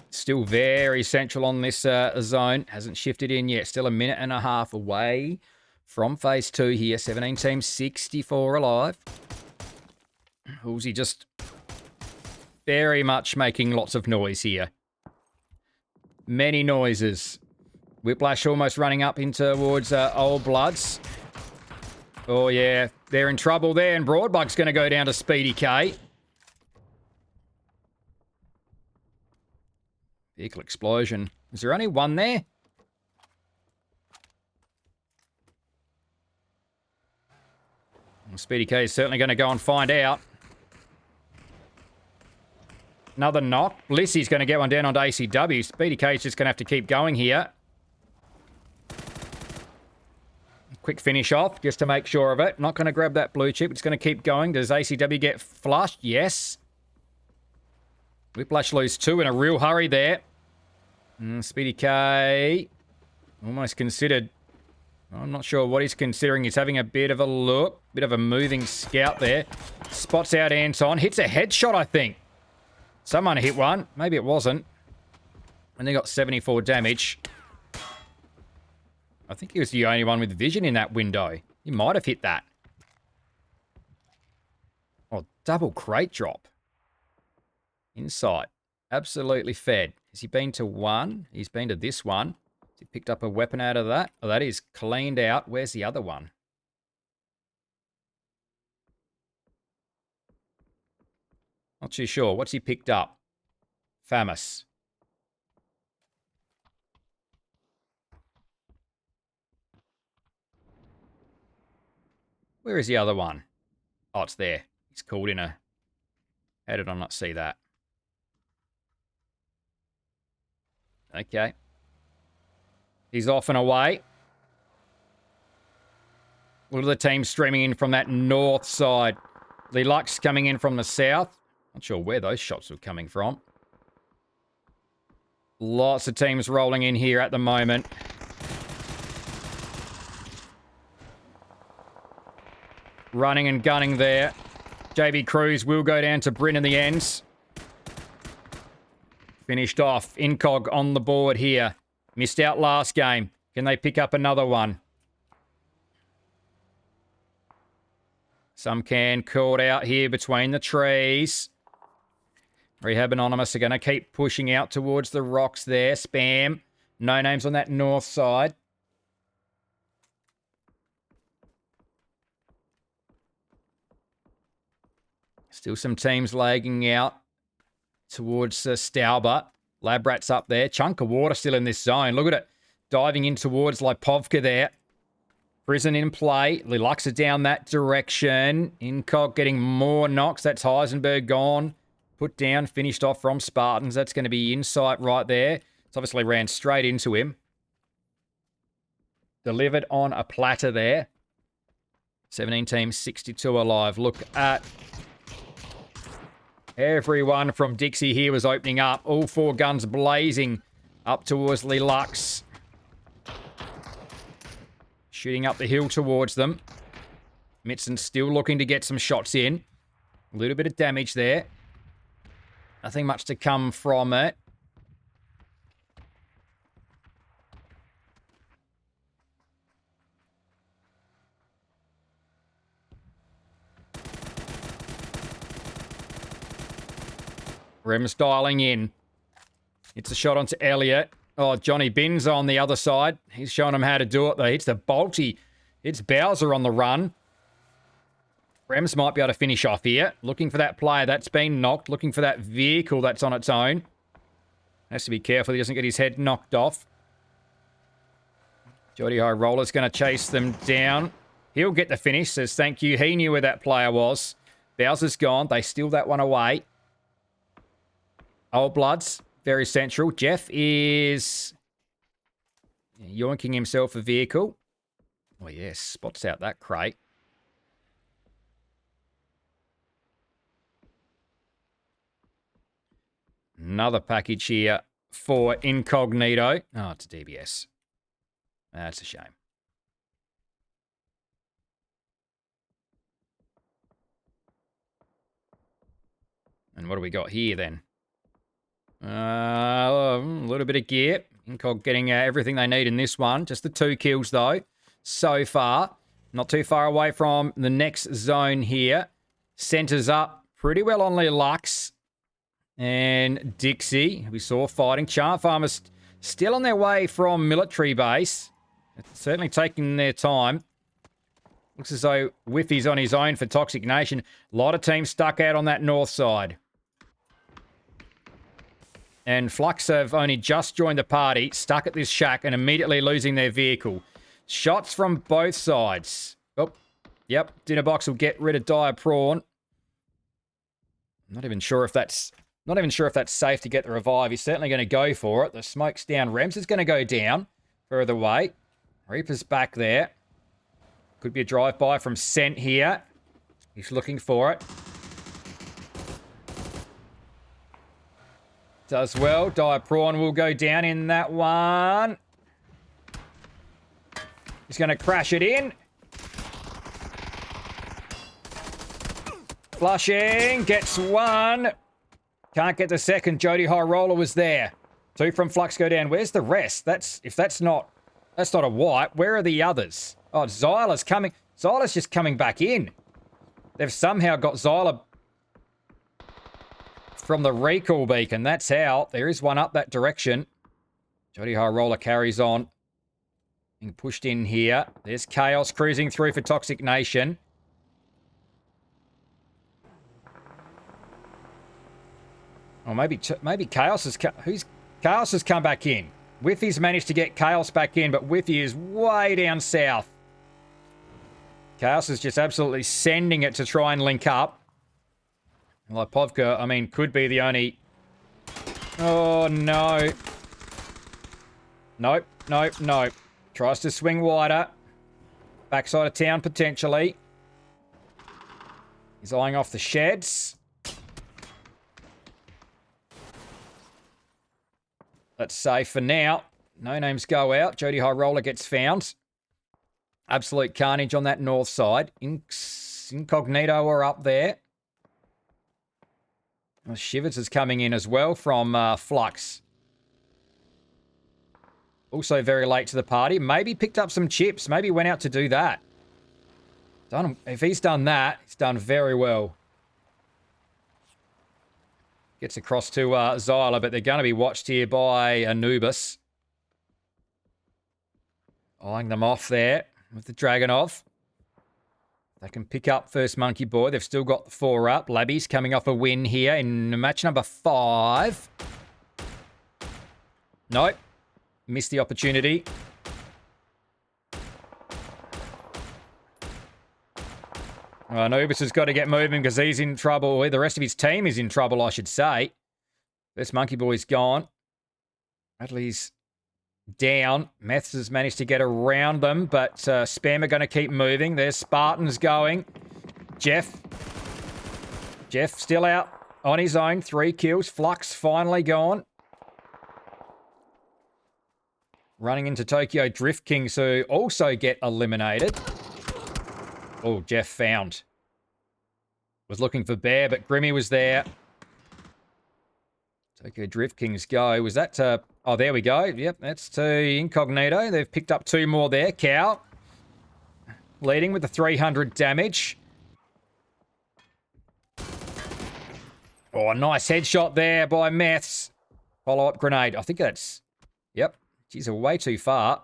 still very central on this zone. Hasn't shifted in yet. Still a minute and a half away from phase 2 here. 17 teams, 64 alive. Uzi just very much making lots of noise here. Many noises. Whiplash almost running up in towards Old Bloods. Oh, yeah. They're in trouble there, and Broadbug's going to go down to Speedy K. Vehicle explosion. Is there only one there? Well, Speedy K is certainly going to go and find out. Another knock. Blissy's going to get one down onto ACW. Speedy K is just going to have to keep going here. Quick finish off, just to make sure of it. Not going to grab that blue chip. It's going to keep going. Does ACW get flushed? Yes. Whiplash lose 2 in a real hurry there. Speedy K Almost considered. I'm not sure what he's considering. He's having a bit of a look. Bit of a moving scout there. Spots out Anton. Hits a headshot, I think. Someone hit one. Maybe it wasn't. And they got 74 damage. I think he was the only one with vision in that window. He might have hit that. Oh, double crate drop. Insight. Absolutely fed. Has he been to one? He's been to this one. Has he picked up a weapon out of that? Oh, that is cleaned out. Where's the other one? Not too sure. What's he picked up? Famous. Where is the other one? Oh, it's there. He's called in a... How did I not see that? Okay. He's off and away. Look at the team streaming in from that north side. Lux coming in from the south. Not sure where those shots were coming from. Lots of teams rolling in here at the moment. Running and gunning there. JB Cruz will go down to Bryn in the ends. Finished off. Incog on the board here. Missed out last game. Can they pick up another one? Some can. Caught out here between the trees. Rehab Anonymous are going to keep pushing out towards the rocks there. Spam. No names on that north side. Still some teams lagging out towards Stauber. Lab Rat's up there. Chunk of water still in this zone. Look at it. Diving in towards Lipovka there. Prison in play. Lilux are down that direction. Incog getting more knocks. That's Heisenberg gone. Put down. Finished off from Spartans. That's going to be Insight right there. It's obviously ran straight into him. Delivered on a platter there. 17 teams, 62 alive. Look at... Everyone from Dixie here was opening up. All four guns blazing up towards Lilux. Shooting up the hill towards them. Mitson still looking to get some shots in. A little bit of damage there. Nothing much to come from it. Rem's dialing in. It's a shot onto Elliot. Oh, Johnny Bin's on the other side. He's showing him how to do it, though. It's the Bolty. It's Bowser on the run. Rems might be able to finish off here. Looking for that player that's been knocked. Looking for that vehicle that's on its own. Has to be careful he doesn't get his head knocked off. Jody High Roller's going to chase them down. He'll get the finish. Says thank you. He knew where that player was. Bowser's gone. They steal that one away. Old Bloods, very central. Jeff is yoinking himself a vehicle. Oh, yes. Spots out that crate. Another package here for Incognito. Oh, it's a DBS. That's a shame. And what do we got here then? A little bit of gear. Incog getting everything they need in this one. Just the 2 kills, though, so far. Not too far away from the next zone here. Centers up pretty well on Lilux. And Dixie, we saw fighting. Charm Farmers still on their way from military base. It's certainly taking their time. Looks as though Whiffy's on his own for Toxic Nation. A lot of teams stuck out on that north side. And Flux have only just joined the party, stuck at this shack, and immediately losing their vehicle. Shots from both sides. Oh, yep. Dinnerbox will get rid of Dire Prawn. Not even sure if that's safe to get the revive. He's certainly going to go for it. The smoke's down. Rems is going to go down further away. Reaper's back there. Could be a drive-by from Scent here. He's looking for it. Does well. Dire Prawn will go down in that one. He's going to crash it in. Flushing. Gets one. Can't get the second. Jody High Roller was there. 2 from Flux go down. Where's the rest? If that's not a wipe. Where are the others? Oh, Zyla's coming. Zyla's just coming back in. They've somehow got Zyla from the recall beacon. That's how. There is one up that direction. Jody High Roller carries on. Being pushed in here. There's Chaos cruising through for Toxic Nation. Or maybe Chaos has Chaos has come back in. Whiffy's managed to get Chaos back in, but Whiffy is way down south. Chaos is just absolutely sending it to try and link up. Lipovka, I mean, could be the only... Oh, no. Nope, nope, nope. Tries to swing wider. Backside of town, potentially. He's eyeing off the sheds. That's safe for now. No names go out. Jody High Roller gets found. Absolute carnage on that north side. Incognito are up there. Well, Shivers is coming in as well from Flux. Also very late to the party. Maybe picked up some chips. Maybe went out to do that. If he's done that, he's done very well. Gets across to Zyla, but they're going to be watched here by Anubis. Eyeing them off there with the Dragonov. They can pick up first Monkey Boy. They've still got the 4 up. Labby's coming off a win here in match number 5. Nope. Missed the opportunity. Anubis has got to get moving because he's in trouble. The rest of his team is in trouble, I should say. First Monkey Boy's gone. Bradley's down. Meths has managed to get around them, but Spam are going to keep moving. There's Spartans going. Jeff still out on his own. 3 kills. Flux finally gone. Running into Tokyo Drift Kings, who also get eliminated. Oh, Jeff found. Was looking for Bear, but Grimmy was there. Tokyo Drift Kings go. Was that to... Oh, there we go. Yep, that's to Incognito. They've picked up 2 more there. Cow. Leading with the 300 damage. Oh, a nice headshot there by Meths. Follow-up grenade. I think that's... Yep. Geez, way too far.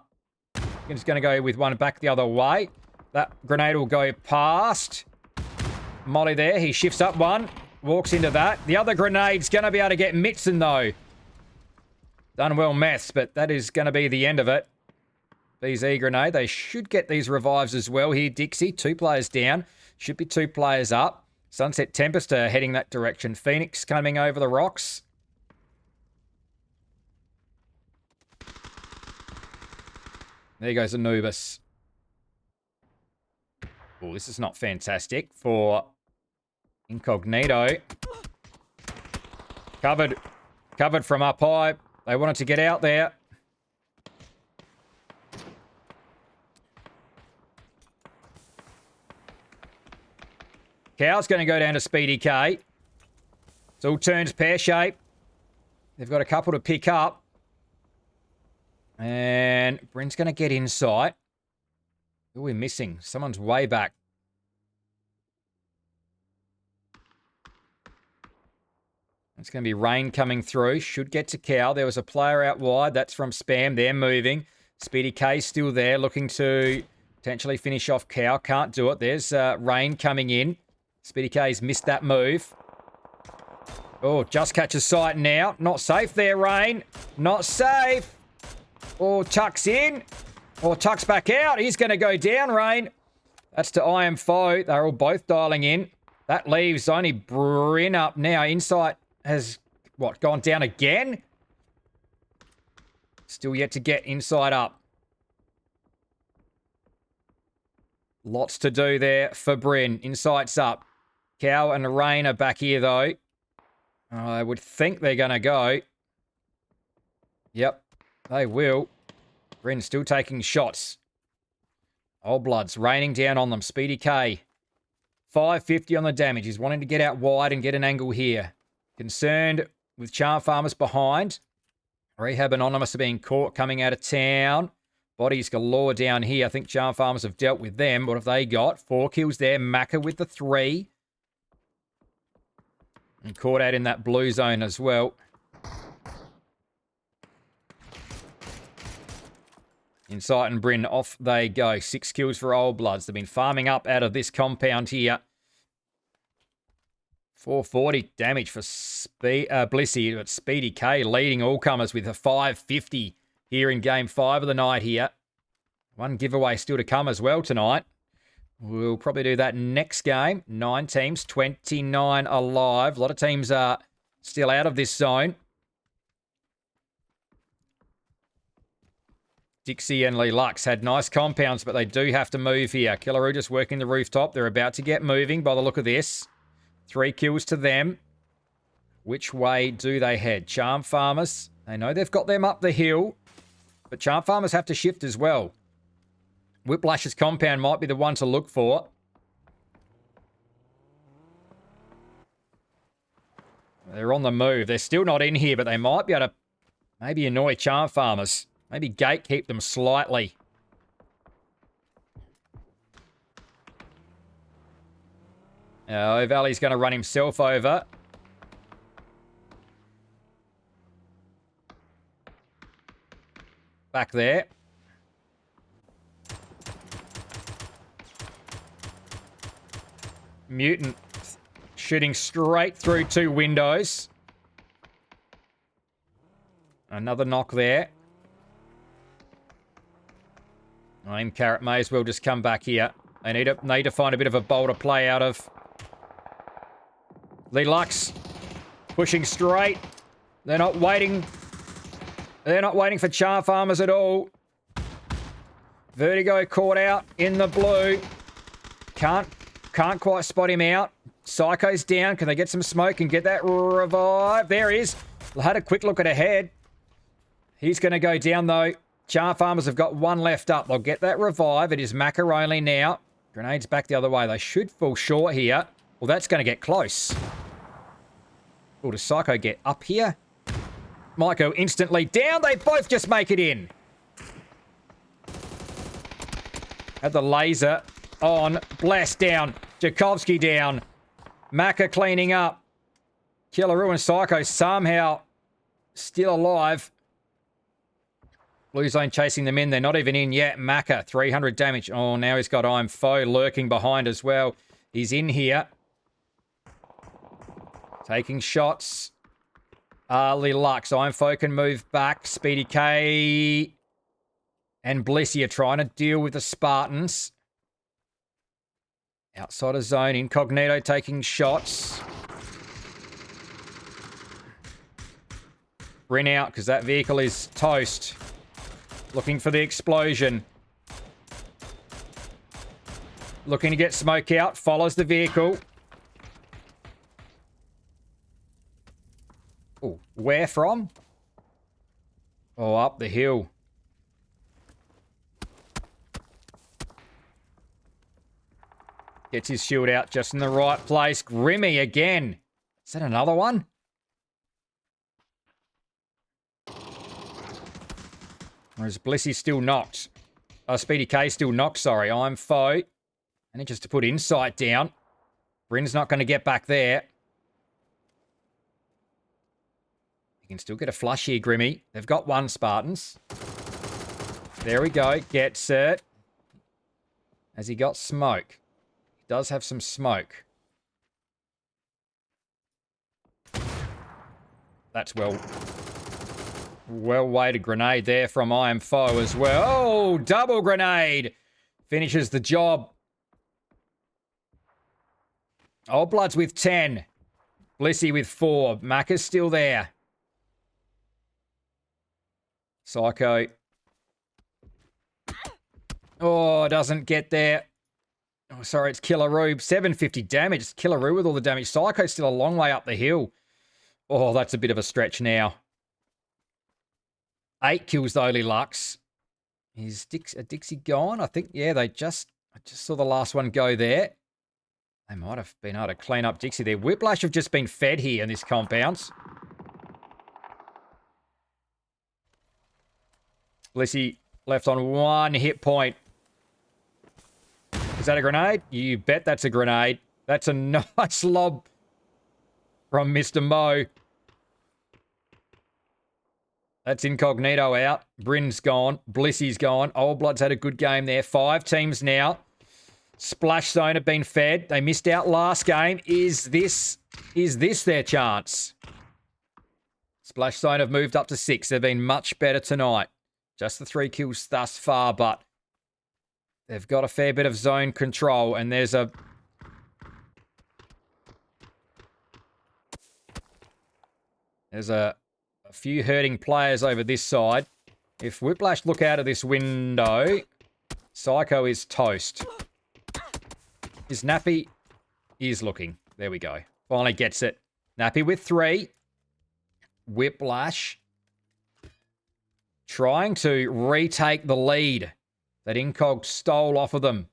I'm just going to go with one back the other way. That grenade will go past. Molly there. He shifts up one. Walks into that. The other grenade's going to be able to get Mitson, though. Done well, Meths, but that is going to be the end of it. BZ grenade. They should get these revives as well here. Dixie, 2 players down. Should be 2 players up. Sunset Tempest are heading that direction. Phoenix coming over the rocks. There goes Anubis. Oh, this is not fantastic for Incognito. Covered from up high. They wanted to get out there. Cow's going to go down to Speedy K. It's all turns pear-shaped. They've got a couple to pick up. And Brent's going to get inside. Who are we missing? Someone's way back. It's going to be Rain coming through. Should get to Cow. There was a player out wide. That's from Spam. They're moving. Speedy K's still there, looking to potentially finish off Cow. Can't do it. There's Rain coming in. Speedy K's missed that move. Oh, just catches sight now. Not safe there, Rain. Not safe. Oh, Chuck's in. Or Tuck's back out. He's going to go down, Rain. That's to I Am Foe. They're all both dialing in. That leaves only Bryn up now. Insight has, what, gone down again? Still yet to get Inside up. Lots to do there for Bryn. Insight's up. Cow and Rain are back here, though. I would think they're going to go. Yep, they will. Bryn's still taking shots. Old Blood's raining down on them. Speedy K. 550 on the damage. He's wanting to get out wide and get an angle here. Concerned with Charm Farmers behind. Rehab Anonymous are being caught coming out of town. Bodies galore down here. I think Charm Farmers have dealt with them. What have they got? 4 kills there. Macca with the 3. And caught out in that blue zone as well. Insight and Bryn, off they go. 6 kills for Old Bloods. They've been farming up out of this compound here. 440 damage for Blissey, but Speedy K leading all comers with a 550 here in Game 5 of the night here. One giveaway still to come as well tonight. We'll probably do that next game. 9 teams, 29 alive. A lot of teams are still out of this zone. Dixie and Lee Lux had nice compounds, but they do have to move here. Killaroo just working the rooftop. They're about to get moving by the look of this. 3 kills to them. Which way do they head? Charm Farmers. They know they've got them up the hill, but Charm Farmers have to shift as well. Whiplash's compound might be the one to look for. They're on the move. They're still not in here, but they might be able to maybe annoy Charm Farmers. Maybe gatekeep them slightly. O'Valley's going to run himself over. Back there. Mutant shooting straight through 2 windows. Another knock there. Aim Carrot may as well just come back here. They need to find a bit of a bowl to play out of. Lee Lux pushing straight. They're not waiting. They're not waiting for Charm Farmers at all. Vertigo caught out in the blue. Can't quite spot him out. Psycho's down. Can they get some smoke and get that revive? There he is. I had a quick look at a head. He's going to go down though. Charm Farmers have got 1 left up. They'll get that revive. It is Macaroni now. Grenades back the other way. They should fall short here. Well, that's going to get close. Oh, does Psycho get up here? Might go instantly down. They both just make it in. Had the laser on. Blast down. Jakovsky down. Macca cleaning up. Killaroo and Psycho somehow still alive. Blue zone chasing them in. They're not even in yet. Macca, 300 damage. Oh, now he's got I'm Foe lurking behind as well. He's in here. Taking shots. Lee Lux. I'm Foe can move back. Speedy K and Blissey are trying to deal with the Spartans. Outside of zone. Incognito taking shots. Bryn out because that vehicle is toast. Looking for the explosion. Looking to get smoke out. Follows the vehicle. Oh, where from? Oh, up the hill. Gets his shield out just in the right place. Grimmy again. Is that another one? Or is Blissey still knocked? Oh, Speedy K still knocked, sorry. I'm Foe. And just to put Insight down. Bryn's not going to get back there. You can still get a flush here, Grimmy. They've got 1 Spartans. There we go. Gets it. Has he got smoke? He does have some smoke. That's well weighted grenade there from I Am Foe as well. Oh, double grenade. Finishes the job. Old Bloods with 10. Blissey with 4. Macca's still there. Psycho. Oh, doesn't get there. Oh, sorry, it's Killaroo. 750 damage. It's Killaroo with all the damage. Psycho's still a long way up the hill. Oh, that's a bit of a stretch now. 8 kills though, Lux. Is Dixie gone? I think, yeah, I just saw the last one go there. They might have been able to clean up Dixie there. Whiplash have just been fed here in this compound. Blissy left on 1 hit point. Is that a grenade? You bet that's a grenade. That's a nice lob from Mr. Mo. That's Incognito out. Bryn's gone. Blissy's gone. Old Blood's had a good game there. 5 teams now. Splash Zone have been fed. They missed out last game. Is this their chance? Splash Zone have moved up to 6. They've been much better tonight. Just the 3 kills thus far, but they've got a fair bit of zone control, and there's a few hurting players over this side. If Whiplash look out of this window, Psycho is toast. Is Nappy is looking. There we go. Finally gets it. Nappy with 3. Whiplash trying to retake the lead that Incog stole off of them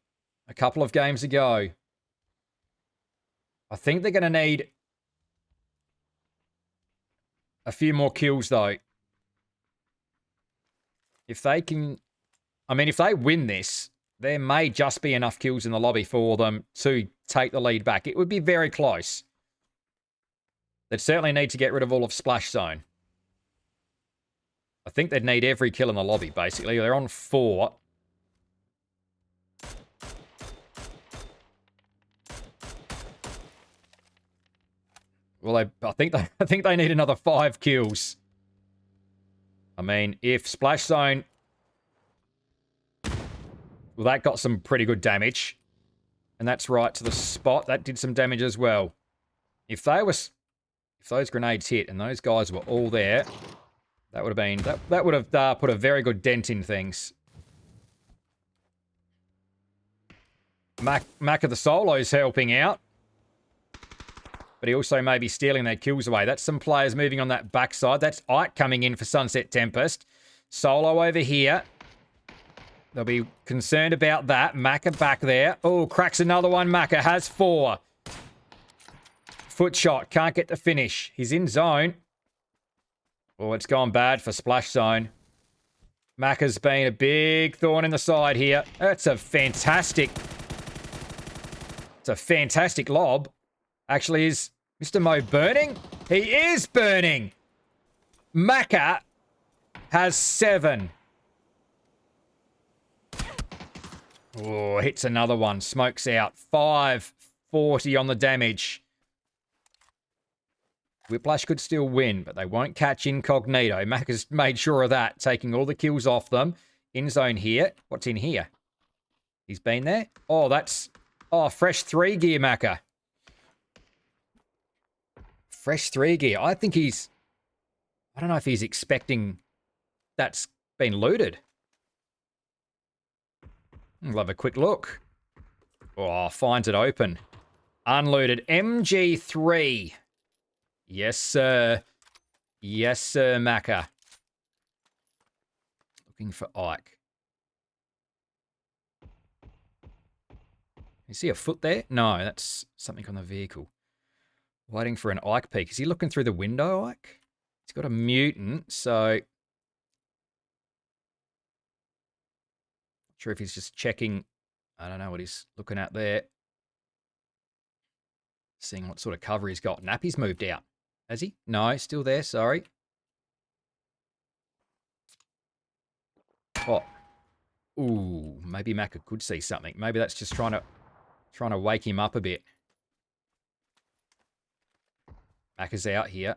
a couple of games ago. I think they're going to need a few more kills, though. If they can... I mean, if they win this, there may just be enough kills in the lobby for them to take the lead back. It would be very close. They'd certainly need to get rid of all of Splash Zone. I think they'd need every kill in the lobby, basically. They're on 4. Well, I think they need another 5 kills. I mean, if Splash Zone... Well, that got some pretty good damage. And that's right to the spot. That did some damage as well. If those grenades hit and those guys were all there, that would have been... That would have put a very good dent in things. Mac of the Solo's helping out. But he also may be stealing their kills away. That's some players moving on that backside. That's Ike coming in for Sunset Tempest. Solo over here. They'll be concerned about that. Macca back there. Oh, cracks another one. Macca has 4. Foot shot. Can't get the finish. He's in zone. Oh, it's gone bad for Splash Zone. Macca's been a big thorn in the side here. That's a fantastic... It's a fantastic lob. Actually, is Mr. Mo burning? He is burning! Macca has 7. Oh, hits another one. Smokes out. 540 on the damage. Whiplash could still win, but they won't catch Incognito. Macca's made sure of that, taking all the kills off them. In zone here. What's in here? He's been there? Oh, that's... Oh, fresh 3 gear, Macca. Fresh 3 gear. I think he's... I don't know if he's expecting that's been looted. We'll have a quick look. Oh, finds it open. Unlooted. MG3. Yes, sir. Yes, sir, Macca. Looking for Ike. You see a foot there? No, that's something on the vehicle. Waiting for an Ike peek. Is he looking through the window, Ike? He's got a mutant, so... Not sure if he's just checking. I don't know what he's looking at there. Seeing what sort of cover he's got. Nappy's moved out. Has he? No, still there, sorry. Oh. Ooh, maybe Macca could see something. Maybe that's just trying to wake him up a bit. Macca's out here.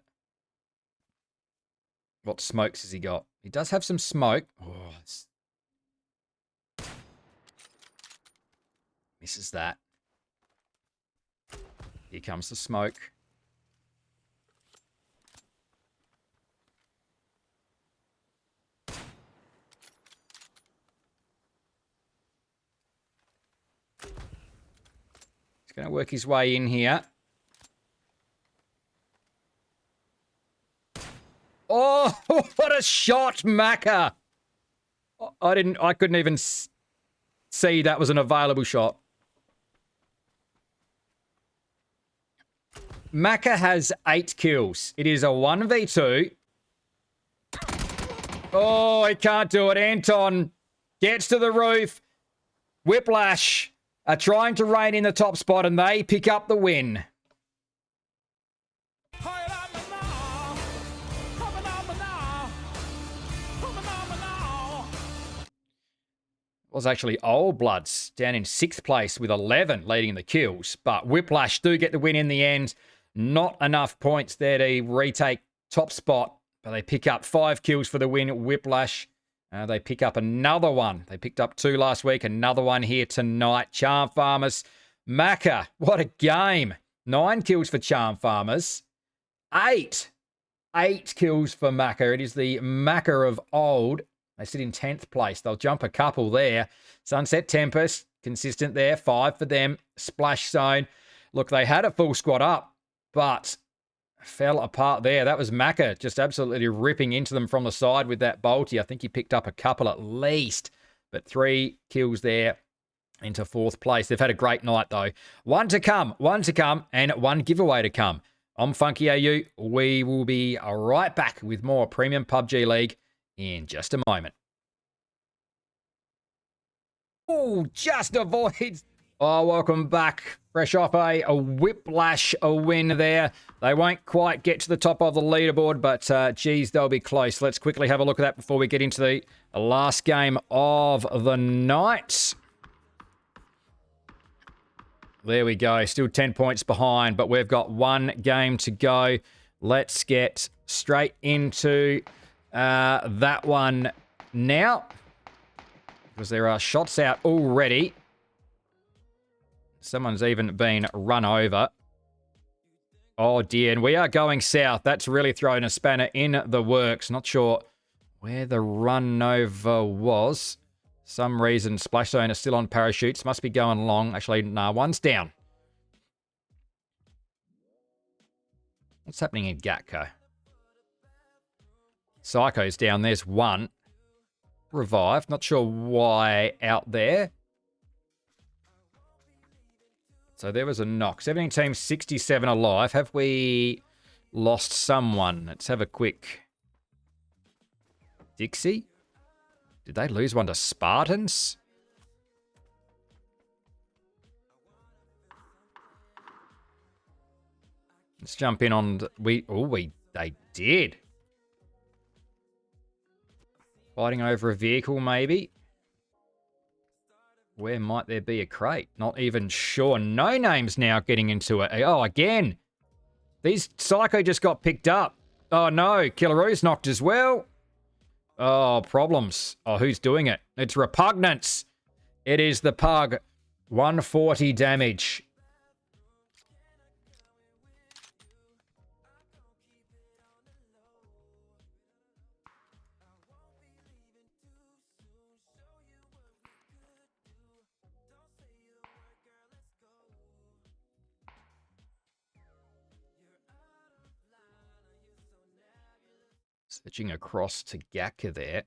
What smokes has he got? He does have some smoke. Oh, misses that. Here comes the smoke. He's going to work his way in here. Oh, what a shot, Macca. I couldn't even see that was an available shot. Macca has 8 kills. It is a 1v2. Oh, he can't do it. Anton gets to the roof. Whiplash are trying to rein in the top spot, and they pick up the win. It was actually Old Bloods down in 6th place with 11 leading the kills. But Whiplash do get the win in the end. Not enough points there to retake top spot. But they pick up 5 kills for the win. Whiplash, they pick up another one. They picked up 2 last week. Another one here tonight. Charm Farmers. Macca, what a game. 9 kills for Charm Farmers. 8 kills for Macca. It is the Macca of old. They sit in 10th place. They'll jump a couple there. Sunset Tempest, consistent there. 5 for them. Splash Zone. Look, they had a full squad up, but fell apart there. That was Macca just absolutely ripping into them from the side with that bolty. I think he picked up a couple at least, but 3 kills there into 4th place. They've had a great night, though. One to come, and 1 giveaway to come. I'm Funky AU. We will be right back with more Premium PUBG League in just a moment. Oh, just avoids. Oh, welcome back. Fresh off a Whiplash win there. They won't quite get to the top of the leaderboard, but geez, they'll be close. Let's quickly have a look at that before we get into the last game of the night. There we go. Still 10 points behind, but we've got 1 game to go. Let's get straight into that one now, because there are shots out already. Someone's even been run over. Oh dear, and we are going south. That's really throwing a spanner in the works. Not sure where the run over was. Some reason Splash Zone is still on parachutes. Must be going long. Actually, nah, one's down. What's happening in Gatco? Psycho's down. There's one. Revived. Not sure why out there. So there was a knock. 17 teams, 67 alive. Have we lost someone? Let's have a quick... Dixie? Did they lose one to Spartans? Let's jump in on... They did. Fighting over a vehicle, maybe. Where might there be a crate? Not even sure. No names now getting into it. Oh, again. These Psycho just got picked up. Oh, no. Killaroo's knocked as well. Oh, problems. Oh, who's doing it? It's Repugnance. It is the Pug. 140 damage. Switching across to Gaka there.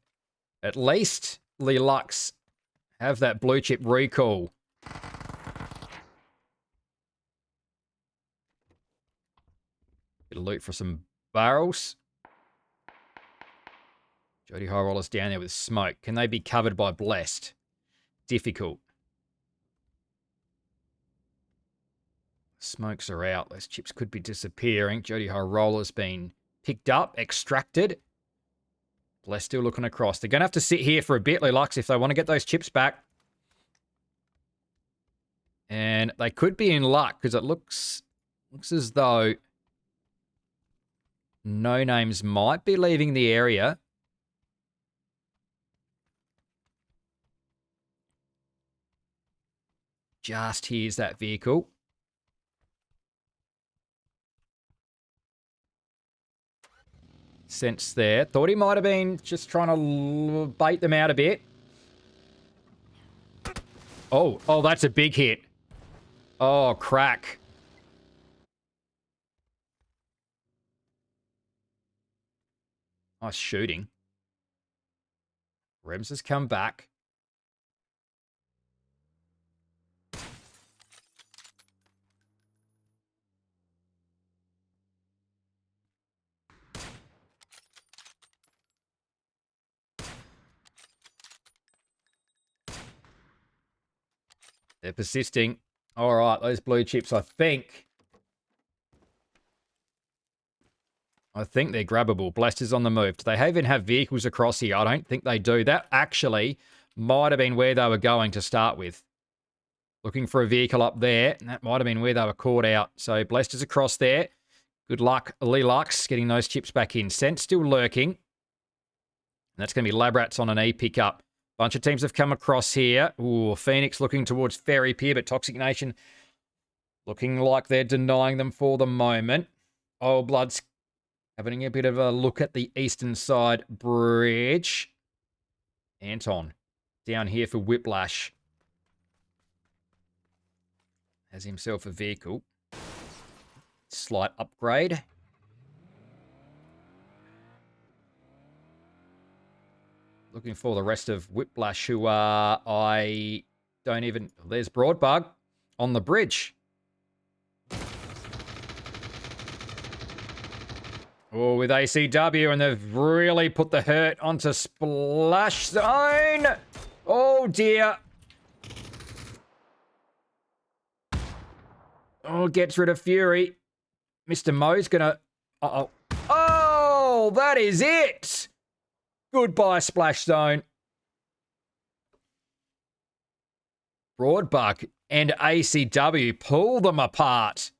At least Lelux have that blue chip recall. Bit of loot for some barrels. Jody High Roller's down there with smoke. Can they be covered by Blessed? Difficult. Smokes are out. Those chips could be disappearing. Jody High Roller's been picked up, extracted. Blessed still looking across. They're going to have to sit here for a bit, Lelux, if they want to get those chips back. And they could be in luck, because it looks as though No Names might be leaving the area. Just here's that vehicle. Sense there. Thought he might have been just trying to bait them out a bit. Oh, that's a big hit. Oh, crack. Nice shooting. Rems has come back. They're persisting. All right, those blue chips, I think they're grabbable. Blasters on the move. Do they even have vehicles across here? I don't think they do. That actually might have been where they were going to start with. Looking for a vehicle up there. And that might have been where they were caught out. So Blasters across there. Good luck, Lelux, getting those chips back in. Scent still lurking. And that's going to be Labrats on an E pickup. Bunch of teams have come across here. Ooh, Phoenix looking towards Ferry Pier, but Toxic Nation looking like they're denying them for the moment. Old Blood's having a bit of a look at the eastern side bridge. Anton down here for Whiplash. Has himself a vehicle. Slight upgrade. Looking for the rest of Whiplash, who I don't even... There's Broadbug on the bridge. Oh, with ACW, and they've really put the hurt onto Splash Zone. Oh, dear. Oh, gets rid of Fury. Mr. Mo's gonna... Uh-oh. Oh, that is it. Goodbye, Splash Zone. Broadbug and ACW pull them apart.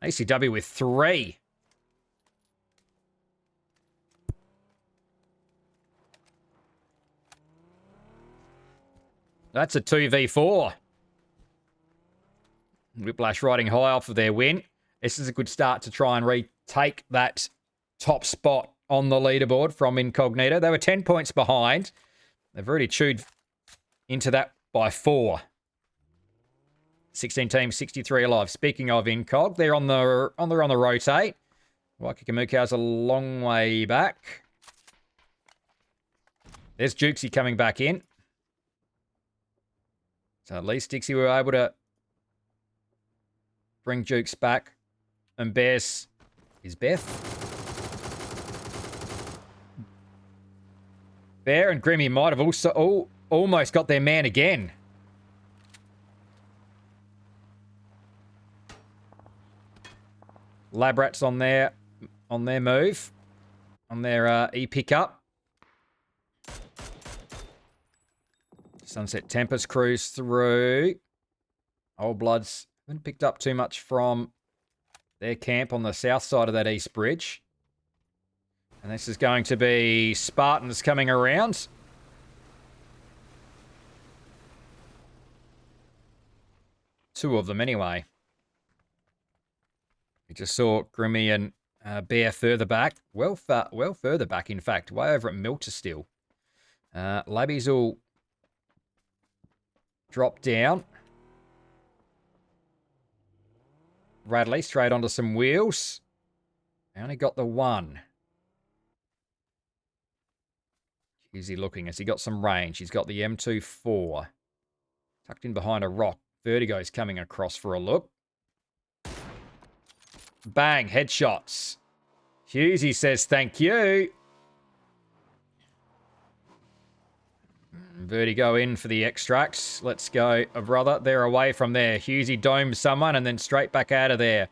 ACW with 3. That's a 2v4. Whiplash riding high off of their win. This is a good start to try and retake that top spot on the leaderboard from Incognito. They were 10 points behind. They've already chewed into that by 4. 16 teams, 63 alive. Speaking of Incog, they're on the rotate. Waikakamukau's a long way back. There's Jukesy coming back in. So at least Dixie were able to bring Jukes back. And Bears is Beth. Bear and Grimmy might have also almost got their man again. Labrats on their move. On their E pickup. Sunset Tempest cruise through. Old Bloods haven't picked up too much from their camp on the south side of that east bridge. And this is going to be Spartans coming around. Two of them anyway. We just saw Grimmy and Bear further back. Well further back, in fact. Way over at Milter still. Labbies will drop down. Radley straight onto some wheels. I only got the one. Is he looking? Has he got some range? He's got the M24. Tucked in behind a rock. Vertigo's coming across for a look. Bang, headshots. Hughesy says thank you. Vertigo in for the extracts. Let's go, brother. They're away from there. Hughesy domes someone and then straight back out of there.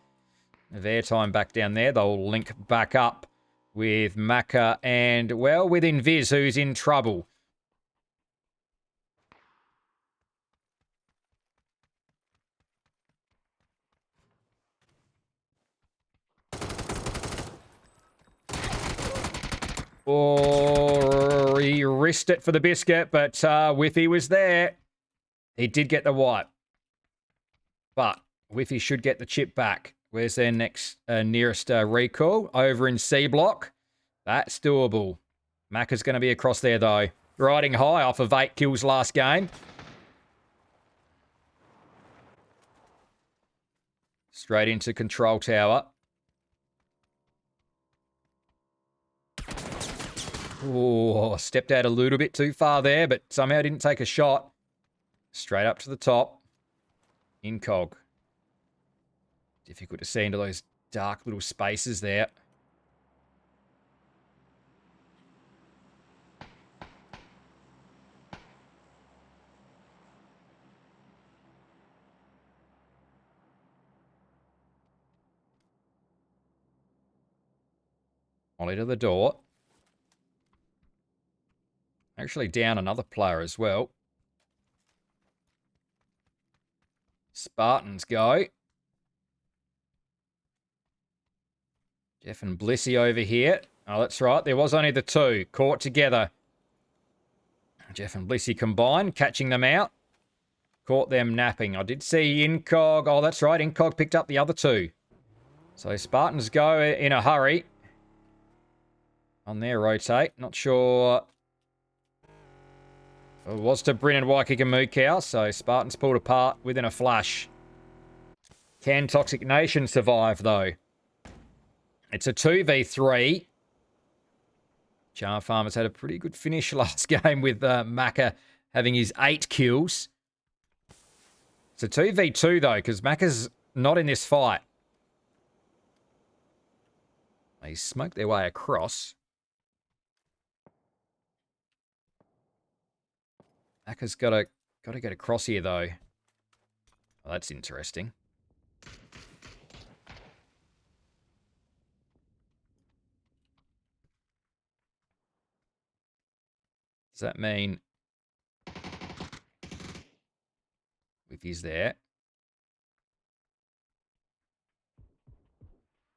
Their time back down there. They'll link back up with Macca and, well, with Invis, who's in trouble. Or he risked it for the biscuit, but Whiffy was there. He did get the wipe. But Whiffy should get the chip back. Where's their next nearest recall? Over in C block. That's doable. Macca's going to be across there, though. Riding high off of 8 kills last game. Straight into control tower. Oh, stepped out a little bit too far there, but somehow didn't take a shot. Straight up to the top. Incog. Difficult to see into those dark little spaces there. Ollie to the door. Actually down another player as well. Spartans go. Jeff and Blissy over here. Oh, that's right. There was only the two caught together. Jeff and Blissy combined, catching them out. Caught them napping. I did see Incog. Oh, that's right. Incog picked up the other two. So Spartans go in a hurry. On their rotate. Not sure. It was to Bryn and Waikakamukau, so Spartans pulled apart within a flash. Can Toxic Nation survive, though? It's a 2v3. Charm Farmers had a pretty good finish last game with Macca having his 8 kills. It's a 2v2, though, because Macca's not in this fight. They smoked their way across. Macca's got to get across here, though. Well, that's interesting. Does that mean if he's there,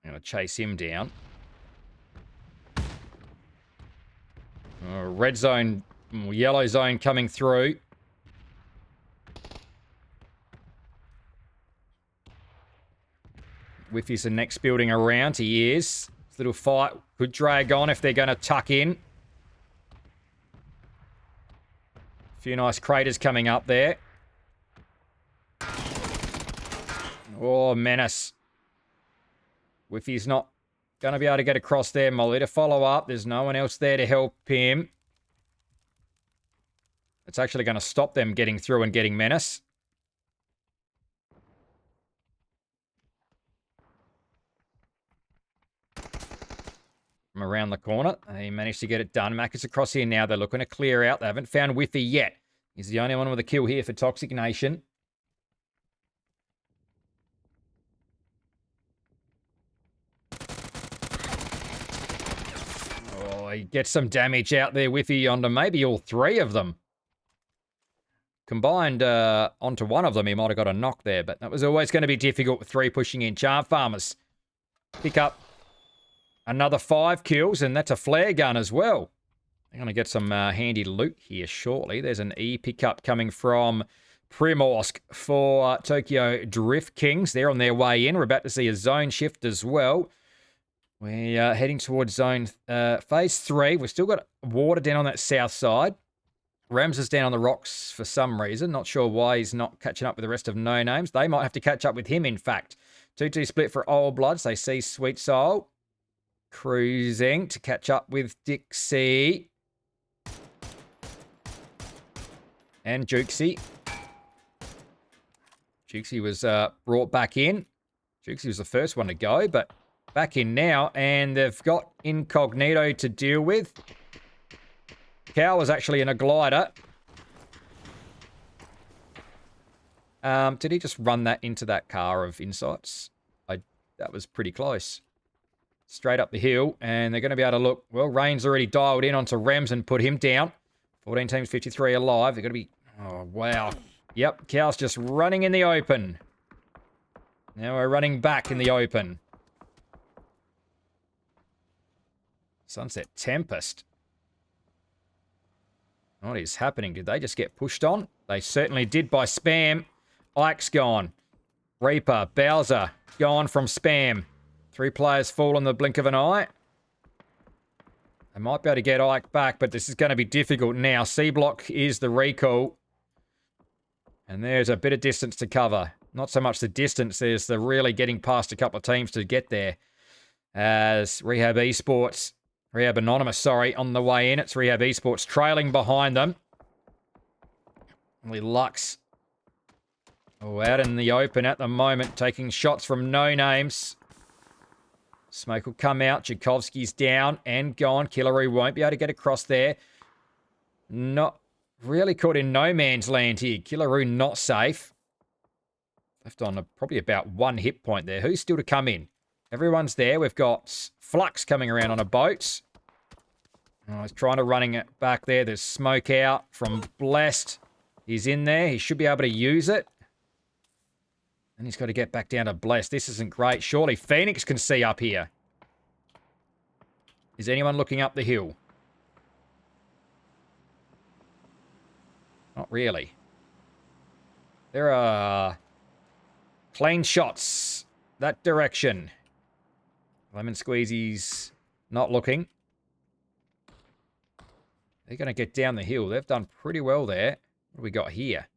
I'm going to chase him down. Red zone, yellow zone coming through. Whiffy's the next building around. He is. This little fight could drag on if they're going to tuck in. A few nice craters coming up there. Oh, menace. Whiffy's not going to be able to get across there. Molly to follow up. There's no one else there to help him. It's actually going to stop them getting through and getting menace. From around the corner. They managed to get it done. Mac is across here now. They're looking to clear out. They haven't found Whiffy yet. He's the only one with a kill here for Toxic Nation. Oh, he gets some damage out there, Whiffy, onto maybe all three of them. Combined onto one of them, he might have got a knock there, but that was always going to be difficult with 3 pushing in. Charm Farmers pick up another 5 kills, and that's a flare gun as well. They're going to get some handy loot here shortly. There's an E pickup coming from Primorsk for Tokyo Drift Kings. They're on their way in. We're about to see a zone shift as well. We're heading towards zone phase 3. We've still got water down on that south side. Rams is down on the rocks for some reason. Not sure why he's not catching up with the rest of No Names. They might have to catch up with him, in fact. 2-2 split for Old Bloods. They see Sweet Soul cruising to catch up with Dixie. And Jukesy. Jukesy was brought back in. Jukesy was the first one to go, but back in now. And they've got Incognito to deal with. Cow was actually in a glider. Did he just run that into that car of Insights? That was pretty close. Straight up the hill, and they're going to be able to look. Well, Rain's already dialed in onto Rems and put him down. 14 teams, 53 alive. They're going to be... Oh, wow. Yep, Cow's just running in the open. Now we're running back in the open. Sunset Tempest. What is happening? Did they just get pushed on? They certainly did by Spam. Ike's gone. Reaper, Bowser, gone from Spam. 3 players fall in the blink of an eye. They might be able to get Ike back, but this is going to be difficult now. C-Block is the recall. And there's a bit of distance to cover. Not so much the distance, there's the really getting past a couple of teams to get there. As Rehab Esports Rehab Anonymous, sorry, on the way in. It's Rehab Esports trailing behind them. Only Lux out in the open at the moment, taking shots from no names. Smoke will come out. Tchaikovsky's down and gone. Killaroo won't be able to get across there. Not really caught in no man's land here. Killaroo not safe. Left on probably about 1 hit point there. Who's still to come in? Everyone's there. We've got Flux coming around on a boat. Oh, he's trying to running it back there. There's smoke out from Blessed. He's in there. He should be able to use it. And he's got to get back down to Blessed. This isn't great. Surely Phoenix can see up here. Is anyone looking up the hill? Not really. There are clean shots that direction. Lemon Squeezy's not looking. They're going to get down the hill. They've done pretty well there. What do we got here?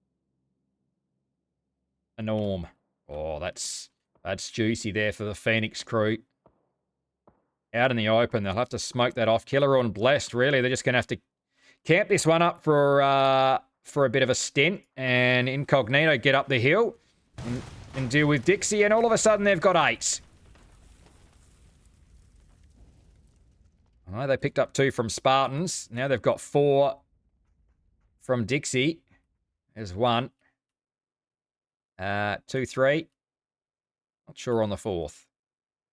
A Norm. Oh, that's juicy there for the Phoenix crew. Out in the open. They'll have to smoke that off. Killer and Blessed, really. They're just going to have to camp this one up for a bit of a stint. And Incognito get up the hill and deal with Dixie. And all of a sudden, they've got 8. Oh, they picked up 2 from Spartans. Now they've got 4 from Dixie. There's 1. 2, 3. Not sure on the 4th.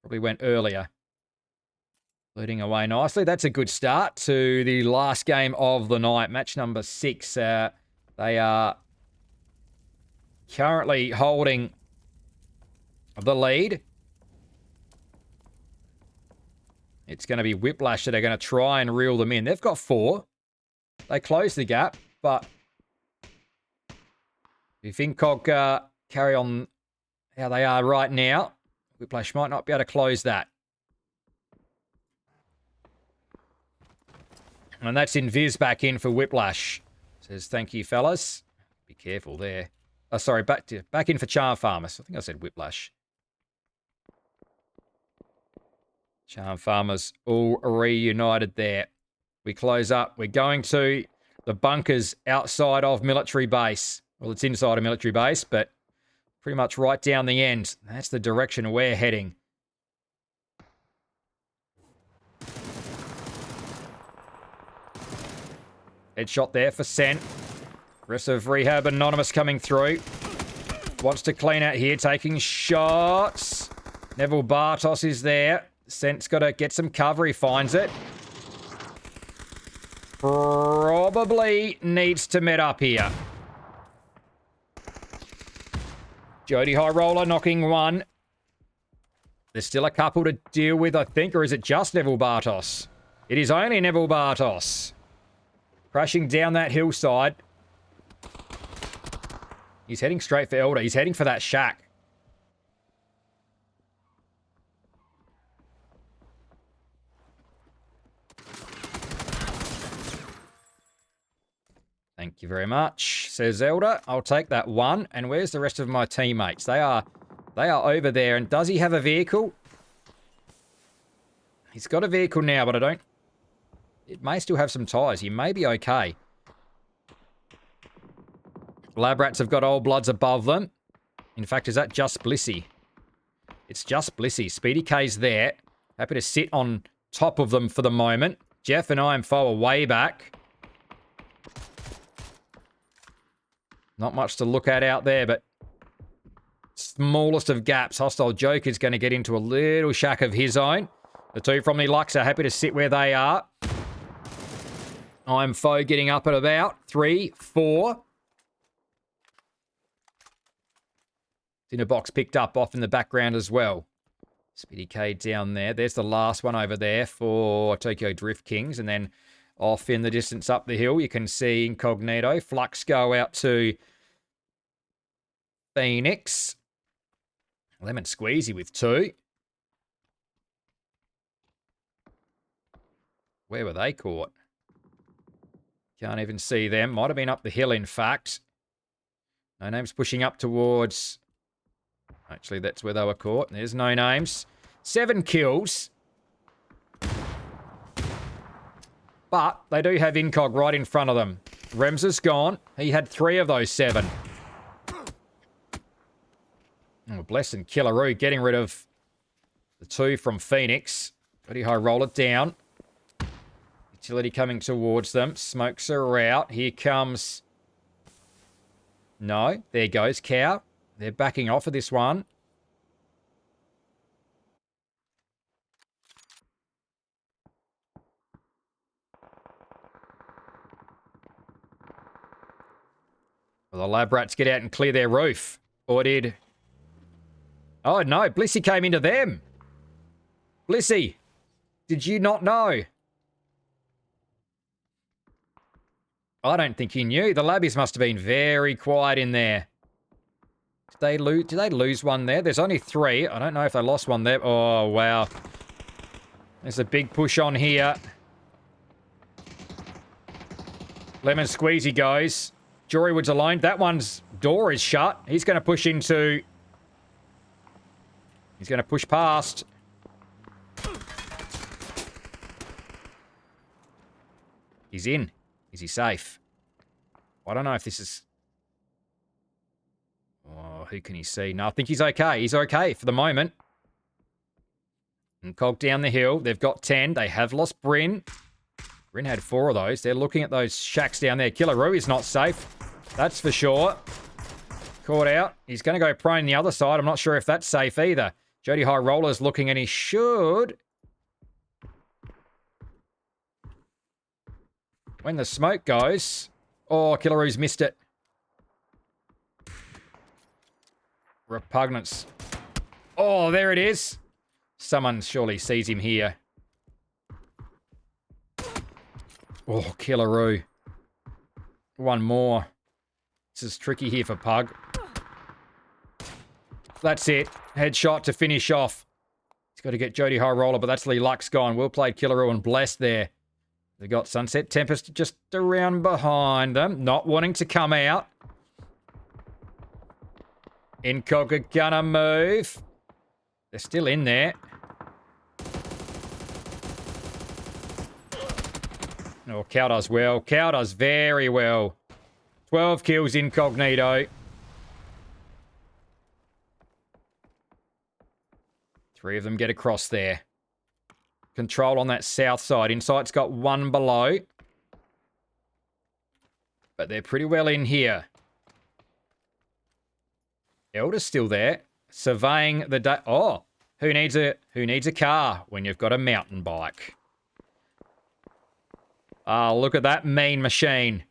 Probably went earlier. Leading away nicely. That's a good start to the last game of the night. Match number 6. They are currently holding the lead. It's going to be Whiplash that are going to try and reel them in. They've got 4. They closed the gap, but if Incog carry on how they are right now, Whiplash might not be able to close that. And that's Invis back in for Whiplash. Says, thank you, fellas. Be careful there. Oh, sorry, back in for Charm Farmers. I think I said Whiplash. Charm Farmers all reunited there. We close up. We're going to the bunkers outside of military base. Well, it's inside a military base, but pretty much right down the end. That's the direction we're heading. Headshot there for Sent. Rest of Rehab Anonymous coming through. Wants to clean out here, taking shots. Neville Bartos is there. Sent's got to get some cover. He finds it. Probably needs to met up here. Jody High Roller knocking 1. There's still a couple to deal with, I think, or is it just Neville Bartos? It is only Neville Bartos. Crashing down that hillside. He's heading straight for Elder. He's heading for that shack. Thank you very much, says Elder. I'll take that 1. And where's the rest of my teammates? They are over there. And does he have a vehicle? He's got a vehicle now, but I don't... It may still have some tyres. He may be okay. Lab Rats have got Old Bloods above them. In fact, is that just Blissy? It's just Blissy. Speedy K's there. Happy to sit on top of them for the moment. Jeff and IMFO are way back. Not much to look at out there, but smallest of gaps. Hostile Joker's going to get into a little shack of his own. The 2 from the Lux are happy to sit where they are. IMFO getting up at about 3, 4. Dinner box picked up off in the background as well. Speedy K down there. There's the last one over there for Tokyo Drift Kings. And then off in the distance up the hill, you can see Incognito. Flux go out to Phoenix. Lemon Squeezy with 2. Where were they caught? Can't even see them. Might have been up the hill, in fact. No Names pushing up towards... Actually, that's where they were caught. There's No Names. 7 kills. But they do have Incog right in front of them. Rems is gone. He had 3 of those 7. Oh, bless and Killaroo getting rid of the 2 from Phoenix. Pretty high, roll it down. Utility coming towards them. Smokes are out. Here comes... No, there goes Cow. They're backing off of this one. Well, the lab rats get out and clear their roof. Or did... Oh, no. Blissy came into them. Blissy, did you not know? I don't think he knew. The labbies must have been very quiet in there. Did they lose one there? There's only 3. I don't know if they lost one there. Oh, wow. There's a big push on here. Lemon squeezy goes. Jorywood's alone. That one's door is shut. He's going to push into... He's going to push past. He's in. Is he safe? I don't know if this is... Oh, who can he see? No, I think he's okay. He's okay for the moment. And Cog down the hill. They've got 10. They have lost Bryn. Bryn had 4 of those. They're looking at those shacks down there. Killaroo is not safe. That's for sure. Caught out. He's going to go prone the other side. I'm not sure if that's safe either. Jody High Roller's looking and he should... When the smoke goes... Oh, Killaroo's missed it. Repugnance. Oh, there it is. Someone surely sees him here. Oh, Killaroo. One more. This is tricky here for Pug. That's it. Headshot to finish off. He's got to get Jody High Roller, but that's Lee Luck's gone. Well played, Killaroo, and blessed there. They've got Sunset Tempest just around behind them, not wanting to come out. Incog are gonna move. They're still in there. Oh, Cow does well. Cow does very well. 12 kills incognito. 3 of them get across there. Control on that south side. Insight's got 1 below. But they're pretty well in here. Elder's still there. Surveying the day. Oh, who needs a car when you've got a mountain bike? Oh, look at that mean machine.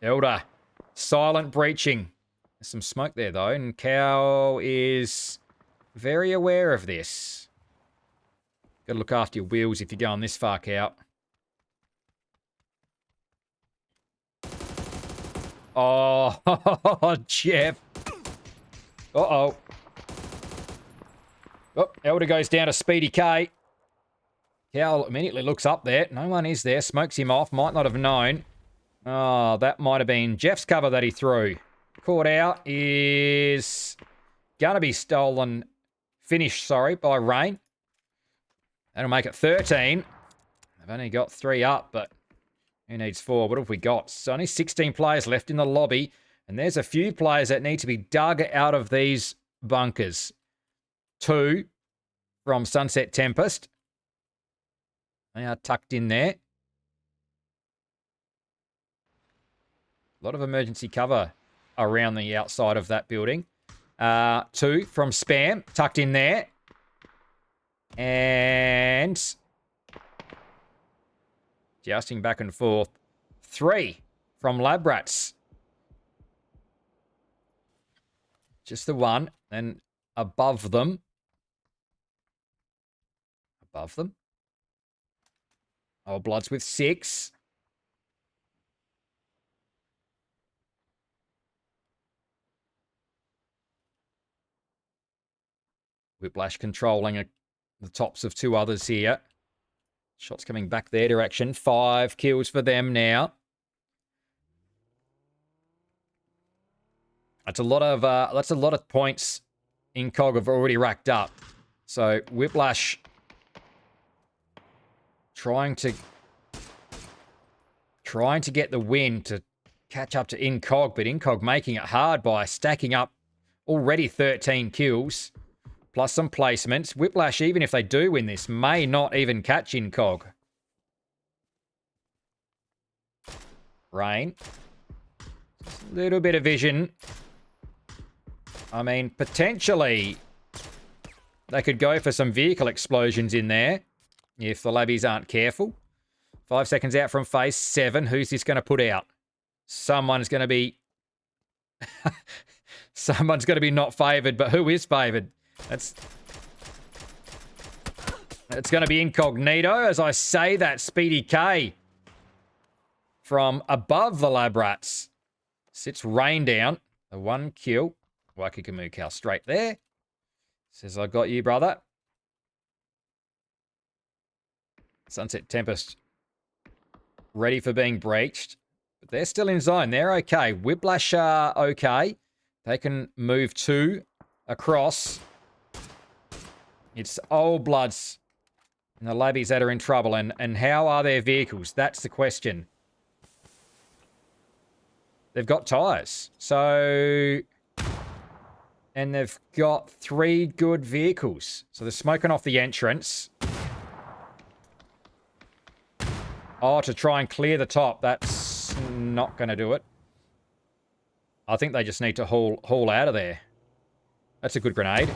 Elder. Silent breaching. There's some smoke there, though. And Cow is very aware of this. Got to look after your wheels if you're going this far, Cow. Oh, Jeff. Uh-oh. Oh, Elder goes down to Speedy K. Cow immediately looks up there. No one is there. Smokes him off. Might not have known. Oh, that might have been Jeff's cover that he threw. Caught out is going to be stolen. Finished, sorry, by Rain. That'll make it 13. I've only got 3 up, but who needs 4? What have we got? It's only 16 players left in the lobby. And there's a few players that need to be dug out of these bunkers. 2 from Sunset Tempest. They are tucked in there. A lot of emergency cover around the outside of that building. 2 from Spam, tucked in there. And jousting back and forth. 3 from Lab Rats. Just the 1. And above them. Above them. Oh, Bloods with 6. Whiplash controlling the tops of 2 others here. Shots coming back their direction. 5 kills for them now. That's a lot of points Incog have already racked up. So Whiplash trying to trying to get the win to catch up to Incog, but Incog making it hard by stacking up already 13 kills, plus some placements. Whiplash, even if they do win this, may not even catch Incog. Rain. A little bit of vision. I mean, potentially they could go for some vehicle explosions in there if the labbies aren't careful. 5 seconds out from phase 7. Who's this going to put out? Someone's going to be... Someone's going to be not favoured, but who is favoured? It's going to be Incognito. As I say that, Speedy K from above the lab rats sits Rain down. The 1 kill. Wakikamu straight there. Says, I got you, brother. Sunset Tempest ready for being breached. But they're still in zone. They're okay. Whiplash are okay. They can move 2 across. It's Old Bloods and the labbies that are in trouble. And how are their vehicles? That's the question. They've got tyres. So... And they've got 3 good vehicles. So they're smoking off the entrance. Oh, to try and clear the top. That's not going to do it. I think they just need to haul out of there. That's a good grenade.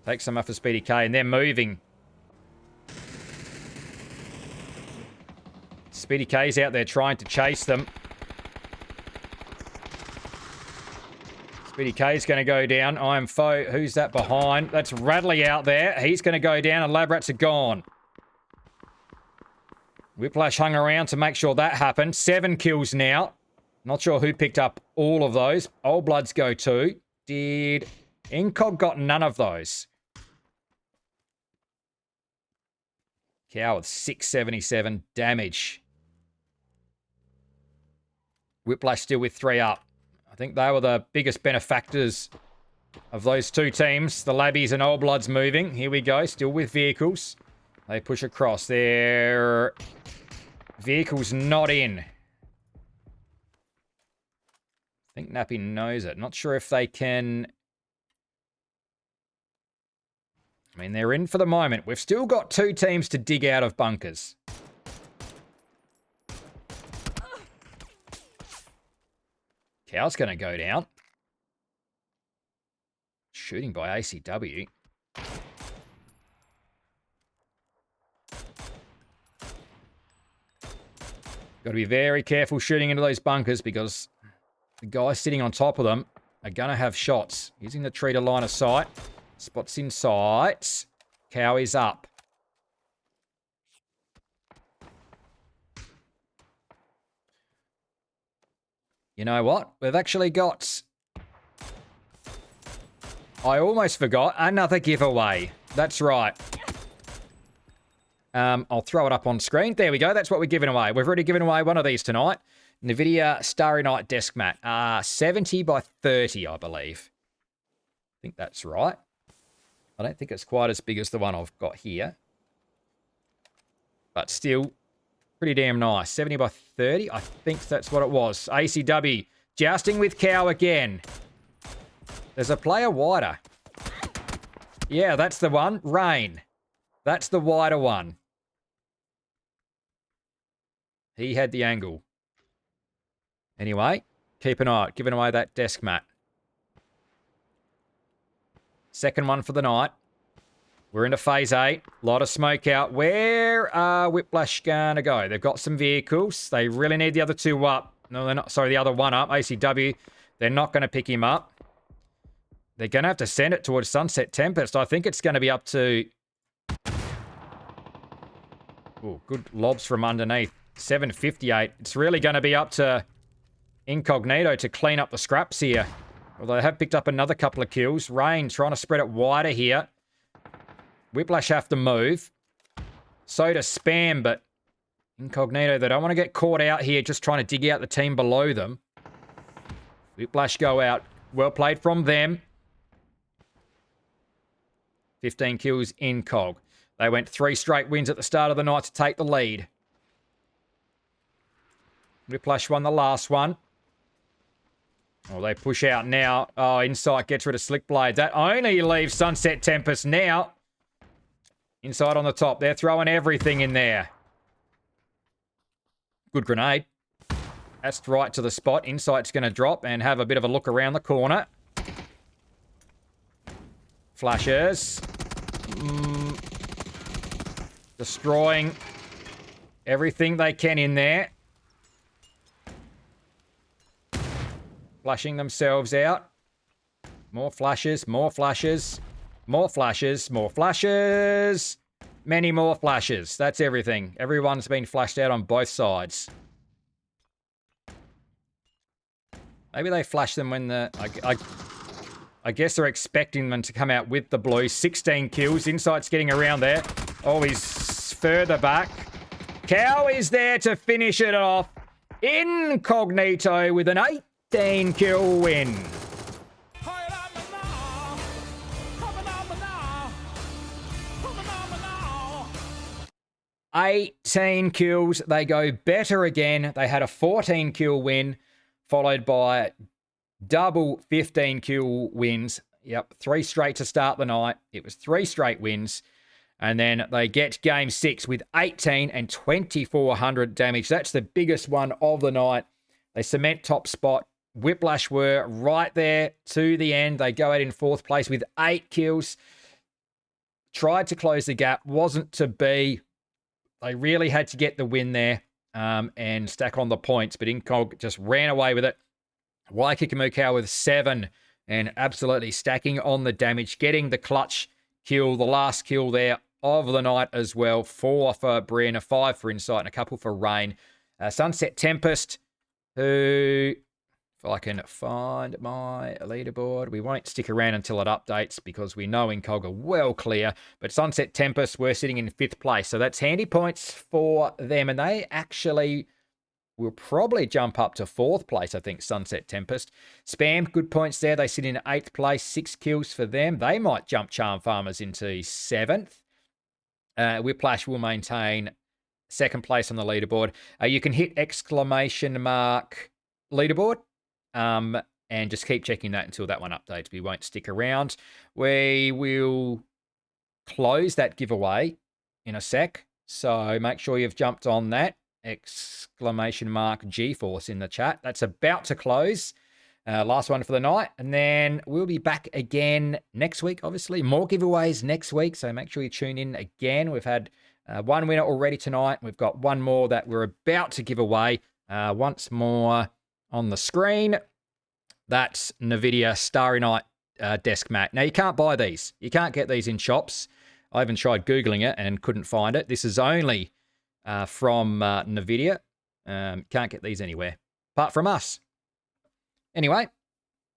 Take some off for Speedy K. And they're moving. Speedy K's out there trying to chase them. Speedy K's going to go down. I am foe. Who's that behind? That's Radley out there. He's going to go down and lab rats are gone. Whiplash hung around to make sure that happened. 7 kills now. Not sure who picked up all of those. Old Bloods go 2. Did Incog got none of those? Cow with 677 damage. Whiplash still with 3 up. I think they were the biggest benefactors of those 2 teams. The labbies and Old Bloods moving. Here we go. Still with vehicles. They push across. Their vehicles not in. I think Nappy knows it. Not sure if they can... I mean, they're in for the moment. We've still got 2 teams to dig out of bunkers. Cow's going to go down. Shooting by ACW. Got to be very careful shooting into those bunkers because the guys sitting on top of them are going to have shots. Using the tree to line of sight. Spots in sight. Cow is up. You know what? We've actually got... I almost forgot another giveaway. That's right. I'll throw it up on screen. There we go. That's what we're giving away. We've already given away one of these tonight. NVIDIA Starry Night desk mat. 70 by 30, I believe. I think that's right. I don't think it's quite as big as the one I've got here. But still, pretty damn nice. 70 by 30. I think that's what it was. ACW jousting with Cow again. There's a player wider. Yeah, that's the one. Rain. That's the wider one. He had the angle. Anyway, keep an eye out. Giving away that desk mat. Second one for the night. We're into phase 8. A lot of smoke out. Where are Whiplash going to go? They've got some vehicles. They really need the other 2 up. No, they're not. Sorry, the other one up. ACW. They're not going to pick him up. They're going to have to send it towards Sunset Tempest. I think it's going to be up to... Oh, good lobs from underneath. 758. It's really going to be up to Incognito to clean up the scraps here. Although they have picked up another couple of kills. Rain trying to spread it wider here. Whiplash have to move. So does Spam, but Incognito, they don't want to get caught out here just trying to dig out the team below them. Whiplash go out. Well played from them. 15 kills in Cog. They went 3 straight wins at the start of the night to take the lead. Whiplash won the last one. Oh, they push out now. Oh, Insight gets rid of Slick Blade. That only leaves Sunset Tempest now. Inside on the top. They're throwing everything in there. Good grenade. That's right to the spot. Insight's going to drop and have a bit of a look around the corner. Flashes. Destroying everything they can in there. Flashing themselves out. More flashes, more flashes, more flashes, more flashes. Many more flashes. That's everything. Everyone's been flashed out on both sides. Maybe they flash them when the... I guess they're expecting them to come out with the blue. 16 kills. Insight's getting around there. Oh, he's further back. Cow is there to finish it off. Incognito with an 18-kill win. 18 kills. They go better again. They had a 14-kill win, followed by double 15-kill wins. Yep, 3 straight to start the night. It was 3 straight wins. And then they get game 6 with 18 and 2,400 damage. That's the biggest one of the night. They cement top spot. Whiplash were right there to the end. They go out in 4th place with 8 kills. Tried to close the gap. Wasn't to be. They really had to get the win there and stack on the points. But Incog just ran away with it. Waikiki with 7 and absolutely stacking on the damage. Getting the clutch kill, the last kill there of the night as well. 4 for Brianna, 5 for Insight, and a couple for Rain. Sunset Tempest, who, if I can find my leaderboard, we won't stick around until it updates because we know Incog are well clear. But Sunset Tempest were sitting in 5th place, so that's handy points for them. And they actually will probably jump up to 4th place, I think, Sunset Tempest. Spam, good points there. They sit in 8th place, 6 kills for them. They might jump Charm Farmers into 7th. Whiplash will maintain 2nd place on the leaderboard. You can hit exclamation mark leaderboard and just keep checking that until that one updates. We won't stick around. We will close that giveaway in a sec, so make sure you've jumped on that. Exclamation mark GeForce in the chat. That's about to close. Last one for the night. And then we'll be back again next week, obviously. More giveaways next week, so make sure you tune in again. We've had 1 winner already tonight. We've got 1 more that we're about to give away. Once more on the screen. That's NVIDIA Starry Night desk mat. Now, you can't buy these. You can't get these in shops. I even tried Googling it and couldn't find it. This is only from NVIDIA. Can't get these anywhere, apart from us. Anyway,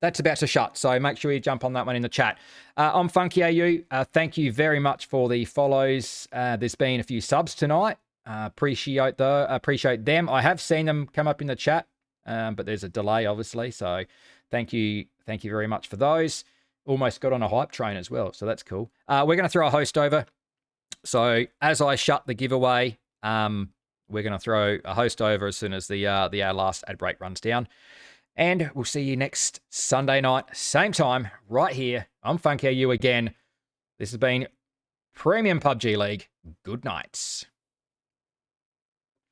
that's about to shut, so make sure you jump on that one in the chat. I'm Funky AU. Thank you very much for the follows. There's been a few subs tonight. Appreciate them. I have seen them come up in the chat, but there's a delay, obviously, so thank you very much for those. Almost got on a hype train as well, so that's cool. We're going to throw a host over. So as I shut the giveaway, we're going to throw a host over as soon as the last ad break runs down. And we'll see you next Sunday night, same time, right here. I'm Funky AU again. This has been Premium PUBG League. Good nights.